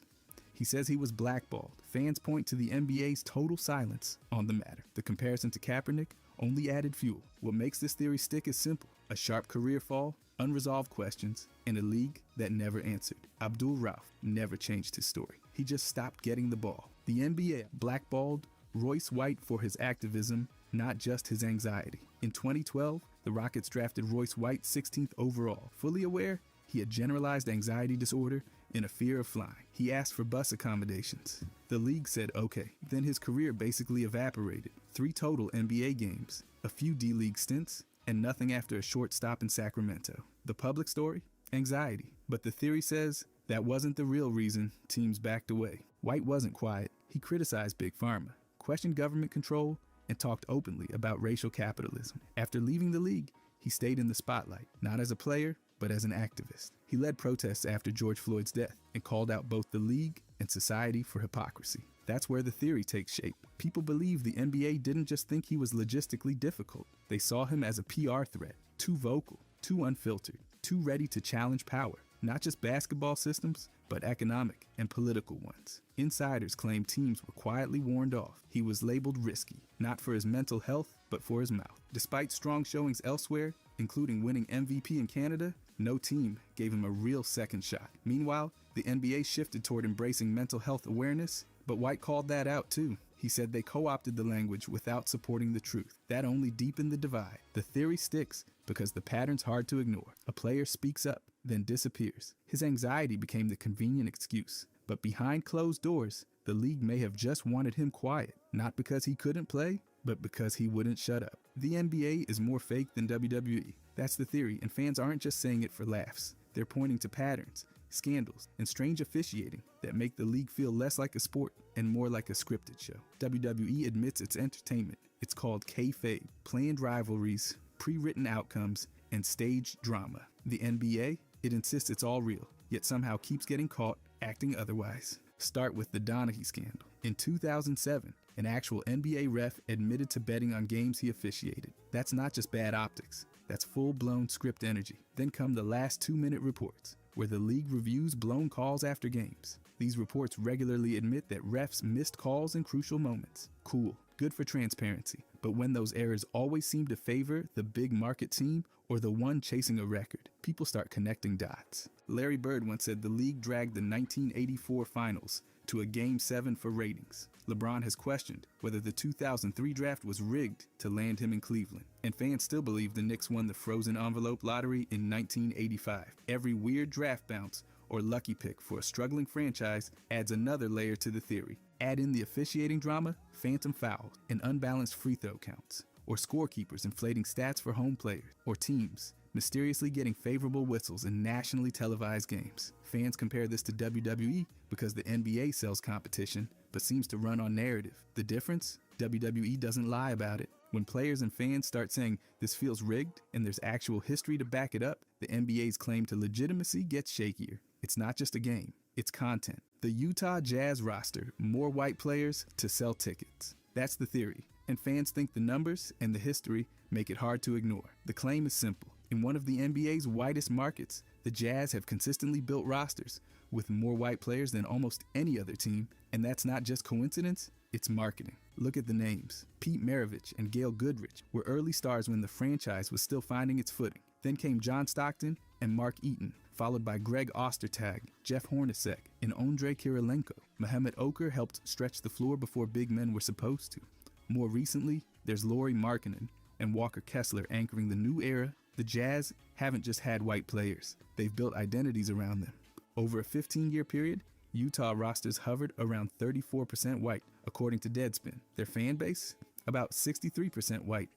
He says he was blackballed. Fans point to the NBA's total silence on the matter. The comparison to Kaepernick only added fuel. What makes this theory stick is simple: a sharp career fall, unresolved questions, and a league that never answered. Abdul-Rauf never changed his story. He just stopped getting the ball. The NBA blackballed Royce White for his activism, not just his anxiety. In 2012, the Rockets drafted Royce White 16th overall, fully aware he had generalized anxiety disorder and a fear of flying. He asked for bus accommodations. The league said okay. Then his career basically evaporated. 3 total NBA games, a few D-League stints, and nothing after a short stop in Sacramento. The public story? Anxiety. But the theory says that wasn't the real reason teams backed away. White wasn't quiet. He criticized Big Pharma, questioned government control, and talked openly about racial capitalism. After leaving the league, he stayed in the spotlight, not as a player, but as an activist. He led protests after George Floyd's death and called out both the league and society for hypocrisy. That's where the theory takes shape. People believe the NBA didn't just think he was logistically difficult. They saw him as a PR threat, too vocal, too unfiltered, too ready to challenge power. Not just basketball systems, but economic and political ones. Insiders claim teams were quietly warned off. He was labeled risky, not for his mental health, but for his mouth. Despite strong showings elsewhere, including winning MVP in Canada, no team gave him a real second shot. Meanwhile, the NBA shifted toward embracing mental health awareness, but White called that out too. He said they co-opted the language without supporting the truth. That only deepened the divide. The theory sticks because the pattern's hard to ignore. A player speaks up, then disappears. His anxiety became the convenient excuse. But behind closed doors, the league may have just wanted him quiet, not because he couldn't play, but because he wouldn't shut up. The NBA is more fake than WWE. That's the theory, and fans aren't just saying it for laughs. They're pointing to patterns, scandals, and strange officiating that make the league feel less like a sport and more like a scripted show. WWE admits it's entertainment. It's called kayfabe, planned rivalries, pre-written outcomes, and staged drama. The NBA, it insists it's all real, yet somehow keeps getting caught acting otherwise. Start with the Donaghy scandal. In 2007, an actual NBA ref admitted to betting on games he officiated. That's not just bad optics. That's full-blown script energy. Then come the last 2-minute reports, where the league reviews blown calls after games. These reports regularly admit that refs missed calls in crucial moments. Cool, good for transparency. But when those errors always seem to favor the big market team or the one chasing a record, people start connecting dots. Larry Bird once said the league dragged the 1984 finals to a Game 7 for ratings. LeBron has questioned whether the 2003 draft was rigged to land him in Cleveland. And fans still believe the Knicks won the frozen envelope lottery in 1985. Every weird draft bounce or lucky pick for a struggling franchise adds another layer to the theory. Add in the officiating drama, phantom fouls, and unbalanced free throw counts, or scorekeepers inflating stats for home players, or teams mysteriously getting favorable whistles in nationally televised games. Fans compare this to WWE because the NBA sells competition, but seems to run on narrative. The difference? WWE doesn't lie about it. When players and fans start saying this feels rigged and there's actual history to back it up, the NBA's claim to legitimacy gets shakier. It's not just a game, it's content. The Utah Jazz roster more white players to sell tickets. That's the theory, and fans think the numbers and the history make it hard to ignore. The claim is simple. In one of the NBA's whitest markets, the Jazz have consistently built rosters with more white players than almost any other team, and that's not just coincidence, it's marketing. Look at the names. Pete Maravich and Gail Goodrich were early stars when the franchise was still finding its footing. Then came John Stockton and Mark Eaton, followed by Greg Ostertag, Jeff Hornacek, and Ondrej Kirilenko. Mehmet Okur helped stretch the floor before big men were supposed to. More recently, there's Lauri Markkanen and Walker Kessler anchoring the new era. The Jazz haven't just had white players, they've built identities around them. Over a 15-year period, Utah rosters hovered around 34% white, according to Deadspin. Their fan base? About 63% white.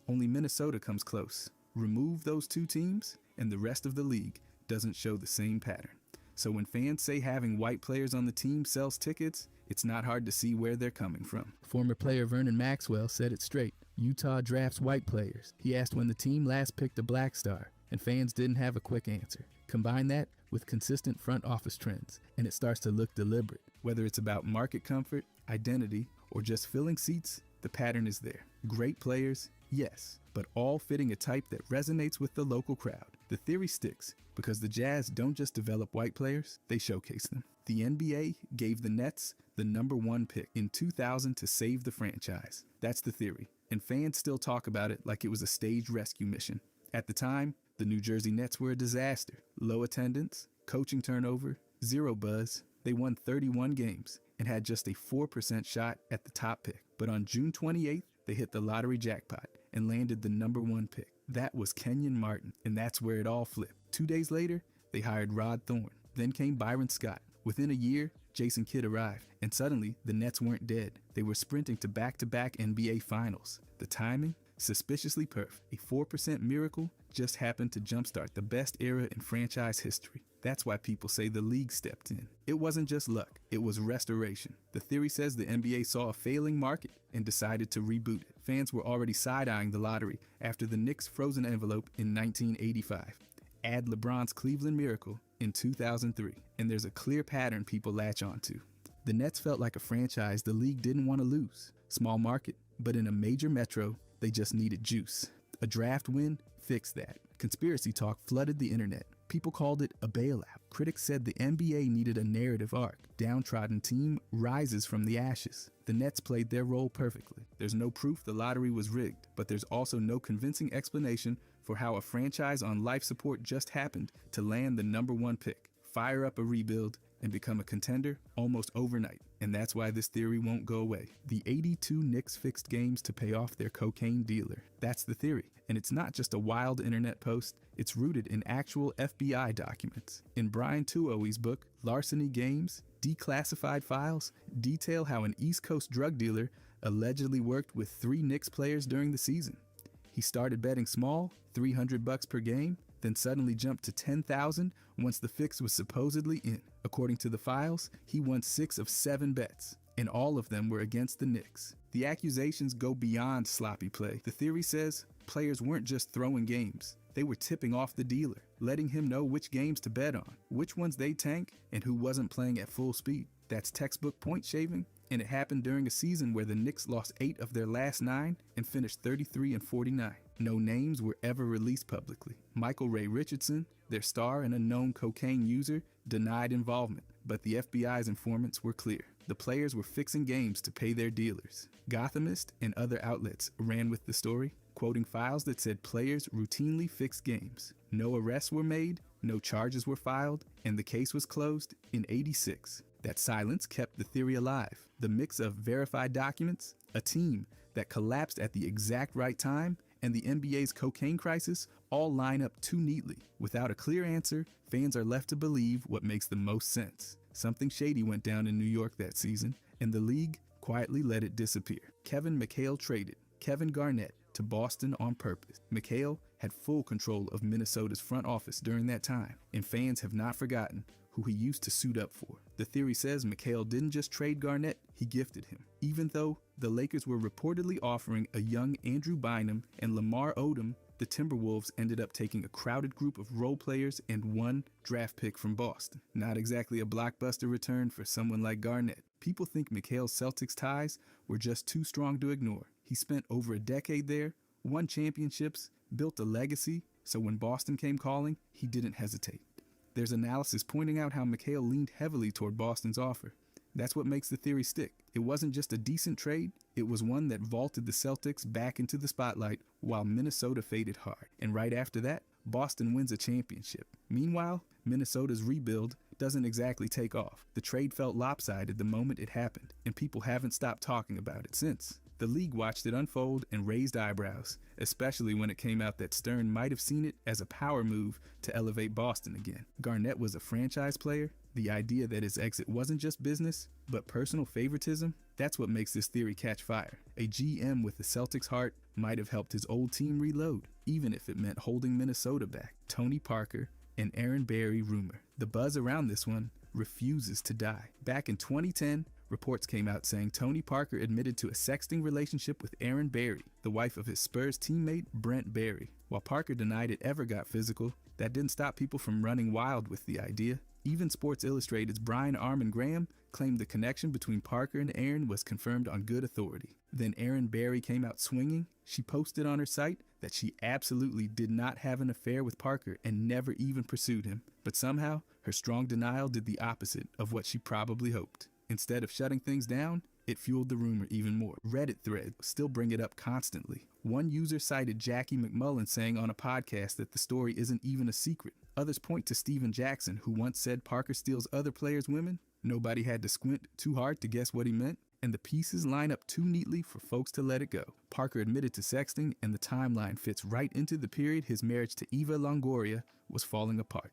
Only Minnesota comes close. Remove those two teams, and the rest of the league doesn't show the same pattern. So when fans say having white players on the team sells tickets, it's not hard to see where they're coming from. Former player Vernon Maxwell said it straight. Utah drafts white players. He asked when the team last picked a black star, and fans didn't have a quick answer. Combine that with consistent front office trends, and it starts to look deliberate. Whether it's about market comfort, identity, or just filling seats, the pattern is there. Great players, yes, but all fitting a type that resonates with the local crowd. The theory sticks because the Jazz don't just develop white players, they showcase them. The NBA gave the Nets the #1 pick in 2000 to save the franchise. That's the theory, and fans still talk about it like it was a staged rescue mission. At the time, the New Jersey Nets were a disaster. Low attendance, coaching turnover, zero buzz. They won 31 games and had just a 4% shot at the top pick. But on June 28th, they hit the lottery jackpot and landed the #1 pick. That was Kenyon Martin, and that's where it all flipped. 2 days later, they hired Rod Thorne. Then came Byron Scott. Within a year, Jason Kidd arrived, and suddenly the Nets weren't dead. They were sprinting to back-to-back NBA finals. The timing? Suspiciously perf. A 4% miracle just happened to jumpstart the best era in franchise history. That's why people say the league stepped in. It wasn't just luck, it was restoration. The theory says the NBA saw a failing market and decided to reboot it. Fans were already side-eyeing the lottery after the Knicks' frozen envelope in 1985. Add LeBron's Cleveland miracle in 2003, and there's a clear pattern people latch onto. The Nets felt like a franchise the league didn't want to lose. Small market, but in a major metro, they just needed juice. A draft win fixed that. Conspiracy talk flooded the internet. People called it a bailout. Critics said the NBA needed a narrative arc. Downtrodden team rises from the ashes. The Nets played their role perfectly. There's no proof the lottery was rigged, but there's also no convincing explanation for how a franchise on life support just happened to land the #1 pick, fire up a rebuild, and become a contender almost overnight. And that's why this theory won't go away. The 82 Knicks fixed games to pay off their cocaine dealer. That's the theory. And it's not just a wild internet post. It's rooted in actual FBI documents. In Brian Tuohy's book, Larceny Games, Declassified Files detail how an East Coast drug dealer allegedly worked with 3 Knicks players during the season. He started betting small, $300 per game, then suddenly jumped to $10,000 once the fix was supposedly in. According to the files, he won 6 of 7 bets, and all of them were against the Knicks. The accusations go beyond sloppy play. The theory says players weren't just throwing games. They were tipping off the dealer, letting him know which games to bet on, which ones they'd tank, and who wasn't playing at full speed. That's textbook point shaving, and it happened during a season where the Knicks lost 8 of their last 9 and finished 33-49. No names were ever released publicly. Michael Ray Richardson, their star and a known cocaine user, denied involvement, but the FBI's informants were clear. The players were fixing games to pay their dealers. Gothamist and other outlets ran with the story, quoting files that said players routinely fixed games. No arrests were made, no charges were filed, and the case was closed in '86. That silence kept the theory alive. The mix of verified documents, a team that collapsed at the exact right time, and the NBA's cocaine crisis all line up too neatly. Without a clear answer, fans are left to believe what makes the most sense. Something shady went down in New York that season, and the league quietly let it disappear. Kevin McHale traded Kevin Garnett to Boston on purpose. McHale had full control of Minnesota's front office during that time, and fans have not forgotten who he used to suit up for. The theory says McHale didn't just trade Garnett, he gifted him. Even though the Lakers were reportedly offering a young Andrew Bynum and Lamar Odom, the Timberwolves ended up taking a crowded group of role players and 1 draft pick from Boston. Not exactly a blockbuster return for someone like Garnett. People think McHale's Celtics ties were just too strong to ignore. He spent over a decade there, won championships, built a legacy, so when Boston came calling, he didn't hesitate. There's analysis pointing out how McHale leaned heavily toward Boston's offer. That's what makes the theory stick. It wasn't just a decent trade, it was one that vaulted the Celtics back into the spotlight while Minnesota faded hard. And right after that, Boston wins a championship. Meanwhile, Minnesota's rebuild doesn't exactly take off. The trade felt lopsided the moment it happened, and people haven't stopped talking about it since. The league watched it unfold and raised eyebrows, especially when it came out that Stern might have seen it as a power move to elevate Boston again. Garnett was a franchise player. The idea that his exit wasn't just business, but personal favoritism, that's what makes this theory catch fire. A GM with the Celtics' heart might have helped his old team reload, even if it meant holding Minnesota back. Tony Parker and Aaron Barry rumor. The buzz around this one refuses to die. Back in 2010, reports came out saying Tony Parker admitted to a sexting relationship with Aaron Barry, the wife of his Spurs teammate Brent Barry. While Parker denied it ever got physical, that didn't stop people from running wild with the idea. Even Sports Illustrated's Brian Armin Graham claimed the connection between Parker and Aaron was confirmed on good authority. Then Aaron Barry came out swinging. She posted on her site that she absolutely did not have an affair with Parker and never even pursued him. But somehow, her strong denial did the opposite of what she probably hoped. Instead of shutting things down, it fueled the rumor even more. Reddit threads still bring it up constantly. One user cited Jackie McMullen saying on a podcast that the story isn't even a secret. Others point to Steven Jackson, who once said Parker steals other players' women. Nobody had to squint too hard to guess what he meant, and the pieces line up too neatly for folks to let it go. Parker admitted to sexting, and the timeline fits right into the period his marriage to Eva Longoria was falling apart.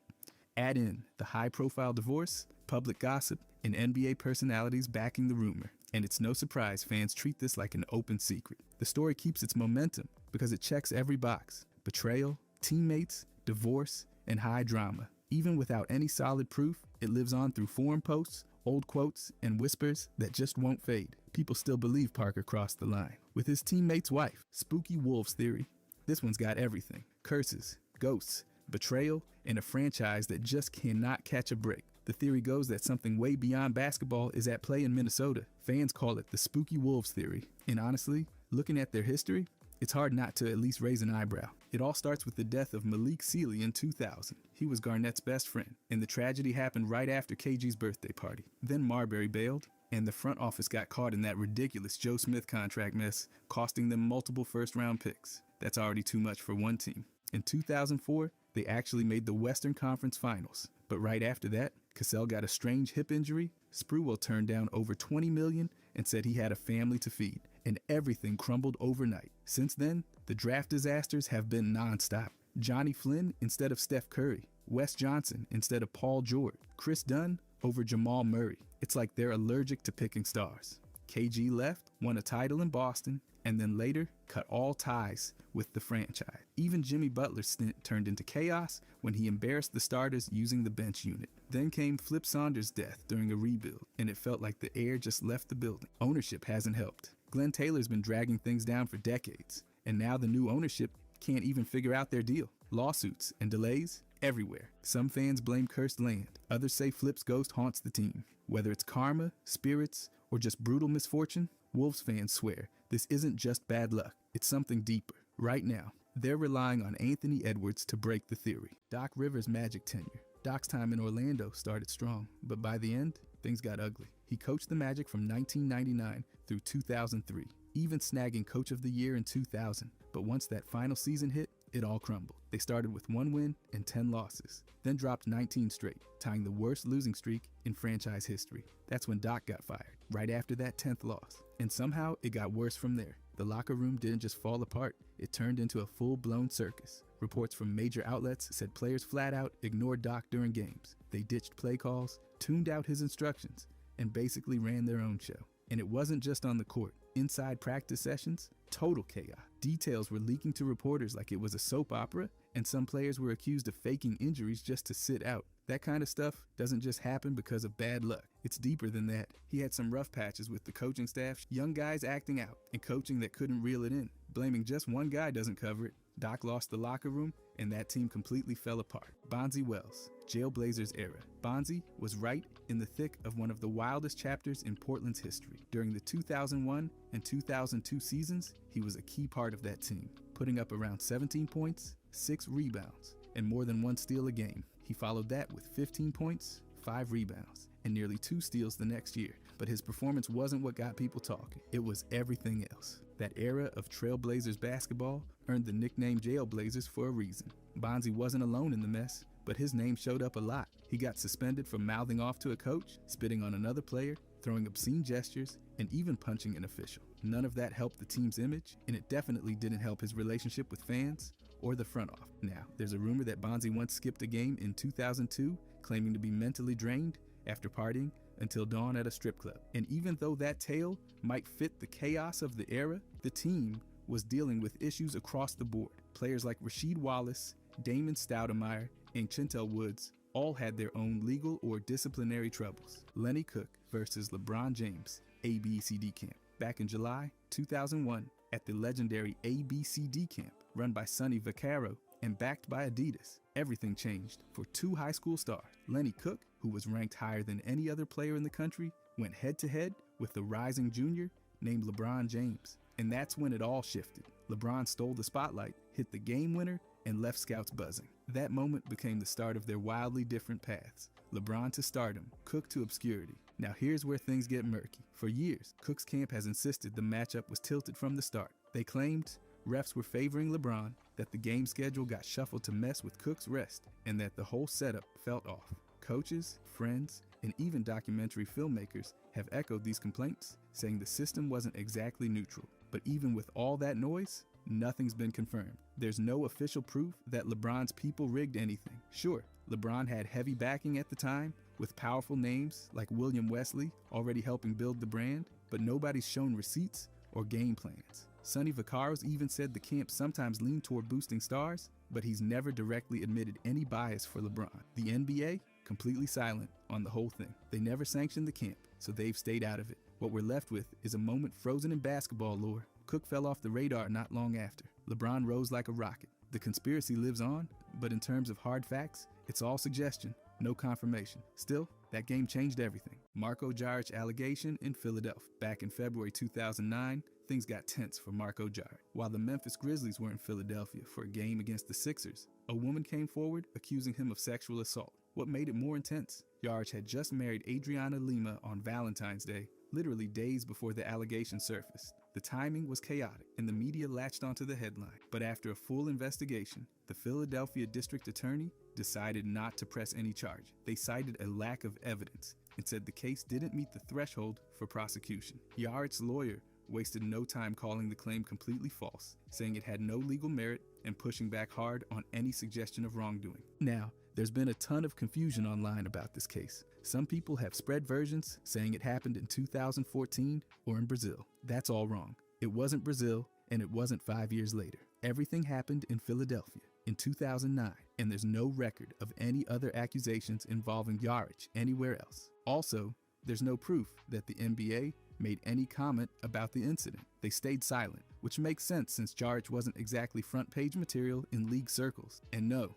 Add in the high-profile divorce, public gossip, and NBA personalities backing the rumor. And it's no surprise fans treat this like an open secret. The story keeps its momentum because it checks every box: betrayal, teammates, divorce, and high drama. Even without any solid proof, it lives on through forum posts, old quotes, and whispers that just won't fade. People still believe Parker crossed the line. With his teammate's wife, spooky wolves theory, this one's got everything: curses, ghosts, betrayal, and a franchise that just cannot catch a break. The theory goes that something way beyond basketball is at play in Minnesota. Fans call it the Spooky Wolves theory. And honestly, looking at their history, it's hard not to at least raise an eyebrow. It all starts with the death of Malik Sealy in 2000. He was Garnett's best friend, and the tragedy happened right after KG's birthday party. Then Marbury bailed, and the front office got caught in that ridiculous Joe Smith contract mess, costing them multiple first-round picks. That's already too much for one team. In 2004, they actually made the Western Conference Finals. But right after that, Cassell got a strange hip injury, Sprewell turned down over $20 million and said he had a family to feed, and everything crumbled overnight. Since then, the draft disasters have been nonstop. Johnny Flynn instead of Steph Curry, Wes Johnson instead of Paul George, Chris Dunn over Jamal Murray. It's like they're allergic to picking stars. KG left, won a title in Boston, and then later cut all ties with the franchise. Even Jimmy Butler's stint turned into chaos when he embarrassed the starters using the bench unit. Then came Flip Saunders' death during a rebuild, and it felt like the air just left the building. Ownership hasn't helped. Glenn Taylor's been dragging things down for decades, and now the new ownership can't even figure out their deal. Lawsuits and delays everywhere. Some fans blame cursed land. Others say Flip's ghost haunts the team. Whether it's karma, spirits, or just brutal misfortune, Wolves fans swear this isn't just bad luck. It's something deeper. Right now, they're relying on Anthony Edwards to break the theory. Doc Rivers' Magic tenure. Doc's time in Orlando started strong, but by the end, things got ugly. He coached the Magic from 1999 through 2003, even snagging Coach of the Year in 2000. But once that final season hit, it all crumbled. They started with 1 win and 10 losses, then dropped 19 straight, tying the worst losing streak in franchise history. That's when Doc got fired, right after that 10th loss. And somehow it got worse from there. The locker room didn't just fall apart, it turned into a full-blown circus. Reports from major outlets said players flat out ignored Doc during games. They ditched play calls, tuned out his instructions, and basically ran their own show. And it wasn't just on the court. Inside practice sessions, total chaos. Details were leaking to reporters like it was a soap opera, and some players were accused of faking injuries just to sit out. That kind of stuff doesn't just happen because of bad luck. It's deeper than that. He had some rough patches with the coaching staff, young guys acting out, and coaching that couldn't reel it in. Blaming just one guy doesn't cover it. Doc lost the locker room, and that team completely fell apart. Bonzi Wells, Jailblazers era. Bonzi was right in the thick of one of the wildest chapters in Portland's history. During the 2001 and 2002 seasons, he was a key part of that team, putting up around 17 points, 6 rebounds, and more than 1 steal a game. He followed that with 15 points, 5 rebounds, and nearly 2 steals the next year. But his performance wasn't what got people talking. It was everything else. That era of Trailblazers basketball earned the nickname Jailblazers for a reason. Bonzi wasn't alone in the mess, but his name showed up a lot. He got suspended for mouthing off to a coach, spitting on another player, throwing obscene gestures, and even punching an official. None of that helped the team's image, and it definitely didn't help his relationship with fans or the front office. Now, there's a rumor that Bonzi once skipped a game in 2002, claiming to be mentally drained after partying until dawn at a strip club. And even though that tale might fit the chaos of the era, the team was dealing with issues across the board. Players like Rasheed Wallace, Damon Stoudemire, and Chintel Woods all had their own legal or disciplinary troubles. Lenny Cook versus LeBron James, ABCD camp. Back in July 2001, at the legendary ABCD camp, run by Sonny Vaccaro and backed by Adidas, everything changed for 2 high school stars. Lenny Cook, who was ranked higher than any other player in the country, went head-to-head with the rising junior named LeBron James. And that's when it all shifted. LeBron stole the spotlight, hit the game winner, and left scouts buzzing. That moment became the start of their wildly different paths. LeBron to stardom, Cook to obscurity. Now here's where things get murky. For years, Cook's camp has insisted the matchup was tilted from the start. They claimed refs were favoring LeBron, that the game schedule got shuffled to mess with Cook's rest, and that the whole setup felt off. Coaches, friends, and even documentary filmmakers have echoed these complaints, saying the system wasn't exactly neutral. But even with all that noise, nothing's been confirmed. There's no official proof that LeBron's people rigged anything. Sure, LeBron had heavy backing at the time, with powerful names like William Wesley already helping build the brand, but nobody's shown receipts or game plans. Sonny Vaccaro's even said the camp sometimes leaned toward boosting stars, but he's never directly admitted any bias for LeBron. The NBA, completely silent on the whole thing. They never sanctioned the camp, so they've stayed out of it. What we're left with is a moment frozen in basketball lore. Cook fell off the radar not long after. LeBron rose like a rocket. The conspiracy lives on, but in terms of hard facts, it's all suggestion, no confirmation. Still, that game changed everything. Marko Jaric allegation in Philadelphia. Back in February 2009, things got tense for Marko Jaric. While the Memphis Grizzlies were in Philadelphia for a game against the Sixers, a woman came forward accusing him of sexual assault. What made it more intense? Jaric had just married Adriana Lima on Valentine's Day, literally days before the allegation surfaced. The timing was chaotic, and the media latched onto the headline. But after a full investigation, the Philadelphia district attorney decided not to press any charge. They cited a lack of evidence and said the case didn't meet the threshold for prosecution. Jaric's lawyer wasted no time calling the claim completely false, saying it had no legal merit and pushing back hard on any suggestion of wrongdoing. Now, there's been a ton of confusion online about this case. Some people have spread versions saying it happened in 2014 or in Brazil. That's all wrong. It wasn't Brazil, and it wasn't 5 years later. Everything happened in Philadelphia in 2009, and there's no record of any other accusations involving Jaric anywhere else. Also, there's no proof that the NBA made any comment about the incident. They stayed silent, which makes sense since Jaric wasn't exactly front page material in league circles. And no,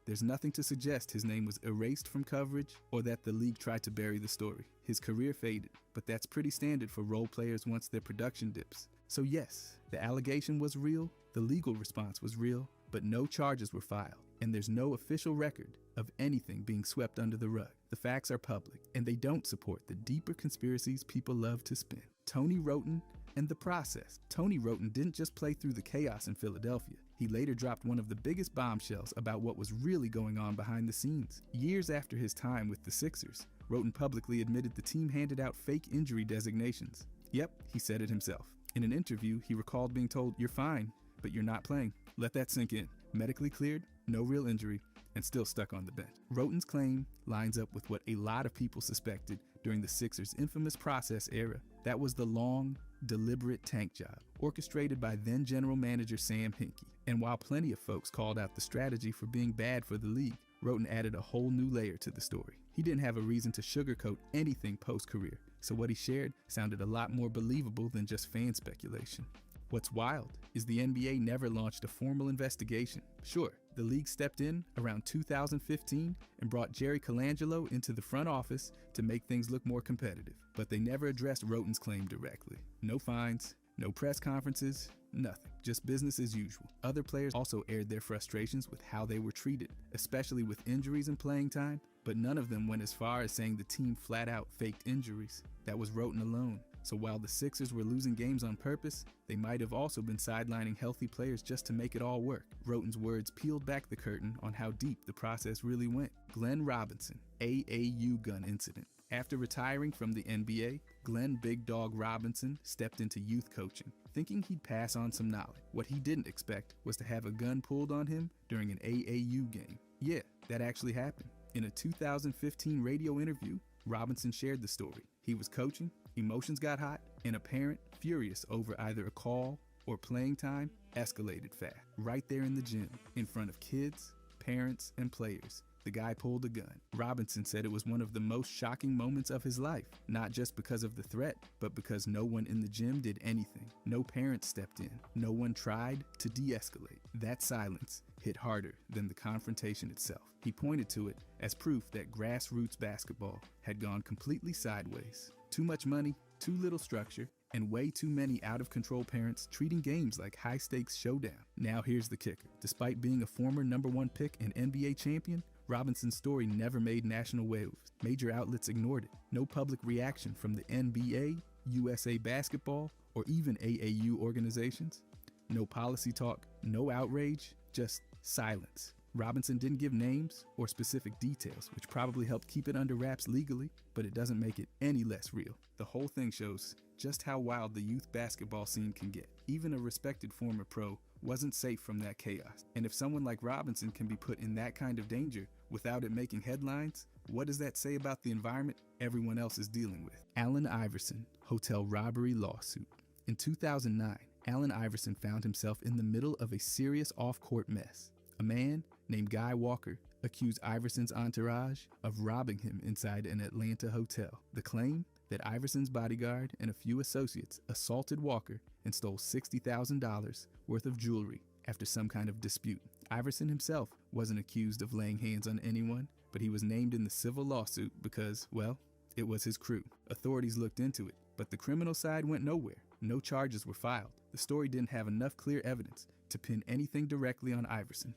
there's nothing to suggest his name was erased from coverage or that the league tried to bury the story. His career faded, but that's pretty standard for role players once their production dips. So yes, the allegation was real, the legal response was real, but no charges were filed, and there's no official record of anything being swept under the rug. The facts are public, and they don't support the deeper conspiracies people love to spin. Tony Roten and the process. Tony Roten didn't just play through the chaos in Philadelphia. He later dropped one of the biggest bombshells about what was really going on behind the scenes. Years after his time with the Sixers, Roten publicly admitted the team handed out fake injury designations. Yep, he said it himself. In an interview, he recalled being told, "You're fine, but you're not playing." Let that sink in. Medically cleared, no real injury, and still stuck on the bench. Roten's claim lines up with what a lot of people suspected during the Sixers' infamous process era. That was the long, deliberate tank job, orchestrated by then general manager Sam Hinkie. And while plenty of folks called out the strategy for being bad for the league, Roten added a whole new layer to the story. He didn't have a reason to sugarcoat anything post-career, so what he shared sounded a lot more believable than just fan speculation. What's wild is the NBA never launched a formal investigation. Sure, the league stepped in around 2015 and brought Jerry Colangelo into the front office to make things look more competitive, but they never addressed Roten's claim directly. No fines, no press conferences, nothing. Just business as usual. Other players also aired their frustrations with how they were treated, especially with injuries and playing time, but none of them went as far as saying the team flat out faked injuries. That was Roten alone. So while the Sixers were losing games on purpose, they might have also been sidelining healthy players just to make it all work. Roten's words peeled back the curtain on how deep the process really went. Glenn Robinson, AAU gun incident. After retiring from the NBA, Glenn Big Dog Robinson stepped into youth coaching, thinking he'd pass on some knowledge. What he didn't expect was to have a gun pulled on him during an AAU game. Yeah, that actually happened. In a 2015 radio interview, Robinson shared the story. He was coaching, emotions got hot, and a parent, furious over either a call or playing time, escalated fast. Right there in the gym, in front of kids, parents, and players, the guy pulled a gun. Robinson said it was one of the most shocking moments of his life, not just because of the threat, but because no one in the gym did anything. No parents stepped in. No one tried to de-escalate. That silence hit harder than the confrontation itself. He pointed to it as proof that grassroots basketball had gone completely sideways. Too much money, too little structure, and way too many out-of-control parents treating games like high-stakes showdown. Now here's the kicker. Despite being a former #1 pick and NBA champion, Robinson's story never made national waves. Major outlets ignored it. No public reaction from the NBA, USA Basketball, or even AAU organizations. No policy talk, no outrage, just silence. Robinson didn't give names or specific details, which probably helped keep it under wraps legally, but it doesn't make it any less real. The whole thing shows just how wild the youth basketball scene can get. Even a respected former pro wasn't safe from that chaos. And if someone like Robinson can be put in that kind of danger without it making headlines, what does that say about the environment everyone else is dealing with? Allen Iverson, hotel robbery lawsuit. In 2009, Allen Iverson found himself in the middle of a serious off-court mess. A man named Guy Walker accused Iverson's entourage of robbing him inside an Atlanta hotel. The claim? That Iverson's bodyguard and a few associates assaulted Walker and stole $60,000 worth of jewelry after some kind of dispute. Iverson himself wasn't accused of laying hands on anyone, but he was named in the civil lawsuit because, well, it was his crew. Authorities looked into it, but the criminal side went nowhere. No charges were filed. The story didn't have enough clear evidence to pin anything directly on Iverson.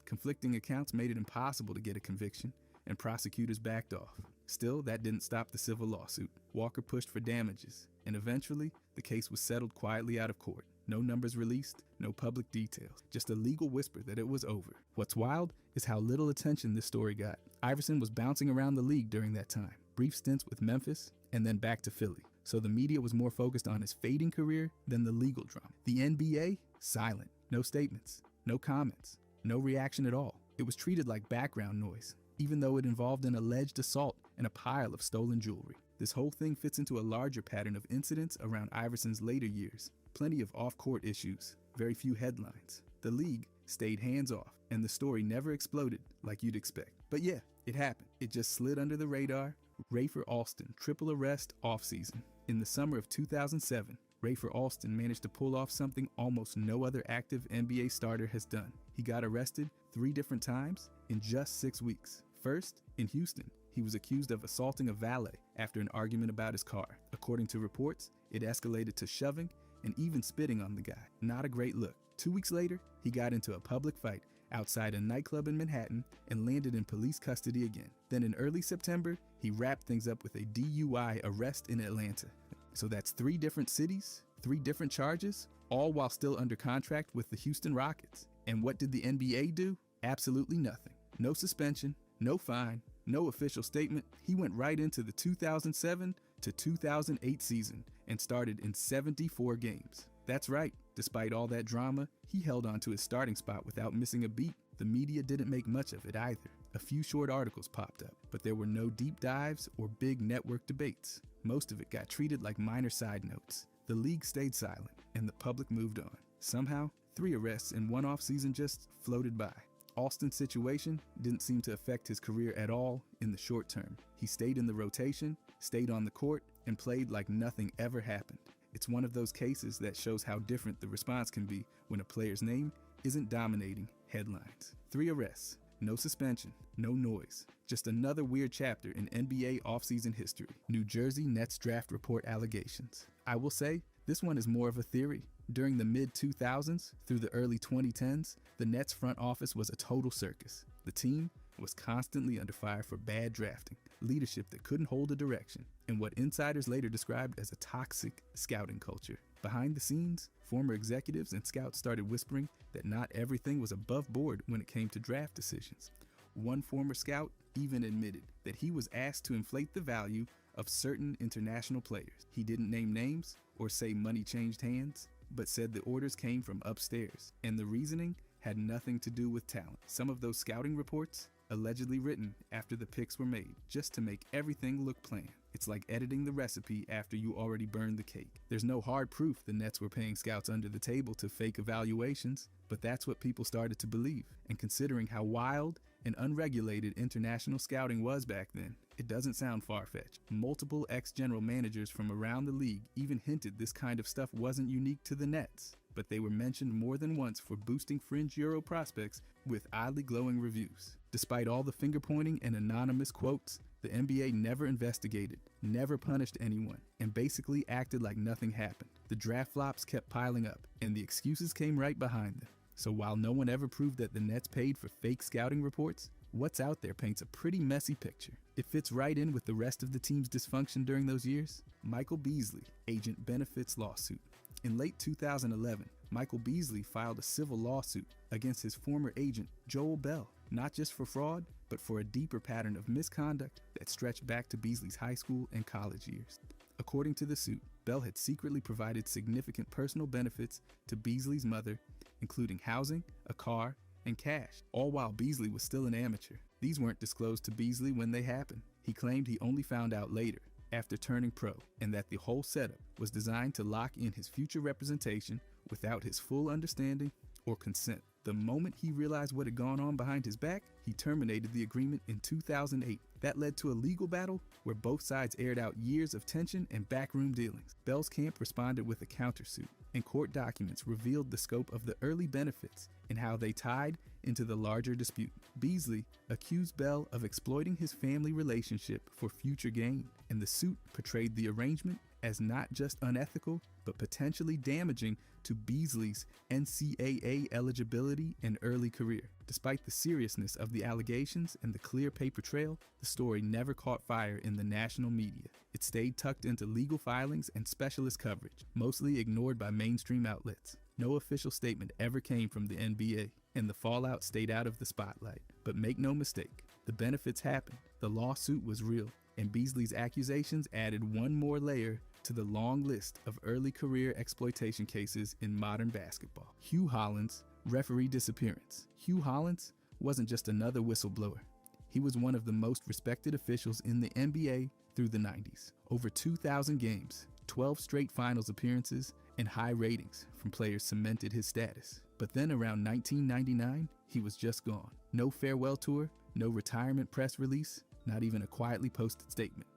Conflicting accounts made it impossible to get a conviction, and prosecutors backed off. Still, that didn't stop the civil lawsuit. Walker pushed for damages, and eventually, the case was settled quietly out of court. No numbers released, no public details, just a legal whisper that it was over. What's wild is how little attention this story got. Iverson was bouncing around the league during that time, brief stints with Memphis, and then back to Philly. So the media was more focused on his fading career than the legal drama. The NBA? Silent. No statements, no comments, no reaction at all. It was treated like background noise, even though it involved an alleged assault and a pile of stolen jewelry. This whole thing fits into a larger pattern of incidents around Iverson's later years. Plenty of off-court issues, very few headlines. The league stayed hands-off, and the story never exploded like you'd expect. But yeah, it happened. It just slid under the radar. Rafer Alston, triple arrest offseason. In the summer of 2007, Rafer Alston managed to pull off something almost no other active NBA starter has done. He got arrested 3 different times in just 6 weeks. First, in Houston, he was accused of assaulting a valet after an argument about his car. According to reports, it escalated to shoving and even spitting on the guy. Not a great look. 2 weeks later, he got into a public fight outside a nightclub in Manhattan and landed in police custody again. Then in early September, he wrapped things up with a DUI arrest in Atlanta. So that's 3 different cities, 3 different charges, all while still under contract with the Houston Rockets. And what did the NBA do? Absolutely nothing. No suspension, no fine, no official statement. He went right into the 2007 to 2008 season and started in 74 games. That's right, despite all that drama, he held on to his starting spot without missing a beat. The media didn't make much of it either. A few short articles popped up, but there were no deep dives or big network debates. Most of it got treated like minor side notes. The league stayed silent, and the public moved on. Somehow, 3 arrests in one offseason just floated by. Alston's situation didn't seem to affect his career at all in the short term. He stayed in the rotation, stayed on the court, and played like nothing ever happened. It's one of those cases that shows how different the response can be when a player's name isn't dominating headlines. 3 arrests, no suspension, no noise. Just another weird chapter in NBA offseason history. New Jersey Nets draft report allegations. I will say, this one is more of a theory. During the mid-2000s through the early 2010s, the Nets front office was a total circus. The team was constantly under fire for bad drafting, leadership that couldn't hold a direction, and what insiders later described as a toxic scouting culture. Behind the scenes, former executives and scouts started whispering that not everything was above board when it came to draft decisions. One former scout even admitted that he was asked to inflate the value of certain international players. He didn't name names or say money changed hands, but said the orders came from upstairs, and the reasoning had nothing to do with talent. Some of those scouting reports allegedly written after the picks were made, just to make everything look planned. It's like editing the recipe after you already burned the cake. There's no hard proof the Nets were paying scouts under the table to fake evaluations, but that's what people started to believe. And considering how wild and unregulated international scouting was back then, it doesn't sound far-fetched. Multiple ex-general managers from around the league even hinted this kind of stuff wasn't unique to the Nets, but they were mentioned more than once for boosting fringe Euro prospects with oddly glowing reviews. Despite all the finger-pointing and anonymous quotes, the NBA never investigated, never punished anyone, and basically acted like nothing happened. The draft flops kept piling up, and the excuses came right behind them. So while no one ever proved that the Nets paid for fake scouting reports, what's out there paints a pretty messy picture. It fits right in with the rest of the team's dysfunction during those years. Michael Beasley, agent benefits lawsuit. In late 2011, Michael Beasley filed a civil lawsuit against his former agent, Joel Bell, not just for fraud, but for a deeper pattern of misconduct that stretched back to Beasley's high school and college years. According to the suit, Bell had secretly provided significant personal benefits to Beasley's mother, including housing, a car, and cash, all while Beasley was still an amateur. These weren't disclosed to Beasley when they happened. He claimed he only found out later, after turning pro, and that the whole setup was designed to lock in his future representation without his full understanding or consent. The moment he realized what had gone on behind his back, he terminated the agreement in 2008. That led to a legal battle where both sides aired out years of tension and backroom dealings. Bell's camp responded with a countersuit, and court documents revealed the scope of the early benefits and how they tied into the larger dispute. Beasley accused Bell of exploiting his family relationship for future gain, and the suit portrayed the arrangement as not just unethical, but potentially damaging to Beasley's NCAA eligibility and early career. Despite the seriousness of the allegations and the clear paper trail, the story never caught fire in the national media. It stayed tucked into legal filings and specialist coverage, mostly ignored by mainstream outlets. No official statement ever came from the NBA, and the fallout stayed out of the spotlight. But make no mistake, the benefits happened, the lawsuit was real, and Beasley's accusations added one more layer to the long list of early career exploitation cases in modern basketball. Hugh Hollins' referee disappearance. Hugh Hollins wasn't just another whistleblower. He was one of the most respected officials in the NBA through the 90s. Over 2,000 games, 12 straight finals appearances, and high ratings from players cemented his status. But then around 1999, he was just gone. No farewell tour, no retirement press release, not even a quietly posted statement.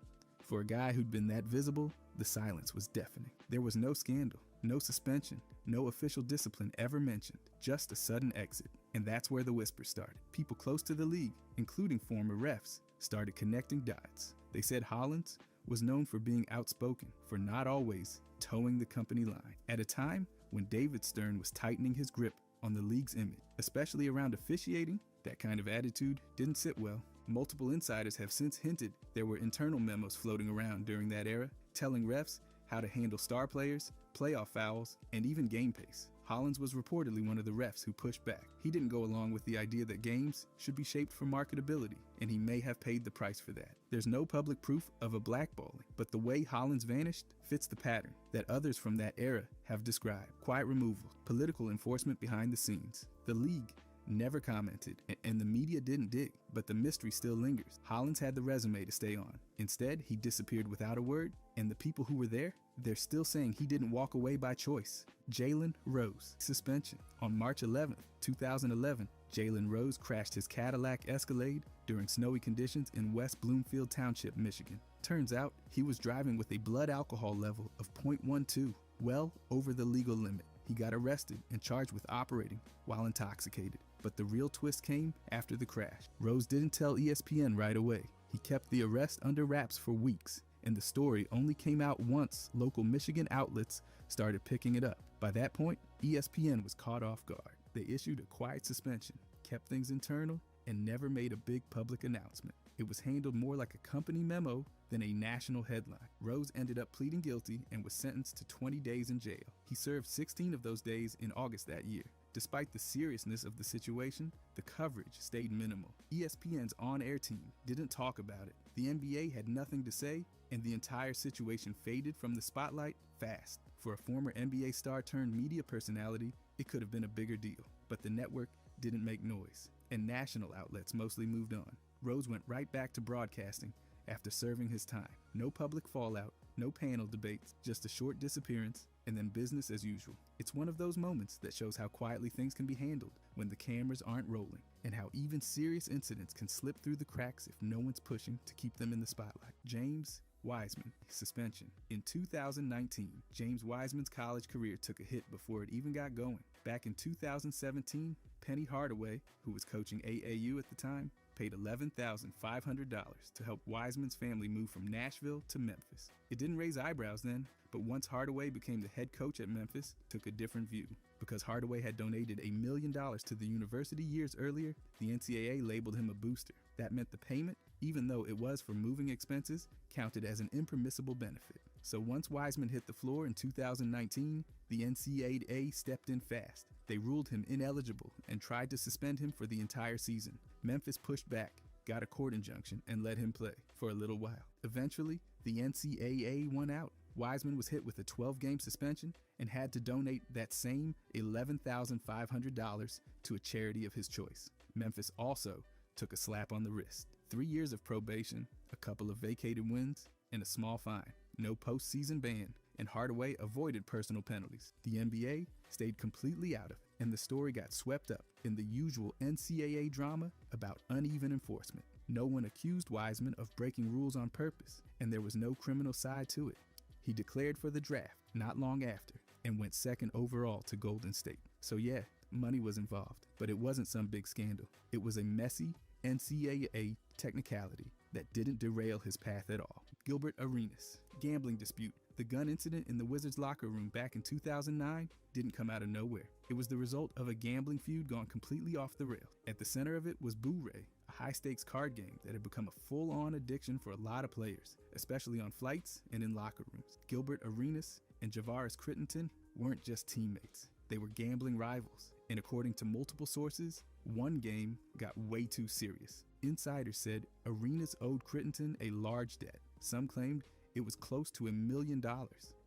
For a guy who'd been that visible, the silence was deafening. There was no scandal, no suspension, no official discipline ever mentioned, just a sudden exit. And that's where the whispers started. People close to the league, including former refs, started connecting dots. They said Hollins was known for being outspoken, for not always towing the company line. At a time when David Stern was tightening his grip on the league's image, especially around officiating, that kind of attitude didn't sit well. Multiple insiders have since hinted there were internal memos floating around during that era, telling refs how to handle star players, playoff fouls, and even game pace. Hollins was reportedly one of the refs who pushed back. He didn't go along with the idea that games should be shaped for marketability, and he may have paid the price for that. There's no public proof of a blackballing, but the way Hollins vanished fits the pattern that others from that era have described. Quiet removal, political enforcement behind the scenes. The league never commented, and the media didn't dig, but the mystery still lingers. Hollins had the resume to stay on. Instead, he disappeared without a word, and the people who were there, they're still saying he didn't walk away by choice. Jalen Rose, suspension. On March 11th, 2011, Jalen Rose crashed his Cadillac Escalade during snowy conditions in West Bloomfield Township, Michigan. Turns out, he was driving with a blood alcohol level of 0.12, well over the legal limit. He got arrested and charged with operating while intoxicated. But the real twist came after the crash. Rose didn't tell ESPN right away. He kept the arrest under wraps for weeks, and the story only came out once local Michigan outlets started picking it up. By that point, ESPN was caught off guard. They issued a quiet suspension, kept things internal, and never made a big public announcement. It was handled more like a company memo than a national headline. Rose ended up pleading guilty and was sentenced to 20 days in jail. He served 16 of those days in August that year. Despite the seriousness of the situation, the coverage stayed minimal. ESPN's on-air team didn't talk about it. The NBA had nothing to say, and the entire situation faded from the spotlight fast. For a former NBA star turned media personality, it could have been a bigger deal. But the network didn't make noise, and national outlets mostly moved on. Rose went right back to broadcasting after serving his time. No public fallout, no panel debates, just a short disappearance, and then business as usual. It's one of those moments that shows how quietly things can be handled when the cameras aren't rolling, and how even serious incidents can slip through the cracks if no one's pushing to keep them in the spotlight. James Wiseman, suspension. In 2019, James Wiseman's college career took a hit before it even got going. Back in 2017, Penny Hardaway, who was coaching AAU at the time, paid $11,500 to help Wiseman's family move from Nashville to Memphis. It didn't raise eyebrows then, but once Hardaway became the head coach at Memphis, took a different view. Because Hardaway had donated $1 million to the university years earlier, the NCAA labeled him a booster. That meant the payment, even though it was for moving expenses, counted as an impermissible benefit. So once Wiseman hit the floor in 2019, the NCAA stepped in fast. They ruled him ineligible and tried to suspend him for the entire season. Memphis pushed back, got a court injunction, and let him play for a little while. Eventually, the NCAA won out. Wiseman was hit with a 12-game suspension and had to donate that same $11,500 to a charity of his choice. Memphis also took a slap on the wrist. 3 years of probation, a couple of vacated wins, and a small fine. No postseason ban, and Hardaway avoided personal penalties. The NBA stayed completely out of it, and the story got swept up in the usual NCAA drama about uneven enforcement. No one accused Wiseman of breaking rules on purpose, and there was no criminal side to it. He declared for the draft not long after and went second overall to Golden State. So yeah, money was involved, but it wasn't some big scandal. It was a messy NCAA technicality that didn't derail his path at all. Gilbert Arenas. Gambling dispute. The gun incident in the Wizards locker room back in 2009 didn't come out of nowhere. It was the result of a gambling feud gone completely off the rail. At the center of it was Boo-Ray, a high-stakes card game that had become a full-on addiction for a lot of players, especially on flights and in locker rooms. Gilbert Arenas and Javaris Crittenton weren't just teammates. They were gambling rivals, and according to multiple sources, one game got way too serious. Insiders said Arenas owed Crittenton a large debt. Some claimed it was close to $1 million.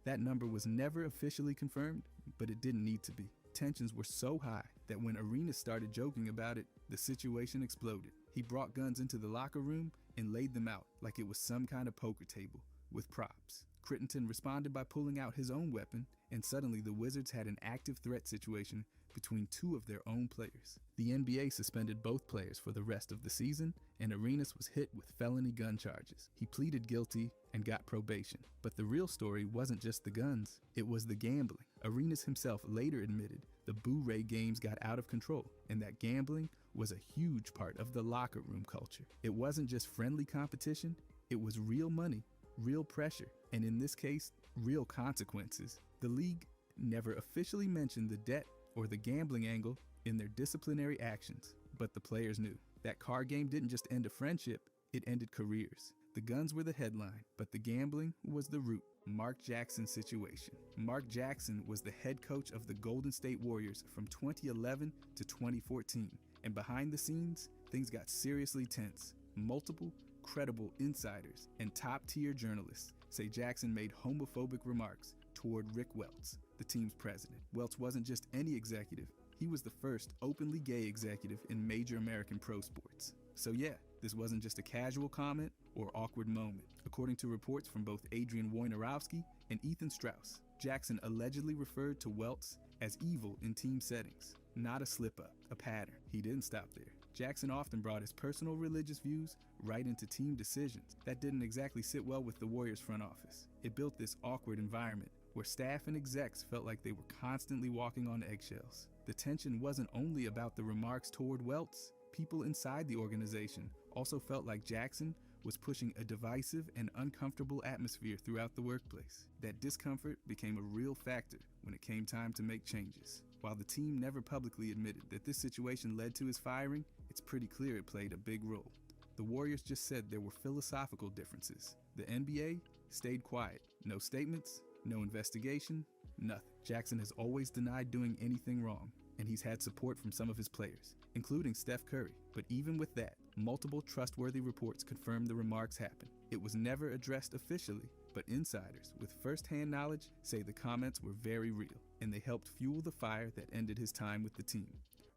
That number was never officially confirmed, but it didn't need to be. Tensions were so high that when Arenas started joking about it, the situation exploded. He brought guns into the locker room and laid them out like it was some kind of poker table with props. Crittenton responded by pulling out his own weapon, and suddenly the Wizards had an active threat situation between two of their own players. The NBA suspended both players for the rest of the season, and Arenas was hit with felony gun charges. He pleaded guilty and got probation. But the real story wasn't just the guns, it was the gambling. Arenas himself later admitted the Boo-Ray games got out of control, and that gambling was a huge part of the locker room culture. It wasn't just friendly competition, it was real money, real pressure, and in this case, real consequences. The league never officially mentioned the debt or the gambling angle in their disciplinary actions, but the players knew. That card game didn't just end a friendship, it ended careers. The guns were the headline, but the gambling was the root. Mark Jackson's situation. Mark Jackson was the head coach of the Golden State Warriors from 2011 to 2014, and behind the scenes, things got seriously tense. Multiple credible insiders and top-tier journalists say Jackson made homophobic remarks toward Rick Welts, the team's president. Welts wasn't just any executive, he was the first openly gay executive in major American pro sports. So yeah, this wasn't just a casual comment or awkward moment. According to reports from both Adrian Wojnarowski and Ethan Strauss, Jackson allegedly referred to Welts as evil in team settings. Not a slip-up, a pattern. He didn't stop there. Jackson often brought his personal religious views right into team decisions. That didn't exactly sit well with the Warriors front office. It built this awkward environment where staff and execs felt like they were constantly walking on eggshells. The tension wasn't only about the remarks toward Welts. People inside the organization also felt like Jackson was pushing a divisive and uncomfortable atmosphere throughout the workplace. That discomfort became a real factor when it came time to make changes. While the team never publicly admitted that this situation led to his firing, it's pretty clear it played a big role. The Warriors just said there were philosophical differences. The NBA stayed quiet. No statements, no investigation, nothing. Jackson has always denied doing anything wrong, and he's had support from some of his players, including Steph Curry. But even with that, multiple trustworthy reports confirmed the remarks happened. It was never addressed officially, but insiders with first-hand knowledge say the comments were very real, and they helped fuel the fire that ended his time with the team.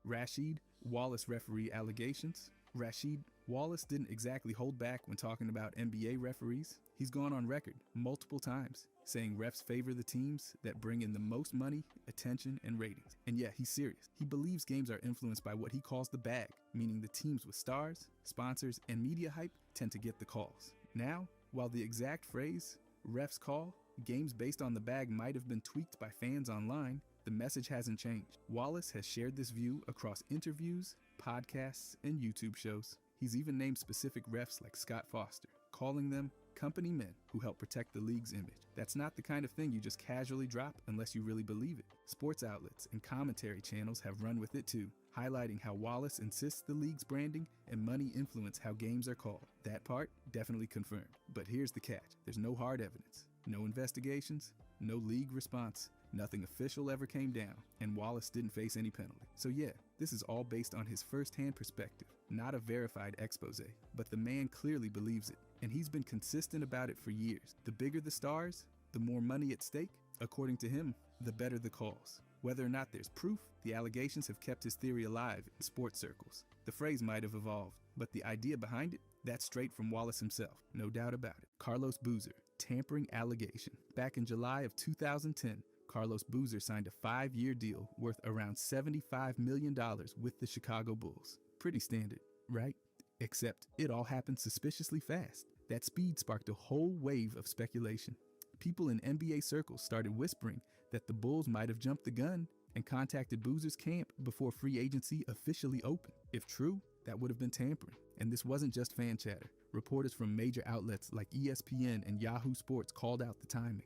Rasheed Wallace referee allegations. Rasheed Wallace didn't exactly hold back when talking about NBA referees. He's gone on record multiple times saying refs favor the teams that bring in the most money, attention, and ratings. And yeah, he's serious. He believes games are influenced by what he calls the bag, meaning the teams with stars, sponsors, and media hype tend to get the calls. Now, while the exact phrase, refs call, games based on the bag might have been tweaked by fans online, the message hasn't changed. Wallace has shared this view across interviews, podcasts, and YouTube shows. He's even named specific refs like Scott Foster, calling them company men who help protect the league's image. That's not the kind of thing you just casually drop unless you really believe it. Sports outlets and commentary channels have run with it too, highlighting how Wallace insists the league's branding and money influence how games are called. That part definitely confirmed. But here's the catch. There's no hard evidence, no investigations, no league response. Nothing official ever came down, and Wallace didn't face any penalty. So yeah, this is all based on his first-hand perspective, not a verified expose. But the man clearly believes it, and he's been consistent about it for years. The bigger the stars, the more money at stake. According to him, the better the calls. Whether or not there's proof, the allegations have kept his theory alive in sports circles. The phrase might have evolved, but the idea behind it, that's straight from Wallace himself, no doubt about it. Carlos Boozer, tampering allegation. Back in July of 2010, Carlos Boozer signed a 5-year deal worth around $75 million with the Chicago Bulls. Pretty standard, right? Except it all happened suspiciously fast. That speed sparked a whole wave of speculation. People in NBA circles started whispering that the Bulls might have jumped the gun and contacted Boozer's camp before free agency officially opened. If true, that would have been tampering. And this wasn't just fan chatter. Reporters from major outlets like ESPN and Yahoo Sports called out the timing.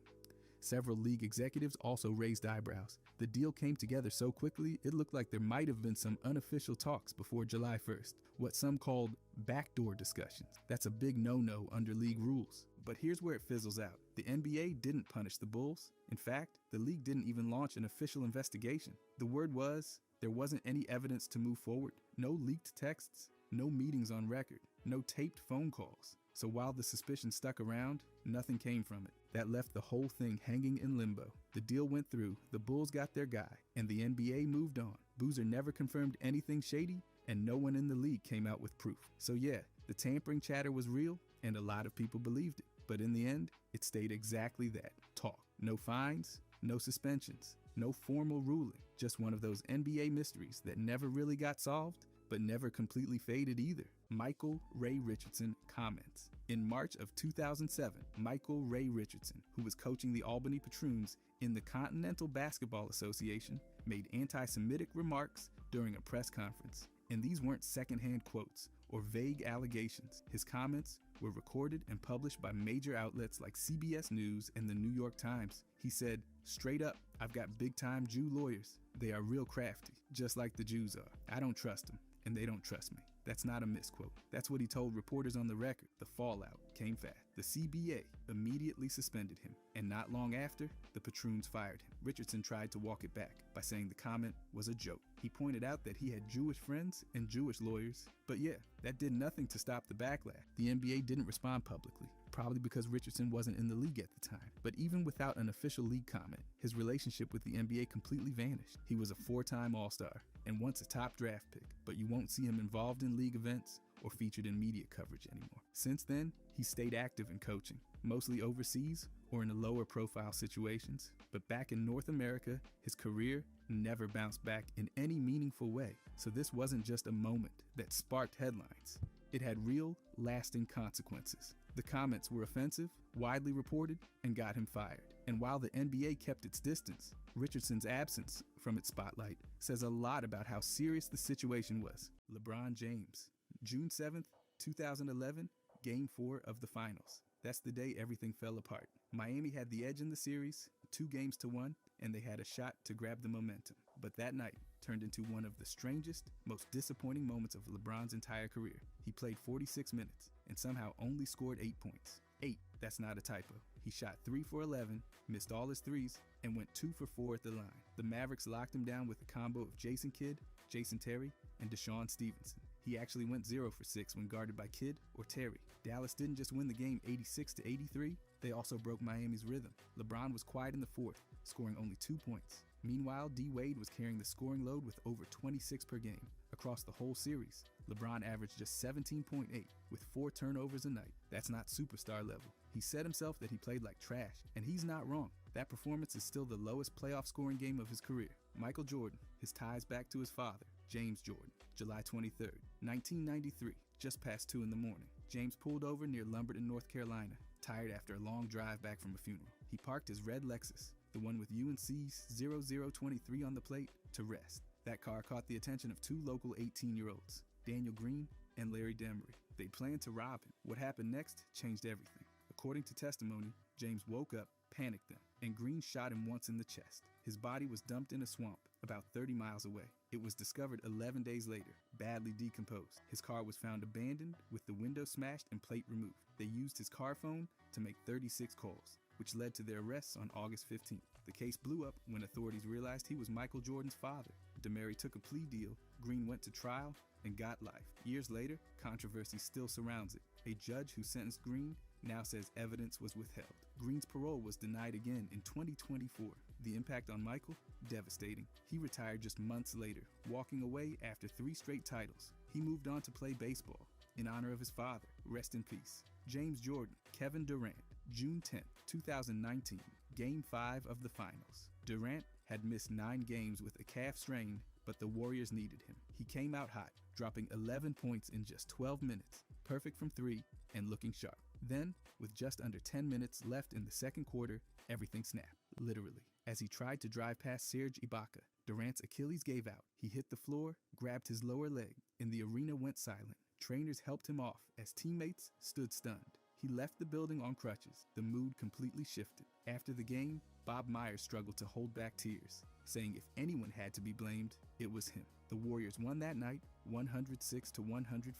Several league executives also raised eyebrows. The deal came together so quickly, it looked like there might have been some unofficial talks before July 1st, what some called backdoor discussions. That's a big no-no under league rules. But here's where it fizzles out. The NBA didn't punish the Bulls. In fact, the league didn't even launch an official investigation. The word was, there wasn't any evidence to move forward. No leaked texts, no meetings on record, no taped phone calls. So while the suspicion stuck around, nothing came from it. That left the whole thing hanging in limbo. The deal went through, the Bulls got their guy, and the NBA moved on. Boozer never confirmed anything shady, and no one in the league came out with proof. So yeah, the tampering chatter was real, and a lot of people believed it. But in the end, it stayed exactly that, talk. No fines, no suspensions, no formal ruling. Just one of those NBA mysteries that never really got solved, but never completely faded either. Michael Ray Richardson comments. In March of 2007, Michael Ray Richardson, who was coaching the Albany Patroons in the Continental Basketball Association, made anti-Semitic remarks during a press conference. And these weren't secondhand quotes or vague allegations. His comments were recorded and published by major outlets like CBS News and the New York Times. He said, "Straight up, I've got big-time Jew lawyers. They are real crafty, just like the Jews are. I don't trust them, and they don't trust me." That's not a misquote. That's what he told reporters on the record. The fallout came fast. The CBA immediately suspended him, and not long after, the Patroons fired him. Richardson tried to walk it back by saying the comment was a joke. He pointed out that he had Jewish friends and Jewish lawyers, but yeah, that did nothing to stop the backlash. The NBA didn't respond publicly, probably because Richardson wasn't in the league at the time. But even without an official league comment, his relationship with the NBA completely vanished. He was a 4-time All-Star and once a top draft pick, but you won't see him involved in league events or featured in media coverage anymore. Since then, he stayed active in coaching, mostly overseas or in lower profile situations. But back in North America, his career never bounced back in any meaningful way. So this wasn't just a moment that sparked headlines. It had real, lasting consequences. The comments were offensive, widely reported, and got him fired. And while the NBA kept its distance, Richardson's absence from its spotlight says a lot about how serious the situation was. LeBron James, June 7th, 2011, Game 4 of the Finals. That's the day everything fell apart. Miami had the edge in the series, 2-1, and they had a shot to grab the momentum. But that night turned into one of the strangest, most disappointing moments of LeBron's entire career. He played 46 minutes and somehow only scored 8 points. 8, that's not a typo. He shot 3 for 11, missed all his threes, and went 2 for 4 at the line. The Mavericks locked him down with a combo of Jason Kidd, Jason Terry, and Deshaun Stevenson. He actually went 0 for 6 when guarded by Kidd or Terry. Dallas didn't just win the game 86-83, they also broke Miami's rhythm. LeBron was quiet in the fourth, scoring only 2 points. Meanwhile, D. Wade was carrying the scoring load with over 26 per game. Across the whole series, LeBron averaged just 17.8 with 4 turnovers a night. That's not superstar level. He said himself that he played like trash, and he's not wrong. That performance is still the lowest playoff scoring game of his career. Michael Jordan, his ties back to his father, James Jordan, July 23rd, 1993, just past 2 in the morning. James pulled over near Lumberton, North Carolina, tired after a long drive back from a funeral. He parked his red Lexus, the one with UNC's 0023 on the plate, to rest. That car caught the attention of 2 local 18-year-olds, Daniel Green and Larry Demery. They planned to rob him. What happened next changed everything. According to testimony, James woke up, panicked them, and Green shot him once in the chest. His body was dumped in a swamp about 30 miles away. It was discovered 11 days later, badly decomposed. His car was found abandoned with the window smashed and plate removed. They used his car phone to make 36 calls, which led to their arrests on August 15th. The case blew up when authorities realized he was Michael Jordan's father. Demery took a plea deal, Green went to trial, and got life. Years later, controversy still surrounds it. A judge who sentenced Green now says evidence was withheld. Green's parole was denied again in 2024. The impact on Michael? Devastating. He retired just months later, walking away after 3 straight titles. He moved on to play baseball in honor of his father. Rest in peace. James Jordan, Kevin Durant, June 10, 2019, Game 5 of the Finals. Durant had missed 9 games with a calf strain, but the Warriors needed him. He came out hot, dropping 11 points in just 12 minutes, perfect from 3, and looking sharp. Then, with just under 10 minutes left in the second quarter, everything snapped, literally. As he tried to drive past Serge Ibaka, Durant's Achilles gave out. He hit the floor, grabbed his lower leg, and the arena went silent. Trainers helped him off as teammates stood stunned. He left the building on crutches. The mood completely shifted. After the game, Bob Myers struggled to hold back tears, saying if anyone had to be blamed, it was him. The Warriors won that night, 106-105,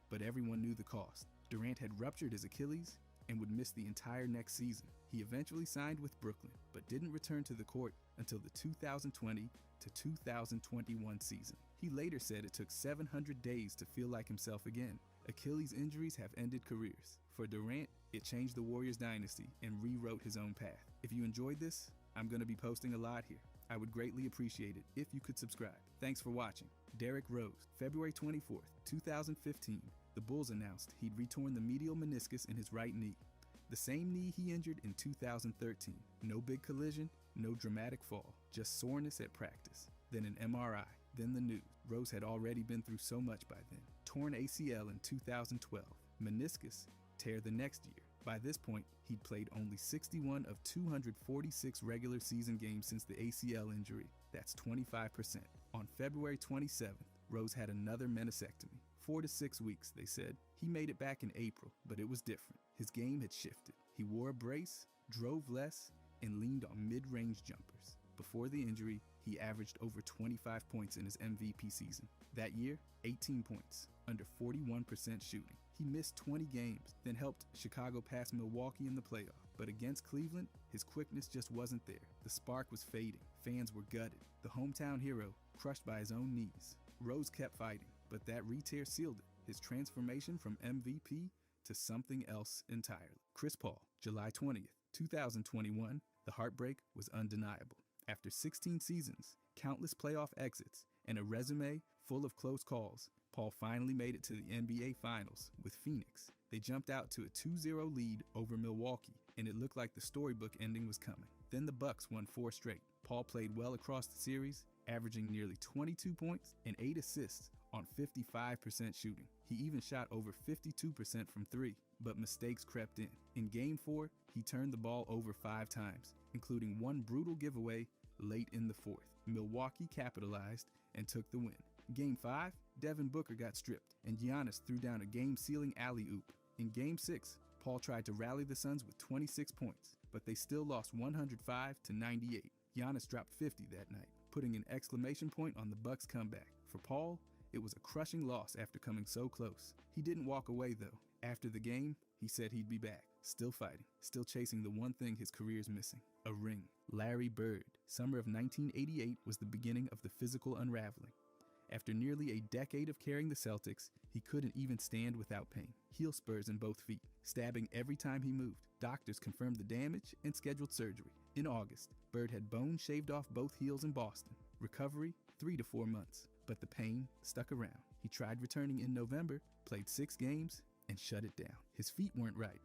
but everyone knew the cost. Durant had ruptured his Achilles and would miss the entire next season. He eventually signed with Brooklyn, but didn't return to the court until the 2020-2021 season. He later said it took 700 days to feel like himself again. Achilles injuries have ended careers. For Durant, it changed the Warriors dynasty and rewrote his own path. If you enjoyed this, I'm going to be posting a lot here. I would greatly appreciate it if you could subscribe. Thanks for watching. Derrick Rose, February 24th, 2015. The Bulls announced he'd retorn the medial meniscus in his right knee, the same knee he injured in 2013. No big collision, no dramatic fall, just soreness at practice. Then an MRI, then the news. Rose had already been through so much by then. Torn ACL in 2012, meniscus tear the next year. By this point, he'd played only 61 of 246 regular season games since the ACL injury. That's 25%. On February 27th, Rose had another meniscectomy. 4 to 6 weeks, they said. He made it back in April, but it was different. His game had shifted. He wore a brace, drove less, and leaned on mid-range jumpers. Before the injury, he averaged over 25 points in his MVP season. That year, 18 points, under 41% shooting. He missed 20 games, then helped Chicago pass Milwaukee in the playoff. But against Cleveland, his quickness just wasn't there. The spark was fading. Fans were gutted. The hometown hero crushed by his own knees. Rose kept fighting, but that re-tear sealed it. His transformation from MVP to something else entirely. Chris Paul, July 20th, 2021. The heartbreak was undeniable. After 16 seasons, countless playoff exits, and a resume full of close calls, Paul finally made it to the NBA Finals with Phoenix. They jumped out to a 2-0 lead over Milwaukee, and it looked like the storybook ending was coming. Then the Bucks won 4 straight. Paul played well across the series, averaging nearly 22 points and 8 assists on 55% shooting. He even shot over 52% from 3, but mistakes crept in. In Game 4, he turned the ball over 5 times, including one brutal giveaway late in the 4th. Milwaukee capitalized and took the win. Game 5, Devin Booker got stripped, and Giannis threw down a game-sealing alley-oop. In Game 6, Paul tried to rally the Suns with 26 points, but they still lost 105-98. Giannis dropped 50 that night, putting an exclamation point on the Bucks' comeback. For Paul, it was a crushing loss after coming so close. He didn't walk away though. After the game, he said he'd be back, still fighting, still chasing the one thing his career's missing, a ring. Larry Bird. Summer of 1988 was the beginning of the physical unraveling. After nearly a decade of carrying the Celtics, he couldn't even stand without pain. Heel spurs in both feet, stabbing every time he moved. Doctors confirmed the damage and scheduled surgery. In August, Bird had bones shaved off both heels in Boston. Recovery, 3 to 4 months. But the pain stuck around. He tried returning in November, played 6 games, and shut it down. His feet weren't right.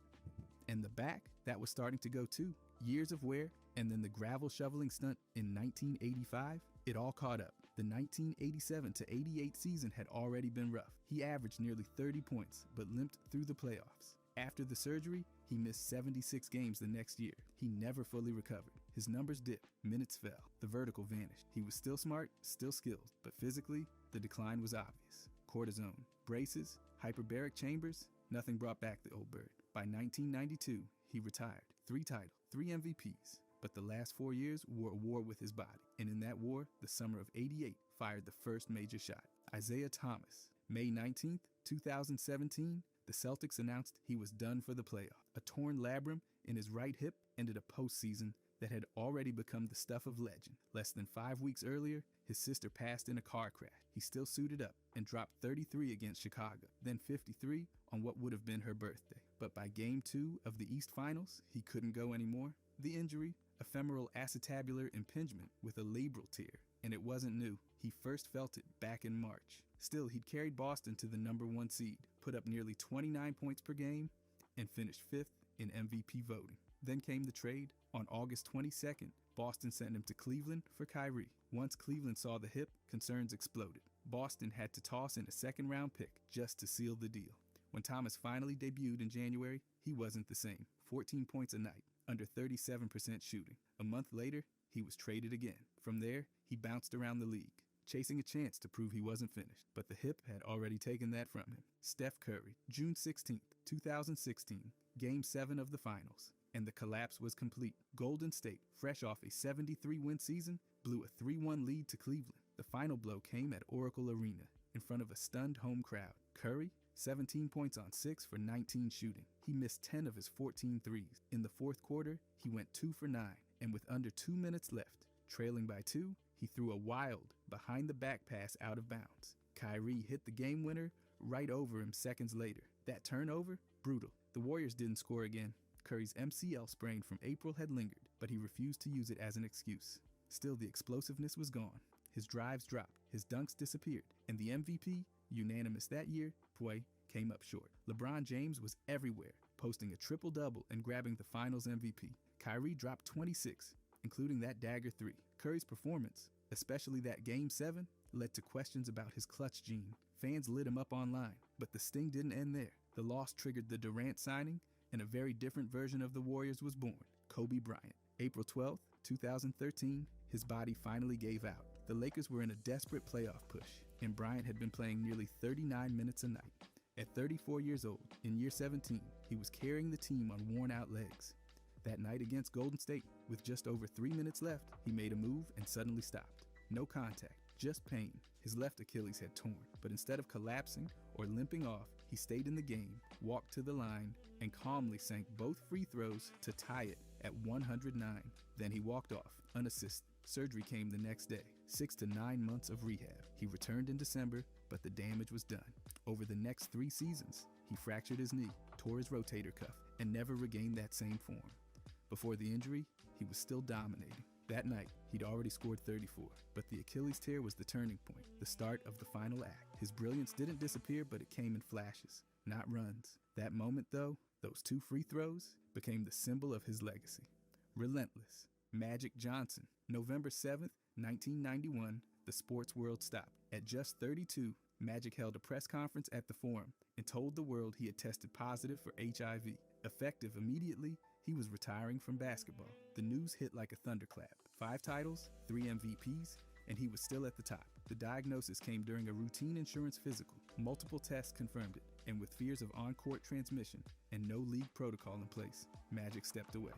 And the back, that was starting to go too. Years of wear, and then the gravel shoveling stunt in 1985, it all caught up. The 1987-88 season had already been rough. He averaged nearly 30 points, but limped through the playoffs. After the surgery, he missed 76 games the next year. He never fully recovered. His numbers dipped, minutes fell, the vertical vanished. He was still smart, still skilled, but physically, the decline was obvious. Cortisone, braces, hyperbaric chambers, nothing brought back the old Bird. By 1992, he retired. 3 titles, 3 MVPs. But the last 4 years were a war with his body. And in that war, the summer of '88 fired the first major shot. Isaiah Thomas. May 19th, 2017, the Celtics announced he was done for the playoff. A torn labrum in his right hip ended a postseason that had already become the stuff of legend. Less than 5 weeks earlier, his sister passed in a car crash. He still suited up and dropped 33 against Chicago, then 53 on what would have been her birthday. But by Game 2 of the East Finals, he couldn't go anymore. The injury, ephemeral acetabular impingement with a labral tear, and it wasn't new. He first felt it back in March. Still, he'd carried Boston to the #1 seed, put up nearly 29 points per game, and finished 5th in MVP voting. Then came the trade. On August 22nd, Boston sent him to Cleveland for Kyrie. Once Cleveland saw the hip, concerns exploded. Boston had to toss in a second-round pick just to seal the deal. When Thomas finally debuted in January, he wasn't the same. 14 points a night, under 37% shooting. A month later, he was traded again. From there, he bounced around the league, chasing a chance to prove he wasn't finished. But the hip had already taken that from him. Steph Curry, June 16, 2016, Game 7 of the Finals. And the collapse was complete. Golden State, fresh off a 73-win season, blew a 3-1 lead to Cleveland. The final blow came at Oracle Arena, in front of a stunned home crowd. Curry, 17 points on 6 for 19 shooting. He missed 10 of his 14 threes. In the fourth quarter, he went 2 for 9, and with under 2 minutes left, trailing by 2, he threw a wild, behind-the-back pass out of bounds. Kyrie hit the game winner right over him seconds later. That turnover? Brutal. The Warriors didn't score again. Curry's MCL sprain from April had lingered, but he refused to use it as an excuse. Still, the explosiveness was gone. His drives dropped, his dunks disappeared, and the MVP, unanimous that year, came up short. LeBron James was everywhere, posting a triple-double and grabbing the Finals MVP. Kyrie dropped 26, including that dagger 3. Curry's performance, especially that Game 7, led to questions about his clutch gene. Fans lit him up online, but the sting didn't end there. The loss triggered the Durant signing, and a very different version of the Warriors was born, Kobe Bryant. April 12, 2013, his body finally gave out. The Lakers were in a desperate playoff push, and Bryant had been playing nearly 39 minutes a night. At 34 years old, in year 17, he was carrying the team on worn-out legs. That night against Golden State, with just over 3 minutes left, he made a move and suddenly stopped. No contact, just pain. His left Achilles had torn, but instead of collapsing or limping off, he stayed in the game, walked to the line, and calmly sank both free throws to tie it at 109. Then he walked off, unassisted. Surgery came the next day, 6 to 9 months of rehab. He returned in December, but the damage was done. Over the next 3 seasons, he fractured his knee, tore his rotator cuff, and never regained that same form. Before the injury, he was still dominating. That night, he'd already scored 34, but the Achilles tear was the turning point, the start of the final act. His brilliance didn't disappear, but it came in flashes, not runs. That moment, though, those 2 free throws, became the symbol of his legacy. Relentless. Magic Johnson. November 7th, 1991, the sports world stopped. At just 32, Magic held a press conference at the Forum and told the world he had tested positive for HIV. Effective immediately, he was retiring from basketball. The news hit like a thunderclap. 5 titles, 3 MVPs, and he was still at the top. The diagnosis came during a routine insurance physical. Multiple tests confirmed it, and with fears of on-court transmission and no league protocol in place, Magic stepped away.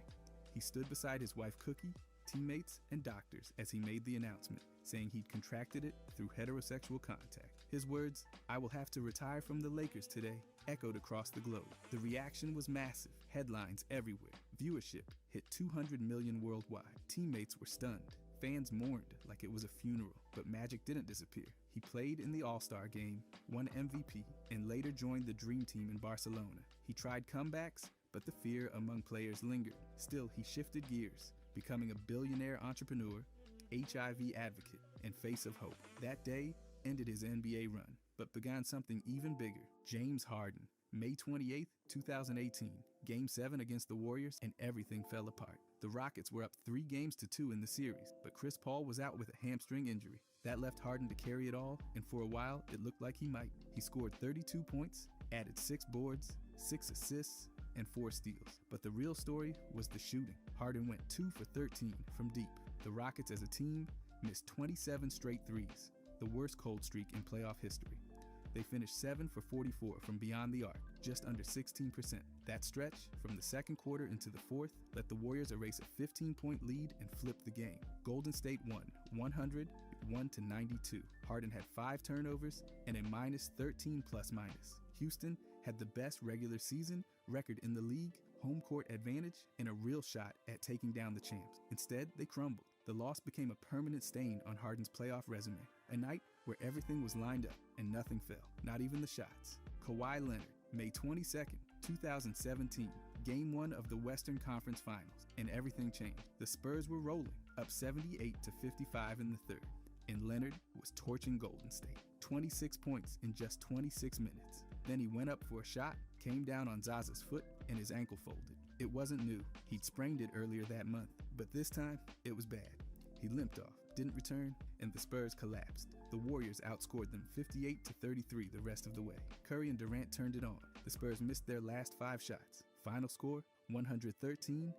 He stood beside his wife Cookie, teammates, and doctors as he made the announcement, saying he'd contracted it through heterosexual contact. His words, "I will have to retire from the Lakers today," echoed across the globe. The reaction was massive, headlines everywhere. Viewership hit 200 million worldwide. Teammates were stunned. Fans mourned like it was a funeral, but Magic didn't disappear. He played in the All-Star game, won MVP, and later joined the Dream Team in Barcelona. He tried comebacks, but the fear among players lingered. Still, he shifted gears, becoming a billionaire entrepreneur, HIV advocate, and face of hope. That day ended his NBA run, but began something even bigger. James Harden. May 28, 2018, Game 7 against the Warriors, and everything fell apart. The Rockets were up 3-2 in the series, but Chris Paul was out with a hamstring injury. That left Harden to carry it all, and for a while, it looked like he might. He scored 32 points, added 6 boards, 6 assists, and 4 steals. But the real story was the shooting. Harden went 2 for 13 from deep. The Rockets as a team missed 27 straight threes, the worst cold streak in playoff history. They finished 7 for 44 from beyond the arc, just under 16%. That stretch, from the second quarter into the fourth, let the Warriors erase a 15-point lead and flip the game. Golden State won 101-92. Harden had 5 turnovers and a -13 plus-minus. Houston had the best regular season record in the league, home court advantage, and a real shot at taking down the champs. Instead, they crumbled. The loss became a permanent stain on Harden's playoff resume. A night where everything was lined up and nothing fell, not even the shots. Kawhi Leonard, May 22nd, 2017, Game 1 of the Western Conference Finals, and everything changed. The Spurs were rolling, up 78-55 in the third, and Leonard was torching Golden State. 26 points in just 26 minutes. Then he went up for a shot, came down on Zaza's foot, and his ankle folded. It wasn't new. He'd sprained it earlier that month, but this time, it was bad. He limped off, didn't return, and the Spurs collapsed. The Warriors outscored them 58-33 the rest of the way. Curry and Durant turned it on. The Spurs missed their last 5 shots. Final score, 113-111.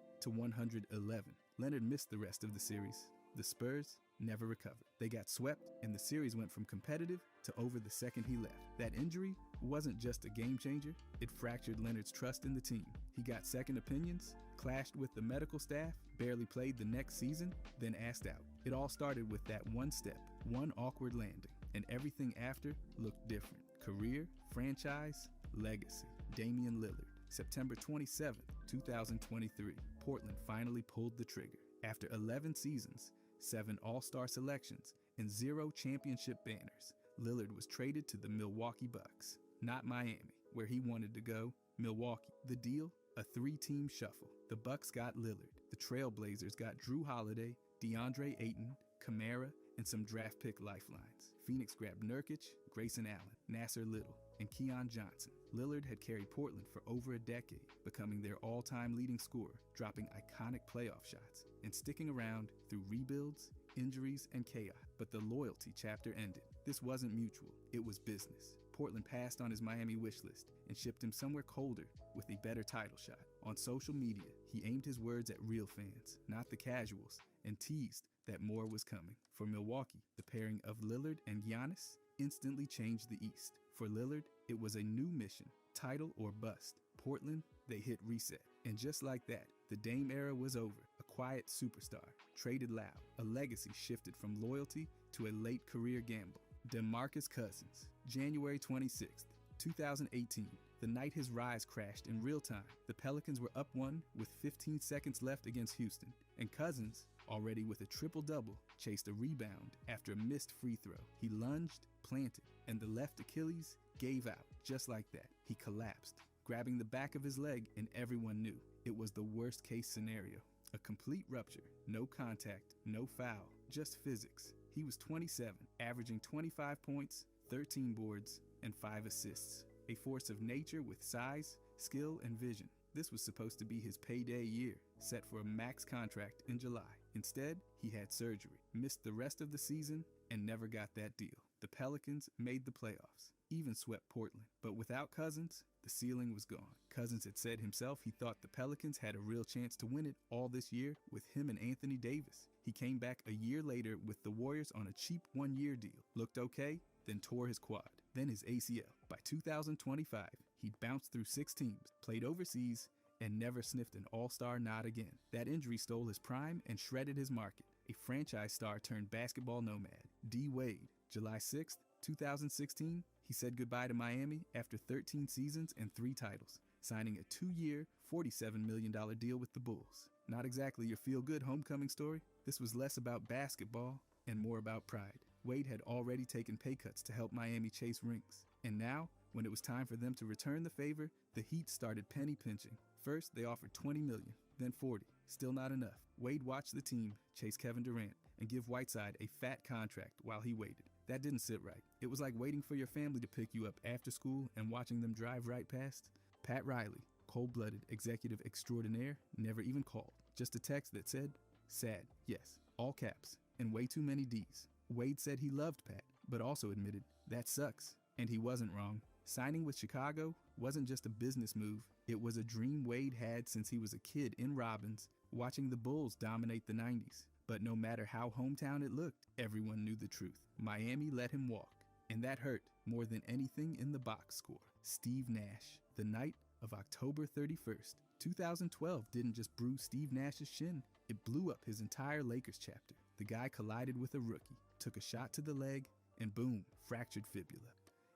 Leonard missed the rest of the series. The Spurs never recovered. They got swept, and the series went from competitive to over the second he left. That injury wasn't just a game changer, it fractured Leonard's trust in the team. He got second opinions, clashed with the medical staff, barely played the next season, then asked out. It all started with that one step, one awkward landing, and everything after looked different. Career, franchise, legacy. Damian Lillard, September 27, 2023. Portland finally pulled the trigger. After 11 seasons, 7 All-Star selections, and 0 championship banners, Lillard was traded to the Milwaukee Bucks. Not Miami, where he wanted to go. Milwaukee. The deal? A 3-team shuffle. The Bucks got Lillard. The Trailblazers got Drew Holiday, DeAndre Ayton, Kamara, and some draft pick lifelines. Phoenix grabbed Nurkic, Grayson Allen, Nasser Little, and Keon Johnson. Lillard had carried Portland for over a decade, becoming their all-time leading scorer, dropping iconic playoff shots, and sticking around through rebuilds, injuries, and chaos. But the loyalty chapter ended. This wasn't mutual, it was business. Portland passed on his Miami wish list and shipped him somewhere colder with a better title shot. On social media, he aimed his words at real fans, not the casuals, and teased that more was coming. For Milwaukee, the pairing of Lillard and Giannis instantly changed the East. For Lillard, it was a new mission, title or bust. Portland, they hit reset. And just like that, the Dame era was over. A quiet superstar, traded loud. A legacy shifted from loyalty to a late career gamble. DeMarcus Cousins, January 26th, 2018. The night his rise crashed in real time. The Pelicans were up 1 with 15 seconds left against Houston, and Cousins, already with a triple-double, chased a rebound after a missed free throw. He lunged, planted, and the left Achilles gave out. Just like that, he collapsed, grabbing the back of his leg, and everyone knew it was the worst-case scenario. A complete rupture, no contact, no foul, just physics. He was 27, averaging 25 points, 13 boards, and 5 assists. A force of nature with size, skill, and vision. This was supposed to be his payday year, set for a max contract in July. Instead, he had surgery, missed the rest of the season, and never got that deal. The Pelicans made the playoffs, even swept Portland. But without Cousins, the ceiling was gone. Cousins had said himself he thought the Pelicans had a real chance to win it all this year with him and Anthony Davis. He came back a year later with the Warriors on a cheap 1-year deal. Looked okay, then tore his quad, then his ACL. By 2025, he'd bounced through 6 teams, played overseas, and never sniffed an all-star nod again. That injury stole his prime and shredded his market. A franchise star turned basketball nomad. D. Wade, July 6th, 2016, he said goodbye to Miami after 13 seasons and 3 titles, signing a 2-year, $47 million deal with the Bulls. Not exactly your feel-good homecoming story. This was less about basketball and more about pride. Wade had already taken pay cuts to help Miami chase rings. And now, when it was time for them to return the favor, the Heat started penny pinching. First, they offered $20 million, then $40. Still not enough. Wade watched the team chase Kevin Durant and give Whiteside a fat contract while he waited. That didn't sit right. It was like waiting for your family to pick you up after school and watching them drive right past. Pat Riley, cold-blooded executive extraordinaire, never even called. Just a text that said, "Sad, yes," all caps, and way too many Ds. Wade said he loved Pat, but also admitted, that sucks. And he wasn't wrong. Signing with Chicago wasn't just a business move, it was a dream Wade had since he was a kid in Robbins, watching the Bulls dominate the 90s. But no matter how hometown it looked, everyone knew the truth. Miami let him walk. And that hurt more than anything in the box score. Steve Nash. The night of October 31st, 2012 didn't just bruise Steve Nash's shin, it blew up his entire Lakers chapter. The guy collided with a rookie, took a shot to the leg, and boom, fractured fibula.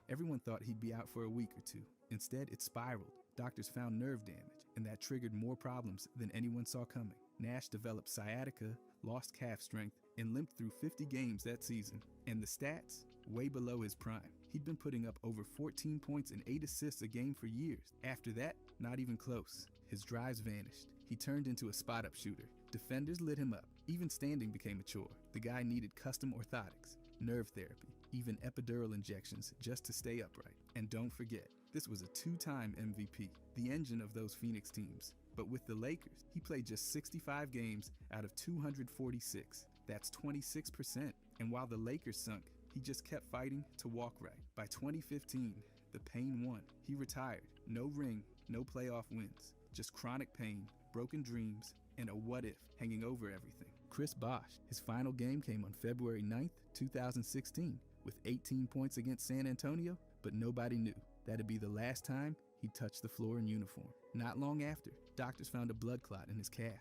Everyone thought he'd be out for a week or 2. Instead, it spiraled. Doctors found nerve damage, and that triggered more problems than anyone saw coming. Nash developed sciatica, lost calf strength, and limped through 50 games that season. And the stats? Way below his prime. He'd been putting up over 14 points and 8 assists a game for years. After that, not even close. His drives vanished. He turned into a spot-up shooter. Defenders lit him up. Even standing became a chore. The guy needed custom orthotics, nerve therapy, even epidural injections just to stay upright. And don't forget, this was a 2-time MVP, the engine of those Phoenix teams. But with the Lakers, he played just 65 games out of 246. That's 26%. And while the Lakers sunk, he just kept fighting to walk right. By 2015, the pain won. He retired. No ring, no playoff wins. Just chronic pain, broken dreams, and a what if hanging over everything. Chris Bosh, his final game came on February 9th, 2016, with 18 points against San Antonio, but nobody knew that'd be the last time he'd touch the floor in uniform. Not long after, doctors found a blood clot in his calf.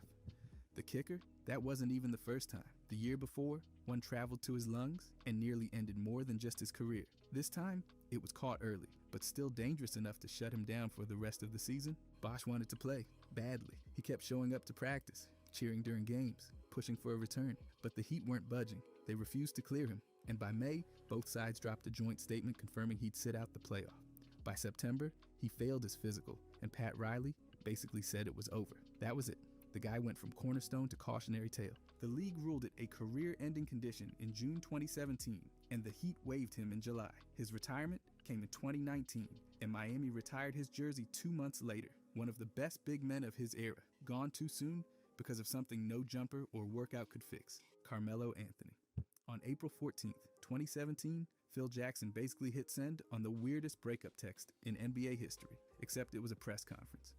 The kicker? That wasn't even the first time. The year before, one traveled to his lungs and nearly ended more than just his career. This time, it was caught early, but still dangerous enough to shut him down for the rest of the season. Bosh wanted to play, badly. He kept showing up to practice, cheering during games, pushing for a return, but the Heat weren't budging. They refused to clear him, and by May, both sides dropped a joint statement confirming he'd sit out the playoff. By September, he failed his physical, and Pat Riley basically said it was over. That was it. The guy went from cornerstone to cautionary tale. The league ruled it a career-ending condition in June 2017, and the Heat waived him in July. His retirement came in 2019, and Miami retired his jersey 2 months later. One of the best big men of his era, gone too soon because of something no jumper or workout could fix. Carmelo Anthony. On April 14th, 2017, Phil Jackson basically hit send on the weirdest breakup text in NBA history, except it was a press conference.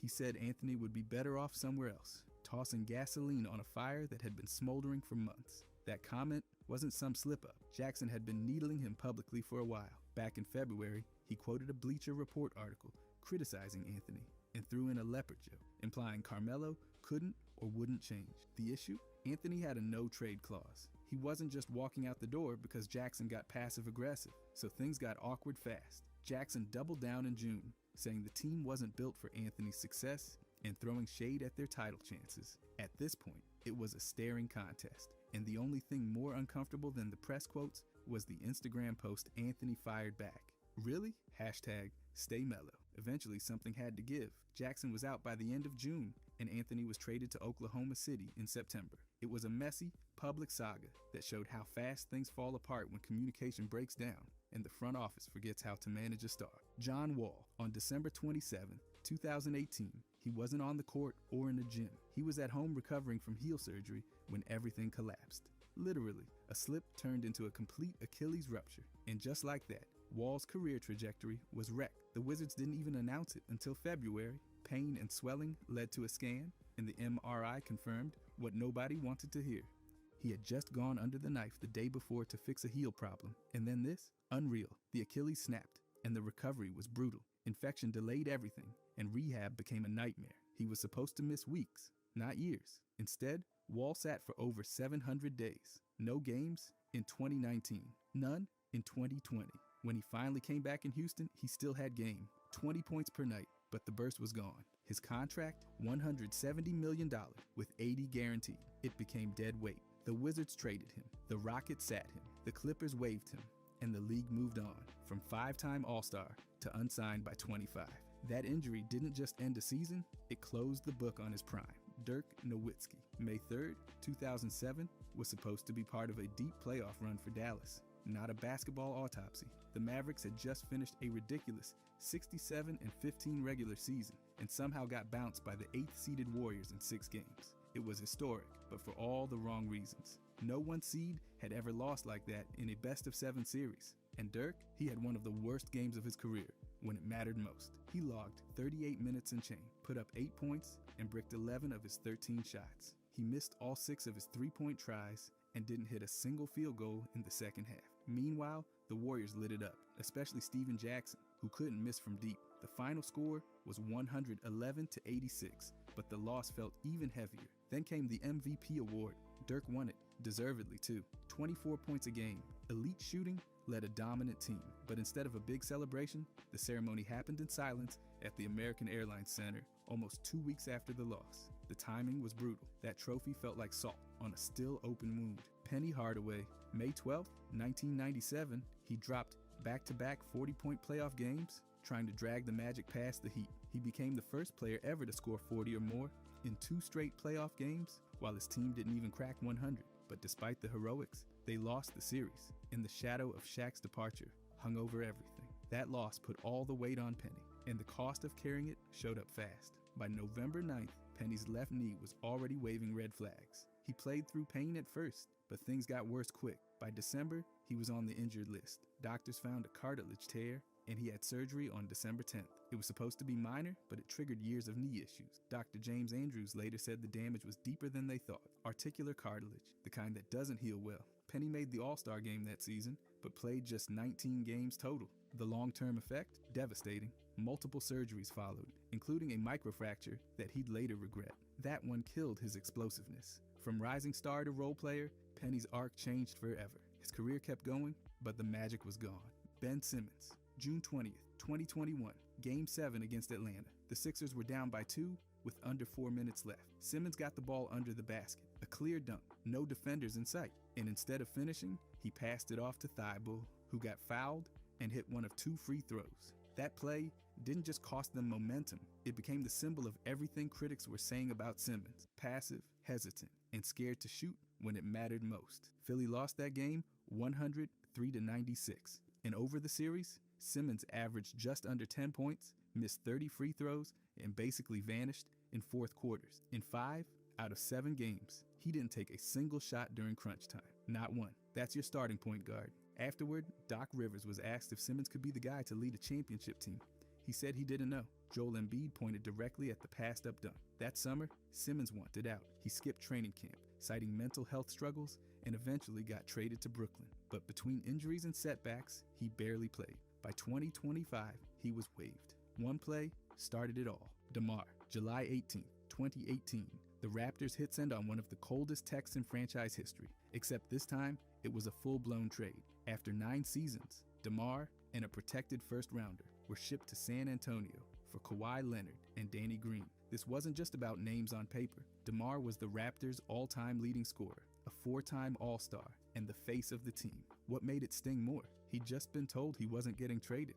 He said Anthony would be better off somewhere else, tossing gasoline on a fire that had been smoldering for months. That comment wasn't some slip-up. Jackson had been needling him publicly for a while. Back in February, he quoted a Bleacher Report article criticizing Anthony and threw in a leopard joke, implying Carmelo couldn't or wouldn't change. The issue? Anthony had a no-trade clause. He wasn't just walking out the door because Jackson got passive-aggressive, so things got awkward fast. Jackson doubled down in June, saying the team wasn't built for Anthony's success and throwing shade at their title chances. At this point, it was a staring contest, and the only thing more uncomfortable than the press quotes was the Instagram post Anthony fired back. Really? #stay mellow. Eventually, something had to give. Jackson was out by the end of June, and Anthony was traded to Oklahoma City in September. It was a messy, public saga that showed how fast things fall apart when communication breaks down and the front office forgets how to manage a star. John Wall, on December 27, 2018, he wasn't on the court or in the gym. He was at home recovering from heel surgery when everything collapsed. Literally, a slip turned into a complete Achilles rupture. And just like that, Wall's career trajectory was wrecked. The Wizards didn't even announce it until February. Pain and swelling led to a scan, and the MRI confirmed what nobody wanted to hear. He had just gone under the knife the day before to fix a heel problem. And then this? Unreal. The Achilles snapped, and the recovery was brutal. Infection delayed everything, and rehab became a nightmare. He was supposed to miss weeks, not years. Instead, Wall sat for over 700 days. No games in 2019. None in 2020. When he finally came back in Houston, he still had game. 20 points per night, but the burst was gone. His contract, $170 million with $80 guaranteed. It became dead weight. The Wizards traded him. The Rockets sat him. The Clippers waived him. And the league moved on, from 5-time All-Star to unsigned by 25. That injury didn't just end a season, it closed the book on his prime. Dirk Nowitzki, May 3rd, 2007, was supposed to be part of a deep playoff run for Dallas, not a basketball autopsy. The Mavericks had just finished a ridiculous 67-15 regular season and somehow got bounced by the 8th-seeded Warriors in 6 games. It was historic, but for all the wrong reasons. No one seed had ever lost like that in a best-of-7 series. And Dirk, he had one of the worst games of his career when it mattered most. He logged 38 minutes and change, put up 8 points, and bricked 11 of his 13 shots. He missed all 6 of his 3-point tries and didn't hit a single field goal in the second half. Meanwhile, the Warriors lit it up, especially Steven Jackson, who couldn't miss from deep. The final score was 111-86, but the loss felt even heavier. Then came the MVP award. Dirk won it, deservedly too. 24 points a game, elite shooting, led a dominant team. But instead of a big celebration, the ceremony happened in silence at the American Airlines Center almost 2 weeks after the loss. The timing was brutal. That trophy felt like salt on a still open wound. Penny Hardaway, May 12, 1997, he dropped back-to-back 40-point playoff games, trying to drag the Magic past the Heat. He became the first player ever to score 40 or more in 2 straight playoff games, while his team didn't even crack 100. But despite the heroics, they lost the series, and the shadow of Shaq's departure hung over everything. That loss put all the weight on Penny, and the cost of carrying it showed up fast. By November 9th, Penny's left knee was already waving red flags. He played through pain at first, but things got worse quick. By December, he was on the injured list. Doctors found a cartilage tear, and he had surgery on December 10th. It was supposed to be minor, but it triggered years of knee issues. Dr. James Andrews later said the damage was deeper than they thought. Articular cartilage, the kind that doesn't heal well. Penny made the All-Star game that season, but played just 19 games total. The long-term effect? Devastating. Multiple surgeries followed, including a microfracture that he'd later regret. That one killed his explosiveness. From rising star to role player, Penny's arc changed forever. His career kept going, but the magic was gone. Ben Simmons. June 20th, 2021, Game 7 against Atlanta. The Sixers were down by 2 with under 4 minutes left. Simmons got the ball under the basket. A clear dunk, no defenders in sight. And instead of finishing, he passed it off to Thibault, who got fouled and hit one of 2 free throws. That play didn't just cost them momentum, it became the symbol of everything critics were saying about Simmons. Passive, hesitant, and scared to shoot when it mattered most. Philly lost that game 103-96. And over the series, Simmons averaged just under 10 points, missed 30 free throws, and basically vanished in fourth quarters. In 5 out of 7 games, he didn't take a single shot during crunch time. Not one. That's your starting point guard. Afterward, Doc Rivers was asked if Simmons could be the guy to lead a championship team. He said he didn't know. Joel Embiid pointed directly at the passed-up dunk. That summer, Simmons wanted out. He skipped training camp, citing mental health struggles, and eventually got traded to Brooklyn. But between injuries and setbacks, he barely played. By 2025, he was waived. One play started it all. DeMar, July 18, 2018. The Raptors hit send on one of the coldest texts in franchise history, except this time, it was a full-blown trade. After 9 seasons, DeMar and a protected first-rounder were shipped to San Antonio for Kawhi Leonard and Danny Green. This wasn't just about names on paper. DeMar was the Raptors' all-time leading scorer, a 4-time All-Star, and the face of the team. What made it sting more? He'd just been told he wasn't getting traded.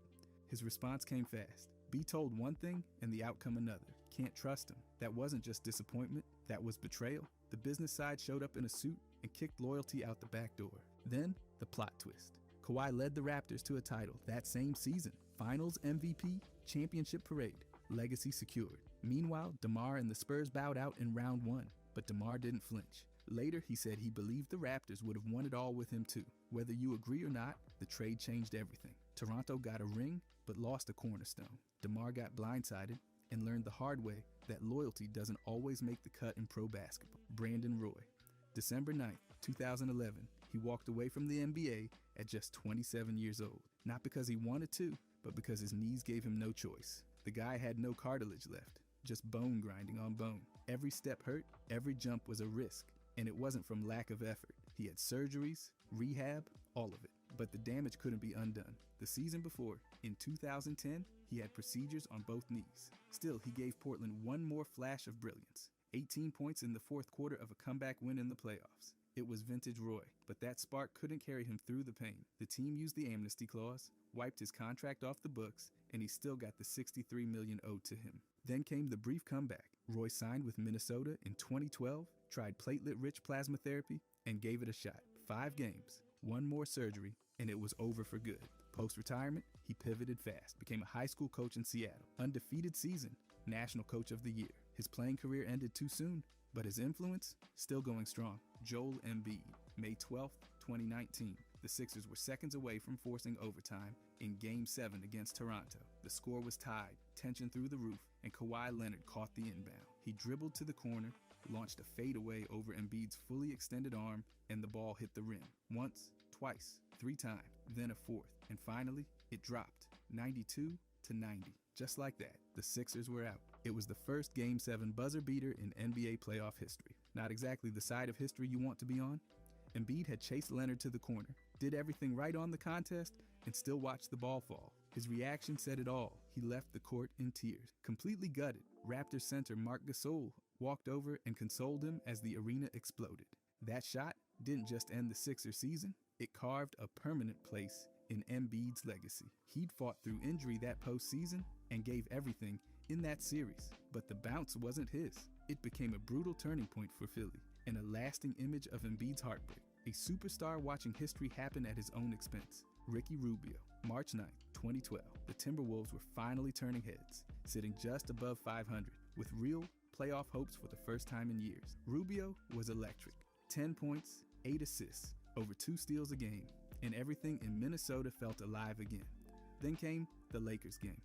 His response came fast. Be told one thing and the outcome another. Can't trust him. That wasn't just disappointment, that was betrayal. The business side showed up in a suit and kicked loyalty out the back door. Then, the plot twist. Kawhi led the Raptors to a title that same season. Finals MVP, championship parade, legacy secured. Meanwhile, DeMar and the Spurs bowed out in round 1, but DeMar didn't flinch. Later, he said he believed the Raptors would have won it all with him too. Whether you agree or not, the trade changed everything. Toronto got a ring, but lost a cornerstone. DeMar got blindsided and learned the hard way that loyalty doesn't always make the cut in pro basketball. Brandon Roy. December 9th, 2011, he walked away from the NBA at just 27 years old. Not because he wanted to, but because his knees gave him no choice. The guy had no cartilage left, just bone grinding on bone. Every step hurt, every jump was a risk. And it wasn't from lack of effort. He had surgeries, rehab, all of it. But the damage couldn't be undone. The season before, in 2010, he had procedures on both knees. Still, he gave Portland one more flash of brilliance. 18 points in the fourth quarter of a comeback win in the playoffs. It was vintage Roy, but that spark couldn't carry him through the pain. The team used the amnesty clause, wiped his contract off the books, and he still got the $63 million owed to him. Then came the brief comeback. Roy signed with Minnesota in 2012, tried platelet-rich plasma therapy, and gave it a shot. 5 games, 1 more surgery, and it was over for good. Post-retirement, he pivoted fast, became a high school coach in Seattle. Undefeated season, National Coach of the Year. His playing career ended too soon, but his influence still going strong. Joel Embiid, May 12th, 2019. The Sixers were seconds away from forcing overtime in Game 7 against Toronto. The score was tied, tension through the roof, and Kawhi Leonard caught the inbound. He dribbled to the corner, launched a fadeaway over Embiid's fully extended arm, and the ball hit the rim. Once, twice, 3 times, then a 4th, and finally, it dropped, 92-90. Just like that, the Sixers were out. It was the first Game 7 buzzer beater in NBA playoff history. Not exactly the side of history you want to be on. Embiid had chased Leonard to the corner, did everything right on the contest, and still watched the ball fall. His reaction said it all. He left the court in tears. Completely gutted, Raptors center Marc Gasol walked over and consoled him as the arena exploded. That shot didn't just end the Sixers season, it carved a permanent place in Embiid's legacy. He'd fought through injury that postseason and gave everything in that series, but the bounce wasn't his. It became a brutal turning point for Philly and a lasting image of Embiid's heartbreak. A superstar watching history happen at his own expense. Ricky Rubio, March 9th, 2012. The Timberwolves were finally turning heads, sitting just above 500. With real playoff hopes for the first time in years. Rubio was electric. 10 points, 8 assists, over 2 steals a game, and everything in Minnesota felt alive again. Then came the Lakers game.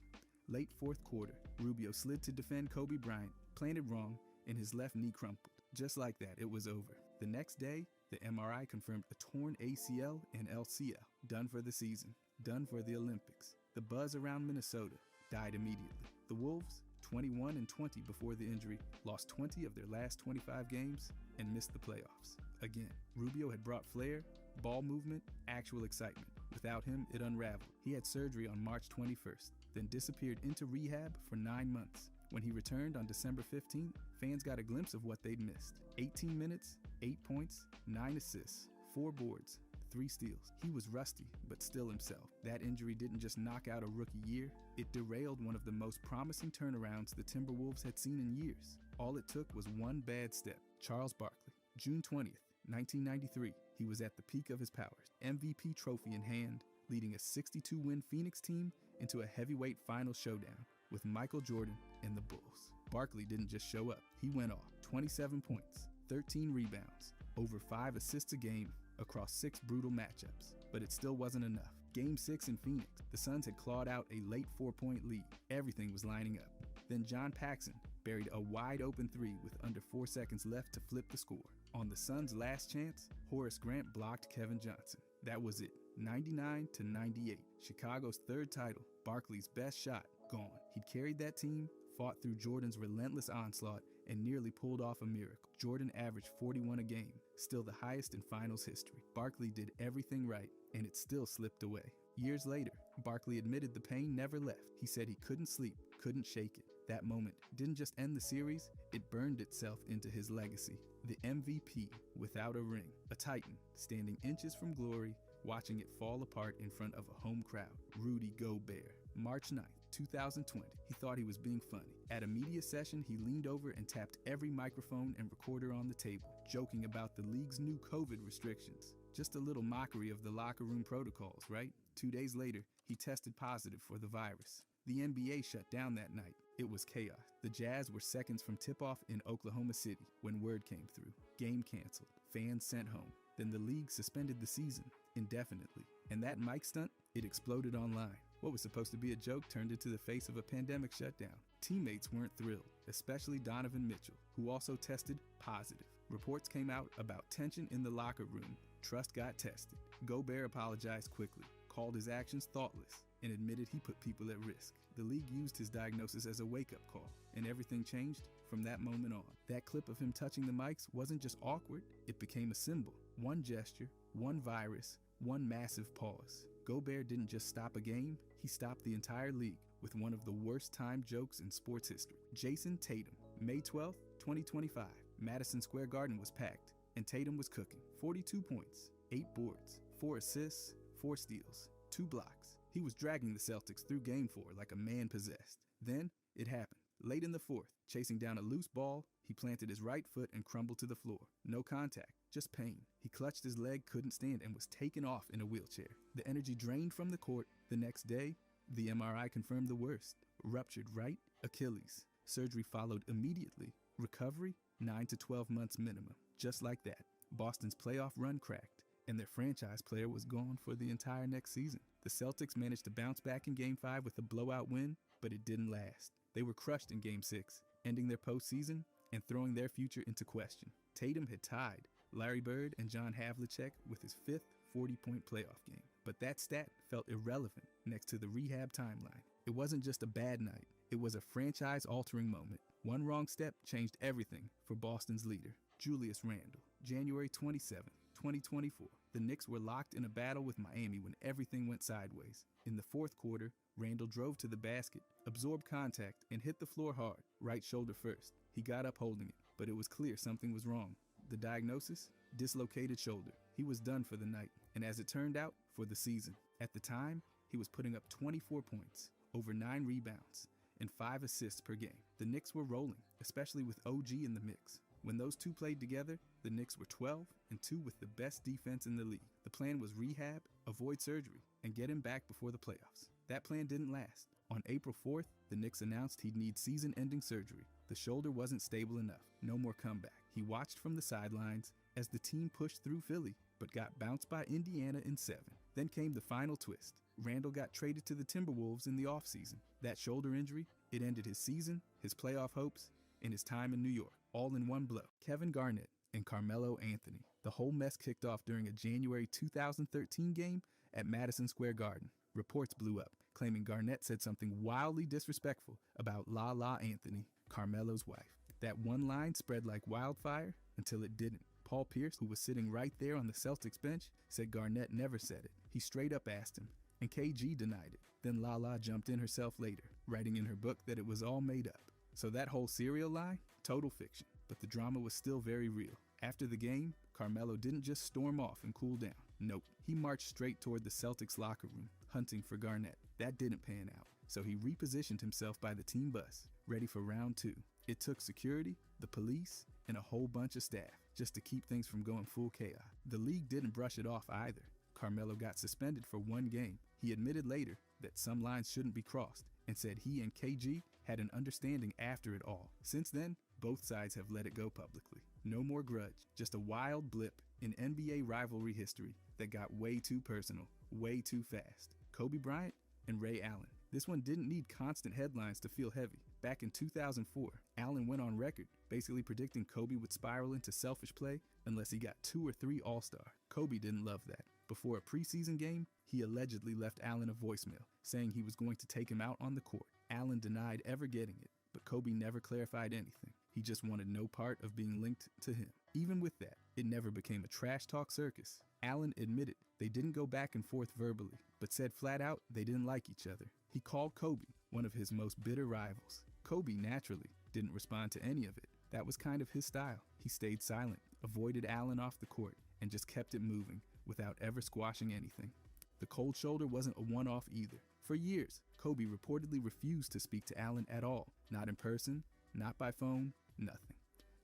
Late fourth quarter, Rubio slid to defend Kobe Bryant, planted wrong, and his left knee crumpled. Just like that, it was over. The next day, the MRI confirmed a torn ACL and LCL. Done for the season. Done for the Olympics. The buzz around Minnesota died immediately. The Wolves, 21-20 before the injury, lost 20 of their last 25 games and missed the playoffs. Again, Rubio had brought flair, ball movement, actual excitement. Without him, it unraveled. He had surgery on March 21st, then disappeared into rehab for 9 months. When he returned on December 15th, fans got a glimpse of what they'd missed. 18 minutes, 8 points, 9 assists, 4 boards, 3 steals. He was rusty, but still himself. That injury didn't just knock out a rookie year, it derailed one of the most promising turnarounds the Timberwolves had seen in years. All it took was one bad step. Charles Barkley, June 20th, 1993, he was at the peak of his powers, MVP trophy in hand, leading a 62-win Phoenix team into a heavyweight final showdown with Michael Jordan and the Bulls. Barkley didn't just show up, he went off. 27 points, 13 rebounds, over 5 assists a game across 6 brutal matchups. But it still wasn't enough. Game 6 in Phoenix, the Suns had clawed out a late 4-point lead. Everything was lining up. Then John Paxson buried a wide-open 3 with under 4 seconds left to flip the score. On the Suns' last chance, Horace Grant blocked Kevin Johnson. That was it, 99-98. Chicago's third title, Barkley's best shot, gone. He'd carried that team, fought through Jordan's relentless onslaught, and nearly pulled off a miracle. Jordan averaged 41 a game, still the highest in finals history. Barkley did everything right, and it still slipped away. Years later, Barkley admitted the pain never left. He said he couldn't sleep, couldn't shake it. That moment didn't just end the series, it burned itself into his legacy. The MVP without a ring, a titan standing inches from glory, watching it fall apart in front of a home crowd. Rudy Gobert. March 9th, 2020, he thought he was being funny. At a media session, he leaned over and tapped every microphone and recorder on the table, joking about the league's new COVID restrictions. Just a little mockery of the locker room protocols, right? 2 days later, he tested positive for the virus. The NBA shut down that night. It was chaos. The Jazz were seconds from tip-off in Oklahoma City when word came through. Game canceled. Fans sent home. Then the league suspended the season indefinitely. And that mic stunt, it exploded online. What was supposed to be a joke turned into the face of a pandemic shutdown. Teammates weren't thrilled, especially Donovan Mitchell, who also tested positive. Reports came out about tension in the locker room. Trust got tested. Gobert apologized quickly, called his actions thoughtless, and admitted he put people at risk. The league used his diagnosis as a wake-up call, and everything changed from that moment on. That clip of him touching the mics wasn't just awkward, it became a symbol. One gesture, one virus, one massive pause. Gobert didn't just stop a game, he stopped the entire league with one of the worst timed jokes in sports history. Jason Tatum, May 12th, 2025. Madison Square Garden was packed, and Tatum was cooking. 42 points, 8 boards, 4 assists, 4 steals, 2 blocks. He was dragging the Celtics through Game 4 like a man possessed. Then, it happened. Late in the fourth, chasing down a loose ball, he planted his right foot and crumbled to the floor. No contact, just pain. He clutched his leg, couldn't stand, and was taken off in a wheelchair. The energy drained from the court. The next day, the MRI confirmed the worst. Ruptured right Achilles. Surgery followed immediately. Recovery, 9 to 12 months minimum. Just like that, Boston's playoff run cracked, and their franchise player was gone for the entire next season. The Celtics managed to bounce back in Game 5 with a blowout win, but it didn't last. They were crushed in Game 6, ending their postseason and throwing their future into question. Tatum had tied Larry Bird and John Havlicek with his 5th 40-point playoff game. But that stat felt irrelevant next to the rehab timeline. It wasn't just a bad night, it was a franchise-altering moment. One wrong step changed everything for Boston's leader, Julius Randle. January 27, 2024. The Knicks were locked in a battle with Miami when everything went sideways. In the fourth quarter, Randle drove to the basket, absorbed contact, and hit the floor hard, right shoulder first. He got up holding it, but it was clear something was wrong. The diagnosis? Dislocated shoulder. He was done for the night, and as it turned out, for the season. At the time, he was putting up 24 points, over 9 rebounds, and 5 assists per game. The Knicks were rolling, especially with OG in the mix. When those two played together, the Knicks were 12-2 with the best defense in the league. The plan was rehab, avoid surgery, and get him back before the playoffs. That plan didn't last. On April 4th, the Knicks announced he'd need season-ending surgery. The shoulder wasn't stable enough. No more comeback. He watched from the sidelines as the team pushed through Philly, but got bounced by Indiana in 7. Then came the final twist. Randall got traded to the Timberwolves in the offseason. That shoulder injury, it ended his season, his playoff hopes, and his time in New York, all in one blow. Kevin Garnett and Carmelo Anthony. The whole mess kicked off during a January 2013 game at Madison Square Garden. Reports blew up, claiming Garnett said something wildly disrespectful about La La Anthony, Carmelo's wife. That one line spread like wildfire until it didn't. Paul Pierce, who was sitting right there on the Celtics bench, said Garnett never said it. He straight up asked him, and KG denied it. Then Lala jumped in herself later, writing in her book that it was all made up. So that whole serial lie, total fiction, but the drama was still very real. After the game, Carmelo didn't just storm off and cool down. Nope, he marched straight toward the Celtics locker room, hunting for Garnett. That didn't pan out, so he repositioned himself by the team bus, ready for round 2. It took security, the police, and a whole bunch of staff just to keep things from going full chaos. The league didn't brush it off either. Carmelo got suspended for 1 game. He admitted later that some lines shouldn't be crossed and said he and KG had an understanding after it all. Since then, both sides have let it go publicly. No more grudge, just a wild blip in NBA rivalry history that got way too personal, way too fast. Kobe Bryant and Ray Allen. This one didn't need constant headlines to feel heavy. Back in 2004, Allen went on record basically predicting Kobe would spiral into selfish play unless he got 2 or 3 All-Star. Kobe didn't love that. Before a preseason game, he allegedly left Allen a voicemail saying he was going to take him out on the court. Allen denied ever getting it, but Kobe never clarified anything. He just wanted no part of being linked to him. Even with that, it never became a trash talk circus. Allen admitted they didn't go back and forth verbally, but said flat out they didn't like each other. He called Kobe one of his most bitter rivals. Kobe naturally didn't respond to any of it. That was kind of his style. He stayed silent, avoided Allen off the court, and just kept it moving without ever squashing anything. The cold shoulder wasn't a one-off either. For years, Kobe reportedly refused to speak to Allen at all. Not in person, not by phone, nothing.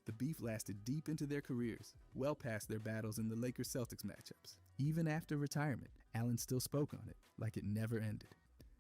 The beef lasted deep into their careers, well past their battles in the Lakers-Celtics matchups. Even after retirement, Allen still spoke on it, like it never ended.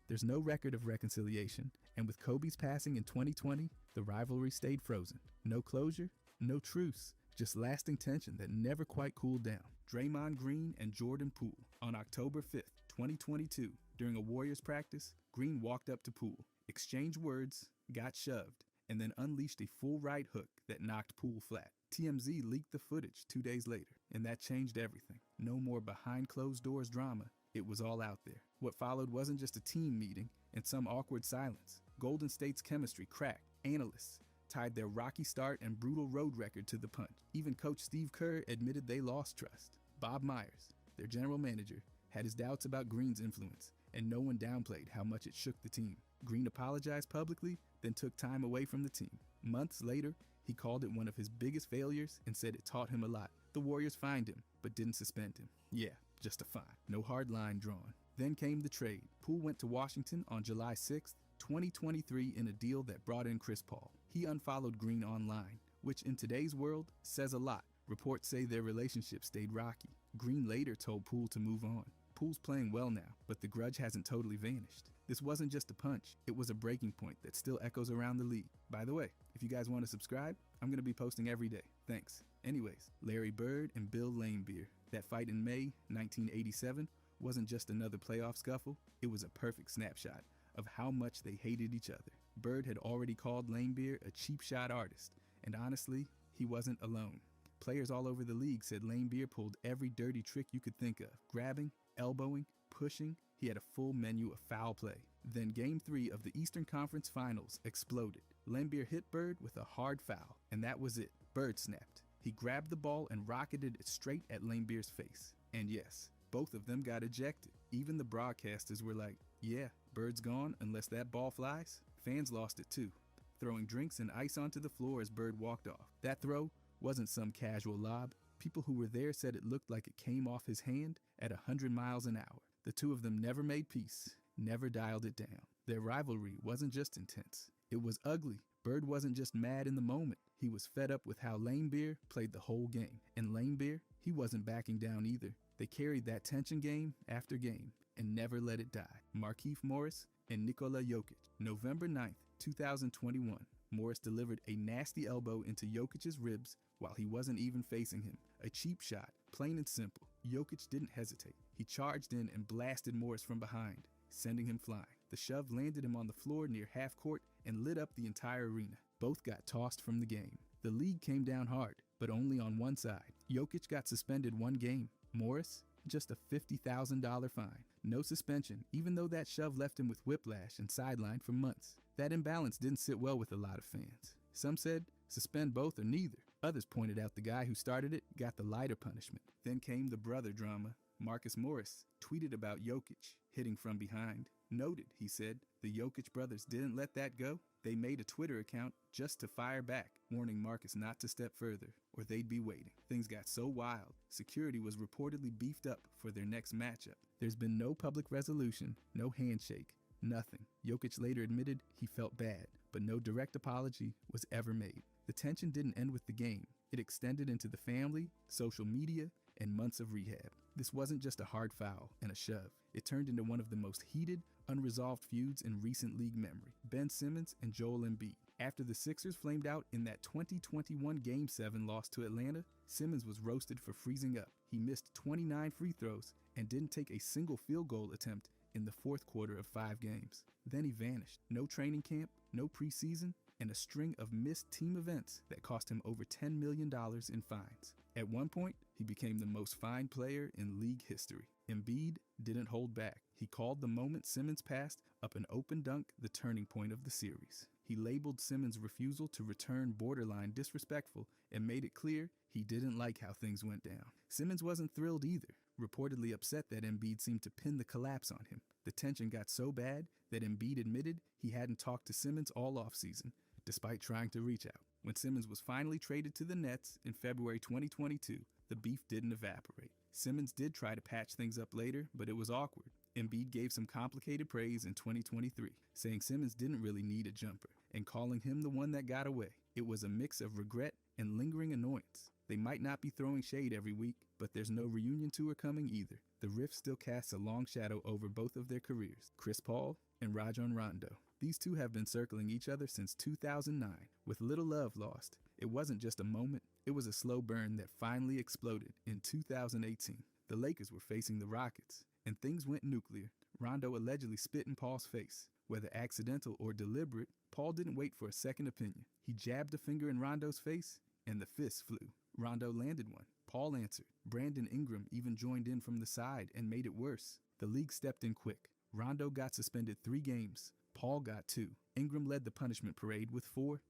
There's no record of reconciliation, and with Kobe's passing in 2020, the rivalry stayed frozen. No closure, no truce, just lasting tension that never quite cooled down. Draymond Green and Jordan Poole. On October 5th, 2022, during a Warriors practice, Green walked up to Poole, exchanged words, got shoved, and then unleashed a full right hook that knocked Poole flat. TMZ leaked the footage 2 days later, and that changed everything. No more behind closed doors drama. It was all out there. What followed wasn't just a team meeting and some awkward silence. Golden State's chemistry cracked. Analysts tied their rocky start and brutal road record to the punch. Even coach Steve Kerr admitted they lost trust. Bob Myers, their general manager, had his doubts about Green's influence, and no one downplayed how much it shook the team. Green apologized publicly, then took time away from the team. Months later, he called it one of his biggest failures and said it taught him a lot. The Warriors fined him, but didn't suspend him. Yeah, just a fine. No hard line drawn. Then came the trade. Poole went to Washington on July 6th, 2023 in a deal that brought in Chris Paul. He unfollowed Green online, which in today's world says a lot. Reports say their relationship stayed rocky. Green later told Poole to move on. Poole's playing well now, but the grudge hasn't totally vanished. This wasn't just a punch, it was a breaking point that still echoes around the league. By the way, if you guys want to subscribe, I'm going to be posting every day. Thanks. Anyways, Larry Bird and Bill Laimbeer. That fight in May 1987 wasn't just another playoff scuffle, it was a perfect snapshot of how much they hated each other. Bird had already called Laimbeer a cheap shot artist, and honestly, he wasn't alone. Players all over the league said Laimbeer pulled every dirty trick you could think of. Grabbing, elbowing, pushing, he had a full menu of foul play. Then Game 3 of the Eastern Conference Finals exploded. Laimbeer hit Bird with a hard foul, and that was it. Bird snapped. He grabbed the ball and rocketed it straight at Laimbeer's face. And yes, both of them got ejected. Even the broadcasters were like, yeah, Bird's gone unless that ball flies. Fans lost it too, throwing drinks and ice onto the floor as Bird walked off. That throw wasn't some casual lob. People who were there said it looked like it came off his hand at 100 miles an hour. The two of them never made peace, never dialed it down. Their rivalry wasn't just intense, it was ugly. Bird wasn't just mad in the moment, he was fed up with how Laimbeer played the whole game. And Laimbeer, he wasn't backing down either. They carried that tension game after game and never let it die. Markieff Morris and Nikola Jokic. November 9th, 2021. Morris delivered a nasty elbow into Jokic's ribs while he wasn't even facing him. A cheap shot, plain and simple. Jokic didn't hesitate. He charged in and blasted Morris from behind, sending him flying. The shove landed him on the floor near half court and lit up the entire arena. Both got tossed from the game. The league came down hard, but only on one side. Jokic got suspended 1 game. Morris, just a $50,000 fine. No suspension, even though that shove left him with whiplash and sidelined for months. That imbalance didn't sit well with a lot of fans. Some said, suspend both or neither. Others pointed out the guy who started it got the lighter punishment. Then came the brother drama. Marcus Morris tweeted about Jokic hitting from behind. Noted, he said, the Jokic brothers didn't let that go. They made a Twitter account just to fire back, warning Marcus not to step further, or they'd be waiting. Things got so wild, security was reportedly beefed up for their next matchup. There's been no public resolution, no handshake, nothing. Jokic later admitted he felt bad, but no direct apology was ever made. The tension didn't end with the game. It extended into the family, social media, and months of rehab. This wasn't just a hard foul and a shove. It turned into one of the most heated, unresolved feuds in recent league memory. Ben Simmons and Joel Embiid. After the Sixers flamed out in that 2021 Game 7 loss to Atlanta, Simmons was roasted for freezing up. He missed 29 free throws and didn't take a single field goal attempt in the fourth quarter of 5 games. Then he vanished. No training camp, no preseason, and a string of missed team events that cost him over $10 million in fines. At one point, he became the most fined player in league history. Embiid didn't hold back. He called the moment Simmons passed up an open dunk the turning point of the series. He labeled Simmons' refusal to return borderline disrespectful and made it clear he didn't like how things went down. Simmons wasn't thrilled either, reportedly upset that Embiid seemed to pin the collapse on him. The tension got so bad that Embiid admitted he hadn't talked to Simmons all offseason, despite trying to reach out. When Simmons was finally traded to the Nets in February 2022, the beef didn't evaporate. Simmons did try to patch things up later, but it was awkward. Embiid gave some complicated praise in 2023, saying Simmons didn't really need a jumper, and calling him the one that got away. It was a mix of regret and lingering annoyance. They might not be throwing shade every week, but there's no reunion tour coming either. The rift still casts a long shadow over both of their careers, Chris Paul and Rajon Rondo. These two have been circling each other since 2009, with little love lost. It wasn't just a moment, it was a slow burn that finally exploded in 2018. The Lakers were facing the Rockets, and things went nuclear. Rondo allegedly spit in Paul's face. Whether accidental or deliberate, Paul didn't wait for a second opinion. He jabbed a finger in Rondo's face, and the fist flew. Rondo landed one. Paul answered. Brandon Ingram even joined in from the side and made it worse. The league stepped in quick. Rondo got suspended 3 games. Paul got 2. Ingram led the punishment parade with 4.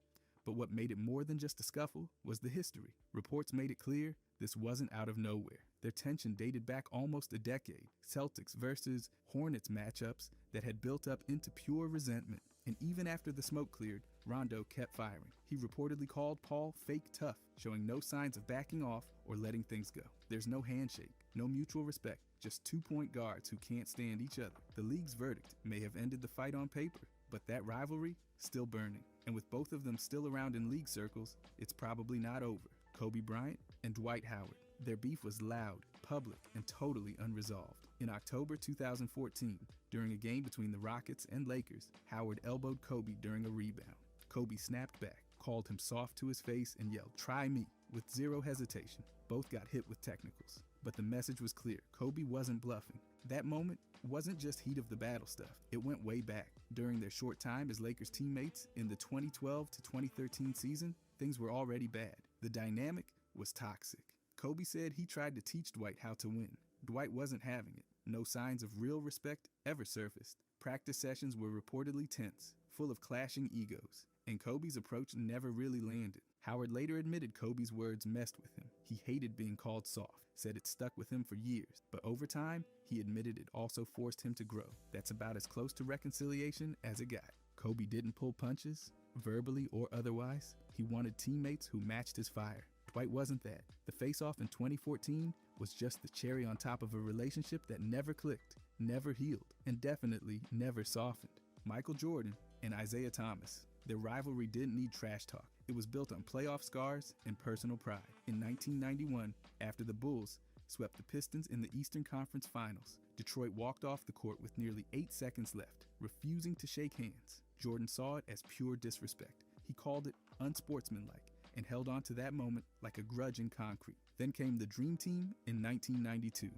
But what made it more than just a scuffle was the history. Reports made it clear this wasn't out of nowhere. Their tension dated back almost a decade. Celtics versus Hornets matchups that had built up into pure resentment. And even after the smoke cleared, Rondo kept firing. He reportedly called Paul fake tough, showing no signs of backing off or letting things go. There's no handshake, no mutual respect, just 2-point guards who can't stand each other. The league's verdict may have ended the fight on paper, but that rivalry still burning. And with both of them still around in league circles, it's probably not over. Kobe Bryant and Dwight Howard. Their beef was loud, public, and totally unresolved. In October 2014, during a game between the Rockets and Lakers, Howard elbowed Kobe during a rebound. Kobe snapped back, called him soft to his face, and yelled, "Try me," with zero hesitation. Both got hit with technicals. But the message was clear. Kobe wasn't bluffing. That moment wasn't just heat of the battle stuff. It went way back. During their short time as Lakers teammates in the 2012 to 2013 season, things were already bad. The dynamic was toxic. Kobe said he tried to teach Dwight how to win. Dwight wasn't having it. No signs of real respect ever surfaced. Practice sessions were reportedly tense, full of clashing egos, and Kobe's approach never really landed. Howard later admitted Kobe's words messed with him. He hated being called soft, said it stuck with him for years, but over time, he admitted it also forced him to grow. That's about as close to reconciliation as it got. Kobe didn't pull punches, verbally or otherwise. He wanted teammates who matched his fire. Dwight wasn't that. The face-off in 2014 was just the cherry on top of a relationship that never clicked, never healed, and definitely never softened. Michael Jordan and Isaiah Thomas. Their rivalry didn't need trash talk. It was built on playoff scars and personal pride. In 1991, after the Bulls swept the Pistons in the Eastern Conference Finals, Detroit walked off the court with nearly 8 seconds left, refusing to shake hands. Jordan saw it as pure disrespect. He called it unsportsmanlike and held on to that moment like a grudge in concrete. Then came the Dream Team in 1992.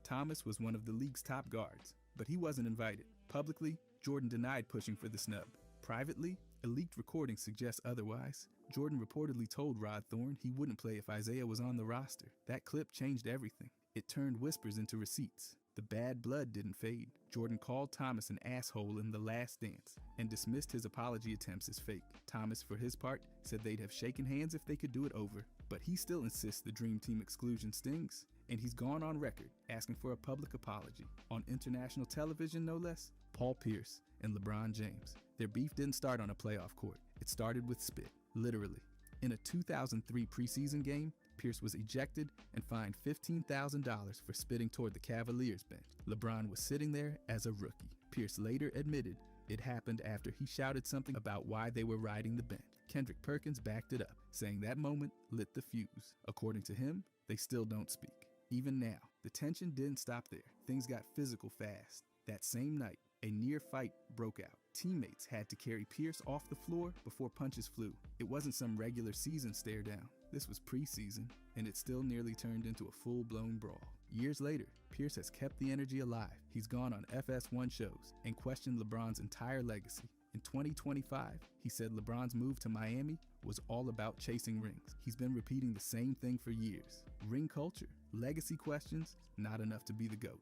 Thomas was one of the league's top guards, but he wasn't invited. Publicly, Jordan denied pushing for the snub. Privately, a leaked recording suggests otherwise. Jordan reportedly told Rod Thorne he wouldn't play if Isaiah was on the roster. That clip changed everything. It turned whispers into receipts. The bad blood didn't fade. Jordan called Thomas an asshole in The Last Dance and dismissed his apology attempts as fake. Thomas, for his part, said they'd have shaken hands if they could do it over, but he still insists the Dream Team exclusion stings, and he's gone on record asking for a public apology. On international television, no less, Paul Pierce and LeBron James. Their beef didn't start on a playoff court. It started with spit, literally. In a 2003 preseason game, Pierce was ejected and fined $15,000 for spitting toward the Cavaliers bench. LeBron was sitting there as a rookie. Pierce later admitted it happened after he shouted something about why they were riding the bench. Kendrick Perkins backed it up, saying that moment lit the fuse. According to him, they still don't speak. Even now, the tension didn't stop there. Things got physical fast. That same night, a near fight broke out. Teammates had to carry Pierce off the floor before punches flew. It wasn't some regular season stare down. This was preseason, and it still nearly turned into a full-blown brawl. Years later, Pierce has kept the energy alive. He's gone on FS1 shows and questioned LeBron's entire legacy. In 2025, he said LeBron's move to Miami was all about chasing rings. He's been repeating the same thing for years. Ring culture, legacy questions, not enough to be the GOAT.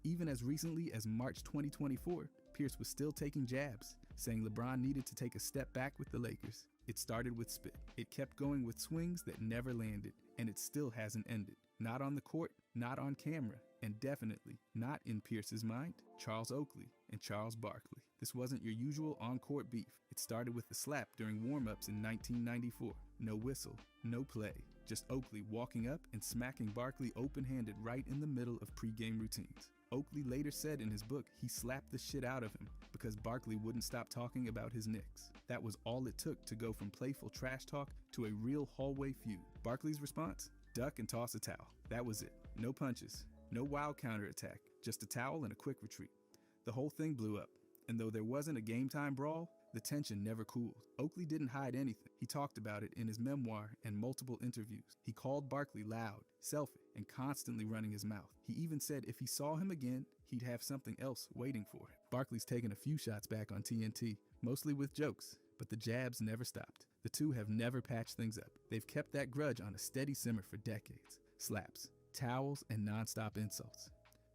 Even as recently as March 2024, Pierce was still taking jabs, saying LeBron needed to take a step back with the Lakers. It started with spit. It kept going with swings that never landed, and it still hasn't ended. Not on the court, not on camera, and definitely not in Pierce's mind. Charles Oakley and Charles Barkley. This wasn't your usual on-court beef. It started with a slap during warm-ups in 1994. No whistle, no play, just Oakley walking up and smacking Barkley open-handed right in the middle of pre-game routines. Oakley later said in his book he slapped the shit out of him because Barkley wouldn't stop talking about his Knicks. That was all it took to go from playful trash talk to a real hallway feud. Barkley's response? Duck and toss a towel. That was it. No punches, no wild counterattack, just a towel and a quick retreat. The whole thing blew up, and though there wasn't a game-time brawl, the tension never cooled. Oakley didn't hide anything. He talked about it in his memoir and multiple interviews. He called Barkley loud, selfish, and constantly running his mouth. He even said if he saw him again, he'd have something else waiting for him. Barkley's taken a few shots back on TNT, mostly with jokes, but the jabs never stopped. The two have never patched things up. They've kept that grudge on a steady simmer for decades. Slaps, towels, and nonstop insults.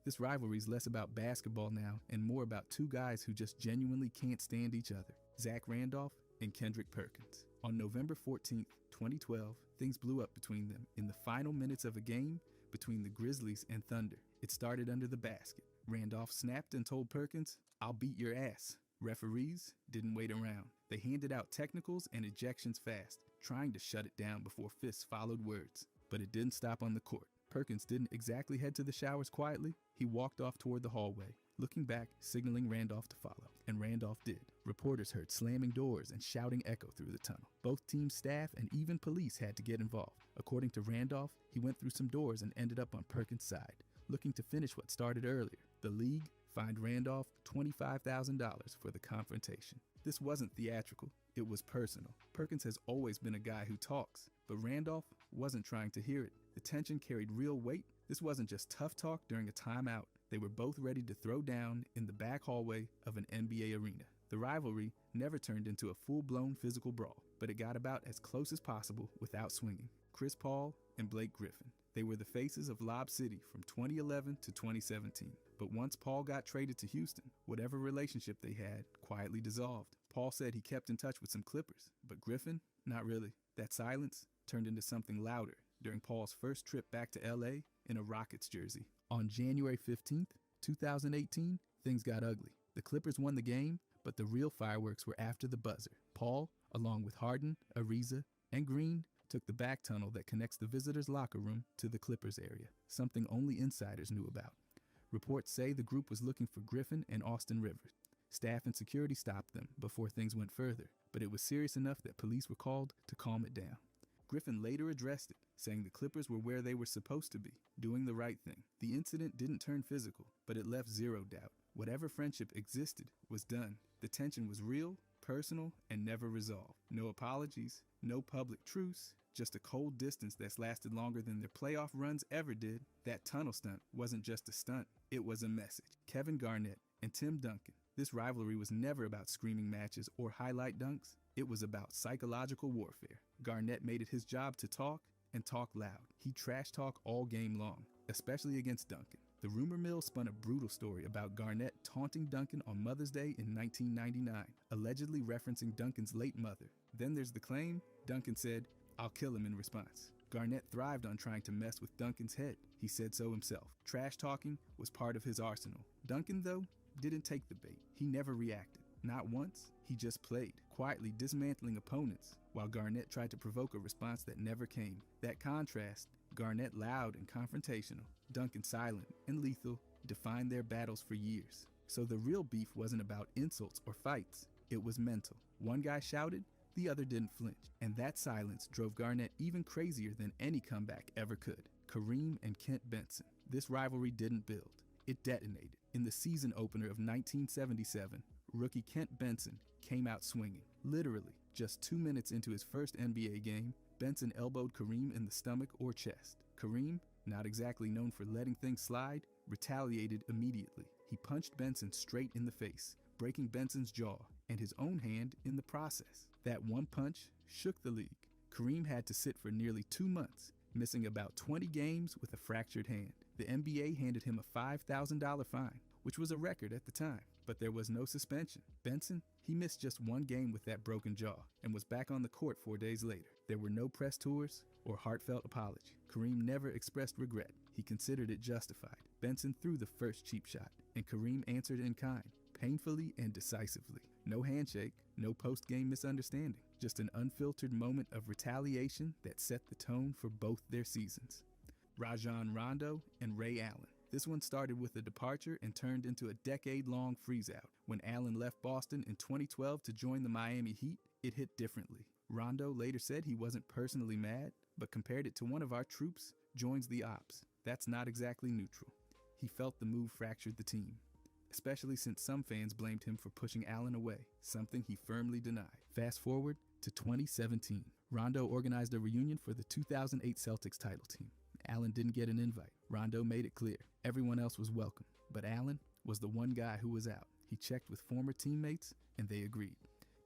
This rivalry is less about basketball now and more about two guys who just genuinely can't stand each other. Zach Randolph and Kendrick Perkins. On November 14, 2012, things blew up between them in the final minutes of a game between the Grizzlies and Thunder. It started under the basket. Randolph snapped and told Perkins, "I'll beat your ass." Referees didn't wait around. They handed out technicals and ejections fast, trying to shut it down before fists followed words. But it didn't stop on the court. Perkins didn't exactly head to the showers quietly. He walked off toward the hallway, looking back, signaling Randolph to follow. And Randolph did. Reporters heard slamming doors and shouting echo through the tunnel. Both team staff and even police had to get involved. According to Randolph, he went through some doors and ended up on Perkins' side, looking to finish what started earlier. The league fined Randolph $25,000 for the confrontation. This wasn't theatrical. It was personal. Perkins has always been a guy who talks, but Randolph wasn't trying to hear it. The tension carried real weight. This wasn't just tough talk during a timeout. They were both ready to throw down in the back hallway of an NBA arena. The rivalry never turned into a full-blown physical brawl, but it got about as close as possible without swinging. Chris Paul and Blake Griffin. They were the faces of Lob City from 2011 to 2017. But once Paul got traded to Houston, whatever relationship they had quietly dissolved. Paul said he kept in touch with some Clippers, but Griffin, not really. That silence turned into something louder during Paul's first trip back to LA in a Rockets jersey. On January 15th, 2018, things got ugly. The Clippers won the game, but the real fireworks were after the buzzer. Paul, along with Harden, Ariza, and Green, took the back tunnel that connects the visitors' locker room to the Clippers area, something only insiders knew about. Reports say the group was looking for Griffin and Austin Rivers. Staff and security stopped them before things went further, but it was serious enough that police were called to calm it down. Griffin later addressed it, saying the Clippers were where they were supposed to be, doing the right thing. The incident didn't turn physical, but it left zero doubt. Whatever friendship existed was done. The tension was real, personal, and never resolved. No apologies, no public truce, just a cold distance that's lasted longer than their playoff runs ever did. That tunnel stunt wasn't just a stunt, it was a message. Kevin Garnett and Tim Duncan. This rivalry was never about screaming matches or highlight dunks. It was about psychological warfare. Garnett made it his job to talk, and talk loud. He trash talk all game long, especially against Duncan. The rumor mill spun a brutal story about Garnett taunting Duncan on Mother's Day in 1999, allegedly referencing Duncan's late mother. Then there's the claim Duncan said, "I'll kill him" in response. Garnett thrived on trying to mess with Duncan's head. He said so himself. Trash talking was part of his arsenal. Duncan, though, didn't take the bait. He never reacted. Not once. He just played, quietly dismantling opponents, while Garnett tried to provoke a response that never came. That contrast, Garnett loud and confrontational, Duncan silent and lethal, defined their battles for years. So the real beef wasn't about insults or fights. It was mental. One guy shouted, the other didn't flinch. And that silence drove Garnett even crazier than any comeback ever could. Kareem and Kent Benson. This rivalry didn't build. It detonated. In the season opener of 1977, rookie Kent Benson came out swinging. Literally, just 2 minutes into his first NBA game, Benson elbowed Kareem in the stomach or chest. Kareem, not exactly known for letting things slide, retaliated immediately. He punched Benson straight in the face, breaking Benson's jaw and his own hand in the process. That one punch shook the league. Kareem had to sit for nearly 2 months, missing about 20 games with a fractured hand. The NBA handed him a $5,000 fine, which was a record at the time, but there was no suspension. Benson, he missed just one game with that broken jaw and was back on the court 4 days later. There were no press tours or heartfelt apology. Kareem never expressed regret. He considered it justified. Benson threw the first cheap shot, and Kareem answered in kind, painfully and decisively. No handshake, no post-game misunderstanding, just an unfiltered moment of retaliation that set the tone for both their seasons. Rajon Rondo and Ray Allen. This one started with a departure and turned into a decade-long freeze-out. When Allen left Boston in 2012 to join the Miami Heat, it hit differently. Rondo later said he wasn't personally mad, but compared it to one of our troops joins the ops. That's not exactly neutral. He felt the move fractured the team, especially since some fans blamed him for pushing Allen away, something he firmly denied. Fast forward to 2017. Rondo organized a reunion for the 2008 Celtics title team. Allen didn't get an invite. Rondo made it clear everyone else was welcome, but Allen was the one guy who was out. He checked with former teammates, and they agreed.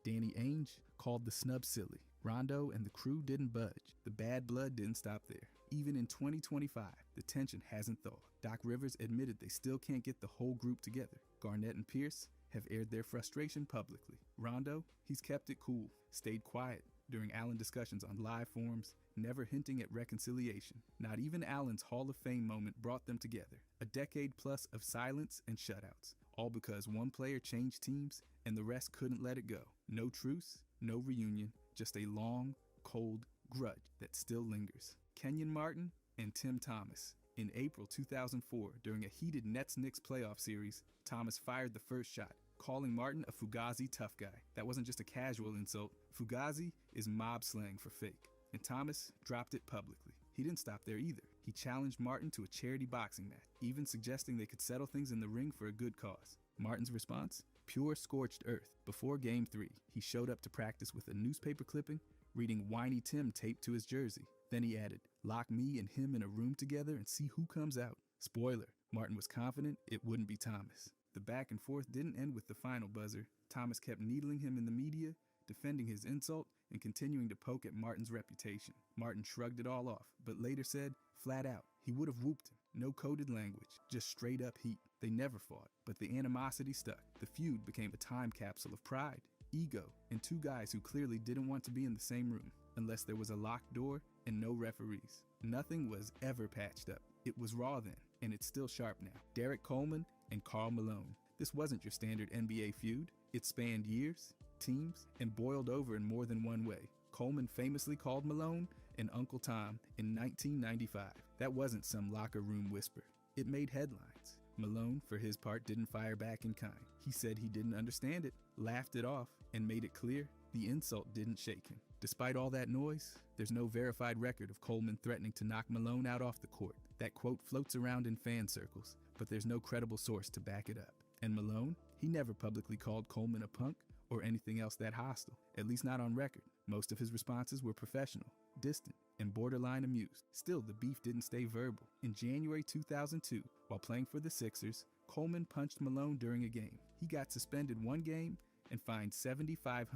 Danny Ainge called the snub silly. Rondo and the crew didn't budge. The bad blood didn't stop there. Even in 2025, the tension hasn't thawed. Doc Rivers admitted they still can't get the whole group together. Garnett and Pierce have aired their frustration publicly. Rondo, he's kept it cool, stayed quiet during Allen discussions on live forums, never hinting at reconciliation. Not even Allen's Hall of Fame moment brought them together. A decade plus of silence and shutouts, all because one player changed teams and the rest couldn't let it go. No truce, no reunion, just a long, cold grudge that still lingers. Kenyon Martin and Tim Thomas. In April 2004, during a heated Nets-Knicks playoff series, Thomas fired the first shot, calling Martin a Fugazi tough guy. That wasn't just a casual insult. Fugazi is mob slang for fake. And Thomas dropped it publicly. He didn't stop there either. He challenged Martin to a charity boxing match, even suggesting they could settle things in the ring for a good cause. Martin's response? Pure scorched earth. Before Game 3, he showed up to practice with a newspaper clipping, reading Whiny Tim taped to his jersey. Then he added, "Lock me and him in a room together and see who comes out." Spoiler, Martin was confident it wouldn't be Thomas. The back and forth didn't end with the final buzzer. Thomas kept needling him in the media, defending his insult and continuing to poke at Martin's reputation. Martin shrugged it all off, but later said, flat out, he would have whooped him. No coded language, just straight up heat. They never fought, but the animosity stuck. The feud became a time capsule of pride, ego, and two guys who clearly didn't want to be in the same room, unless there was a locked door and no referees. Nothing was ever patched up. It was raw then, and it's still sharp now. Derek Coleman and Karl Malone. This wasn't your standard NBA feud. It spanned years, teams, and boiled over in more than one way. Coleman famously called Malone an Uncle Tom in 1995. That wasn't some locker room whisper. It made headlines. Malone, for his part, didn't fire back in kind. He said he didn't understand it, laughed it off, and made it clear the insult didn't shake him. Despite all that noise, there's no verified record of Coleman threatening to knock Malone out off the court. That quote floats around in fan circles, but there's no credible source to back it up. And Malone, he never publicly called Coleman a punk or anything else that hostile, at least not on record. Most of his responses were professional, distant, and borderline amused. Still, the beef didn't stay verbal. In January 2002, while playing for the Sixers, Coleman punched Malone during a game. He got suspended one game and fined $7,500.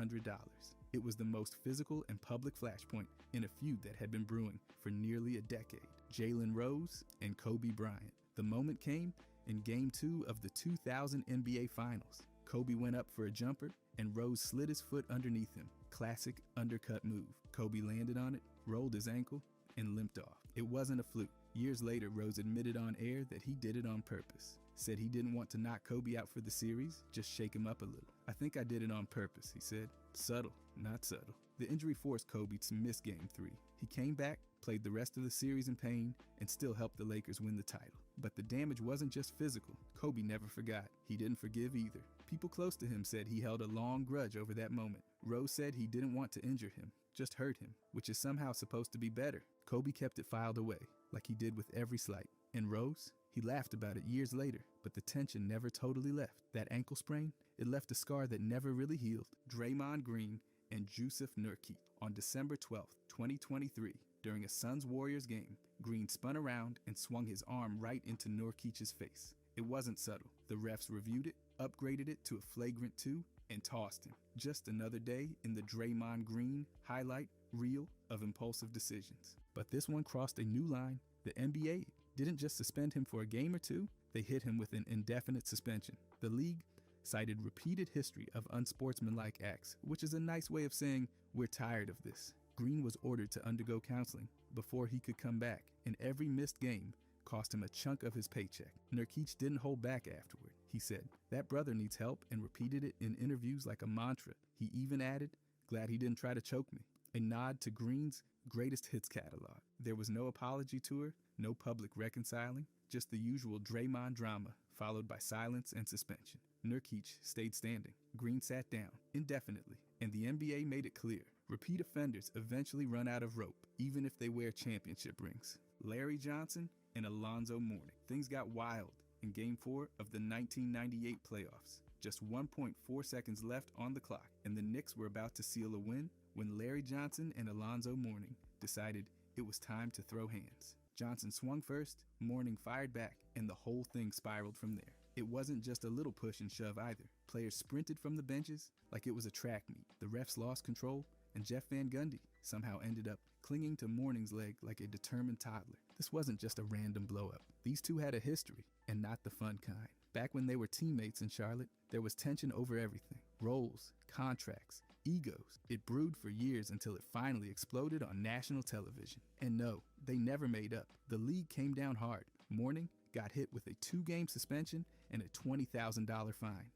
It was the most physical and public flashpoint in a feud that had been brewing for nearly a decade. Jalen Rose and Kobe Bryant. The moment came in Game 2 of the 2000 NBA Finals. Kobe went up for a jumper, and Rose slid his foot underneath him. Classic undercut move. Kobe landed on it, rolled his ankle, and limped off. It wasn't a fluke. Years later, Rose admitted on air that he did it on purpose. Said he didn't want to knock Kobe out for the series, just shake him up a little. "I think I did it on purpose," he said. Subtle, not subtle. The injury forced Kobe to miss Game 3. He came back, played the rest of the series in pain, and still helped the Lakers win the title. But the damage wasn't just physical. Kobe never forgot. He didn't forgive either. People close to him said he held a long grudge over that moment. Rose said he didn't want to injure him, just hurt him, which is somehow supposed to be better. Kobe kept it filed away, like he did with every slight. And Rose? He laughed about it years later, but the tension never totally left. That ankle sprain, it left a scar that never really healed. Draymond Green and Jusuf Nurkic. On December 12, 2023, during a Suns-Warriors game, Green spun around and swung his arm right into Nurkic's face. It wasn't subtle. The refs reviewed it, upgraded it to a flagrant 2, and tossed him. Just another day in the Draymond Green highlight reel of impulsive decisions. But this one crossed a new line. The NBA didn't just suspend him for a game or two, they hit him with an indefinite suspension. The league cited repeated history of unsportsmanlike acts, which is a nice way of saying, "We're tired of this." Green was ordered to undergo counseling before he could come back, and every missed game cost him a chunk of his paycheck. Nurkic didn't hold back afterward. He said, "That brother needs help," and repeated it in interviews like a mantra. He even added, "Glad he didn't try to choke me." A nod to Green's greatest hits catalog. There was no apology tour, no public reconciling, just the usual Draymond drama, followed by silence and suspension. Nurkic stayed standing. Green sat down, indefinitely, and the NBA made it clear. Repeat offenders eventually run out of rope, even if they wear championship rings. Larry Johnson and Alonzo Mourning. Things got wild in Game 4 of the 1998 playoffs. Just 1.4 seconds left on the clock, and the Knicks were about to seal a win when Larry Johnson and Alonzo Mourning decided it was time to throw hands. Johnson swung first, Mourning fired back, and the whole thing spiraled from there. It wasn't just a little push and shove either. Players sprinted from the benches like it was a track meet. The refs lost control, and Jeff Van Gundy somehow ended up clinging to Mourning's leg like a determined toddler. This wasn't just a random blow-up. These two had a history, and not the fun kind. Back when they were teammates in Charlotte, there was tension over everything. Roles, contracts, egos. It brewed for years until it finally exploded on national television. And no, they never made up. The league came down hard. Mourning got hit with a 2-game suspension and a $20,000 fine.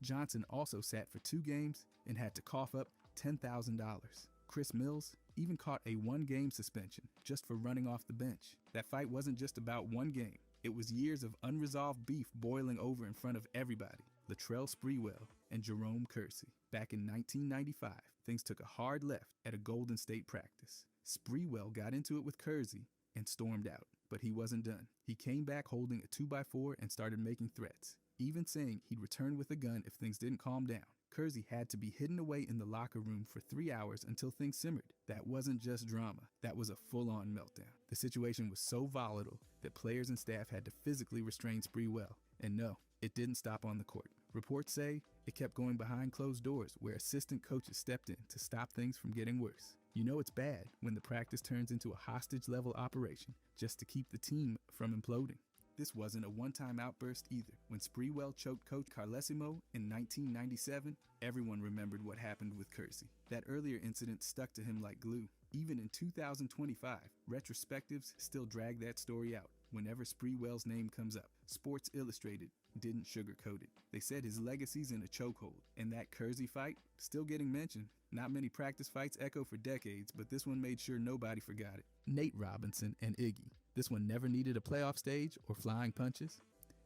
Johnson also sat for 2 games and had to cough up $10,000. Chris Mills even caught a 1-game suspension just for running off the bench. That fight wasn't just about one game. It was years of unresolved beef boiling over in front of everybody. Latrell Sprewell and Jerome Kersey. Back in 1995, things took a hard left at a Golden State practice. Sprewell got into it with Kersey and stormed out, but he wasn't done. He came back holding a 2x4 and started making threats, even saying he'd return with a gun if things didn't calm down. Kersey had to be hidden away in the locker room for 3 hours until things simmered. That wasn't just drama, that was a full-on meltdown. The situation was so volatile that players and staff had to physically restrain Sprewell. And no, it didn't stop on the court. Reports say it kept going behind closed doors where assistant coaches stepped in to stop things from getting worse. You know it's bad when the practice turns into a hostage-level operation just to keep the team from imploding. This wasn't a one-time outburst either. When Sprewell choked Coach Carlesimo in 1997, everyone remembered what happened with Kersey. That earlier incident stuck to him like glue. Even in 2025, retrospectives still drag that story out whenever Sprewell's name comes up. Sports Illustrated didn't sugarcoat it. They said his legacy's in a chokehold, and that Kersey fight still getting mentioned. Not many practice fights echo for decades, but this one made sure nobody forgot it. Nate Robinson and Iggy. This one never needed a playoff stage or flying punches.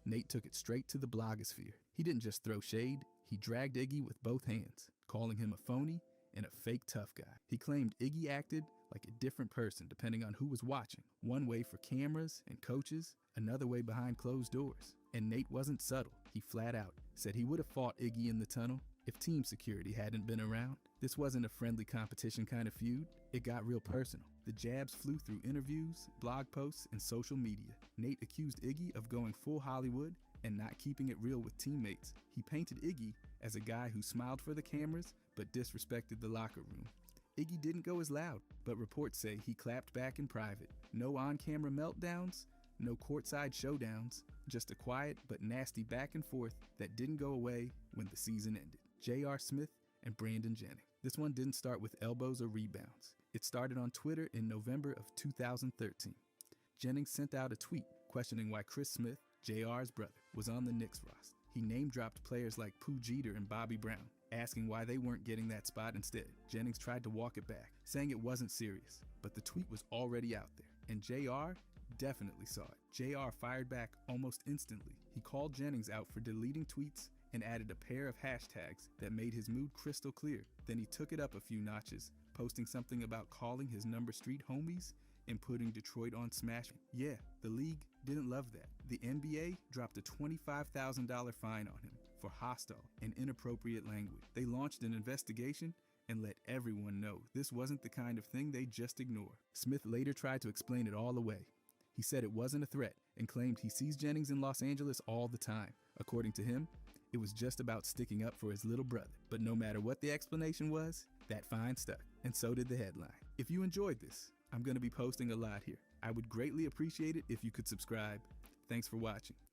Nate took it straight to the blogosphere. He didn't just throw shade, he dragged Iggy with both hands, calling him a phony and a fake tough guy. He claimed Iggy acted like a different person depending on who was watching. One way for cameras and coaches, another way behind closed doors. And Nate wasn't subtle. He flat out said he would have fought Iggy in the tunnel If team security hadn't been around, this wasn't a friendly competition kind of feud. It got real personal. The jabs flew through interviews, blog posts, and social media. Nate accused Iggy of going full Hollywood and not keeping it real with teammates. He painted Iggy as a guy who smiled for the cameras but disrespected the locker room. Iggy didn't go as loud, but reports say he clapped back in private. No on-camera meltdowns, no courtside showdowns, just a quiet but nasty back and forth that didn't go away when the season ended. J.R. Smith and Brandon Jennings. This one didn't start with elbows or rebounds. It started on Twitter in November of 2013. Jennings sent out a tweet questioning why Chris Smith, J.R.'s brother, was on the Knicks roster. He name-dropped players like Pooh Jeter and Bobby Brown, asking why they weren't getting that spot instead. Jennings tried to walk it back, saying it wasn't serious, but the tweet was already out there, and J.R. definitely saw it. J.R. fired back almost instantly. He called Jennings out for deleting tweets and added a pair of hashtags that made his mood crystal clear. Then he took it up a few notches, posting something about calling his number street homies and putting Detroit on Smash. Yeah, the league didn't love that. The NBA dropped a $25,000 fine on him for hostile and inappropriate language. They launched an investigation and let everyone know this wasn't the kind of thing they just ignore. Smith later tried to explain it all away. He said it wasn't a threat and claimed he sees Jennings in Los Angeles all the time. According to him, it was just about sticking up for his little brother. But no matter what the explanation was, that fine stuck, and so did the headline. If you enjoyed this, I'm going to be posting a lot here. I would greatly appreciate it if you could subscribe. Thanks for watching.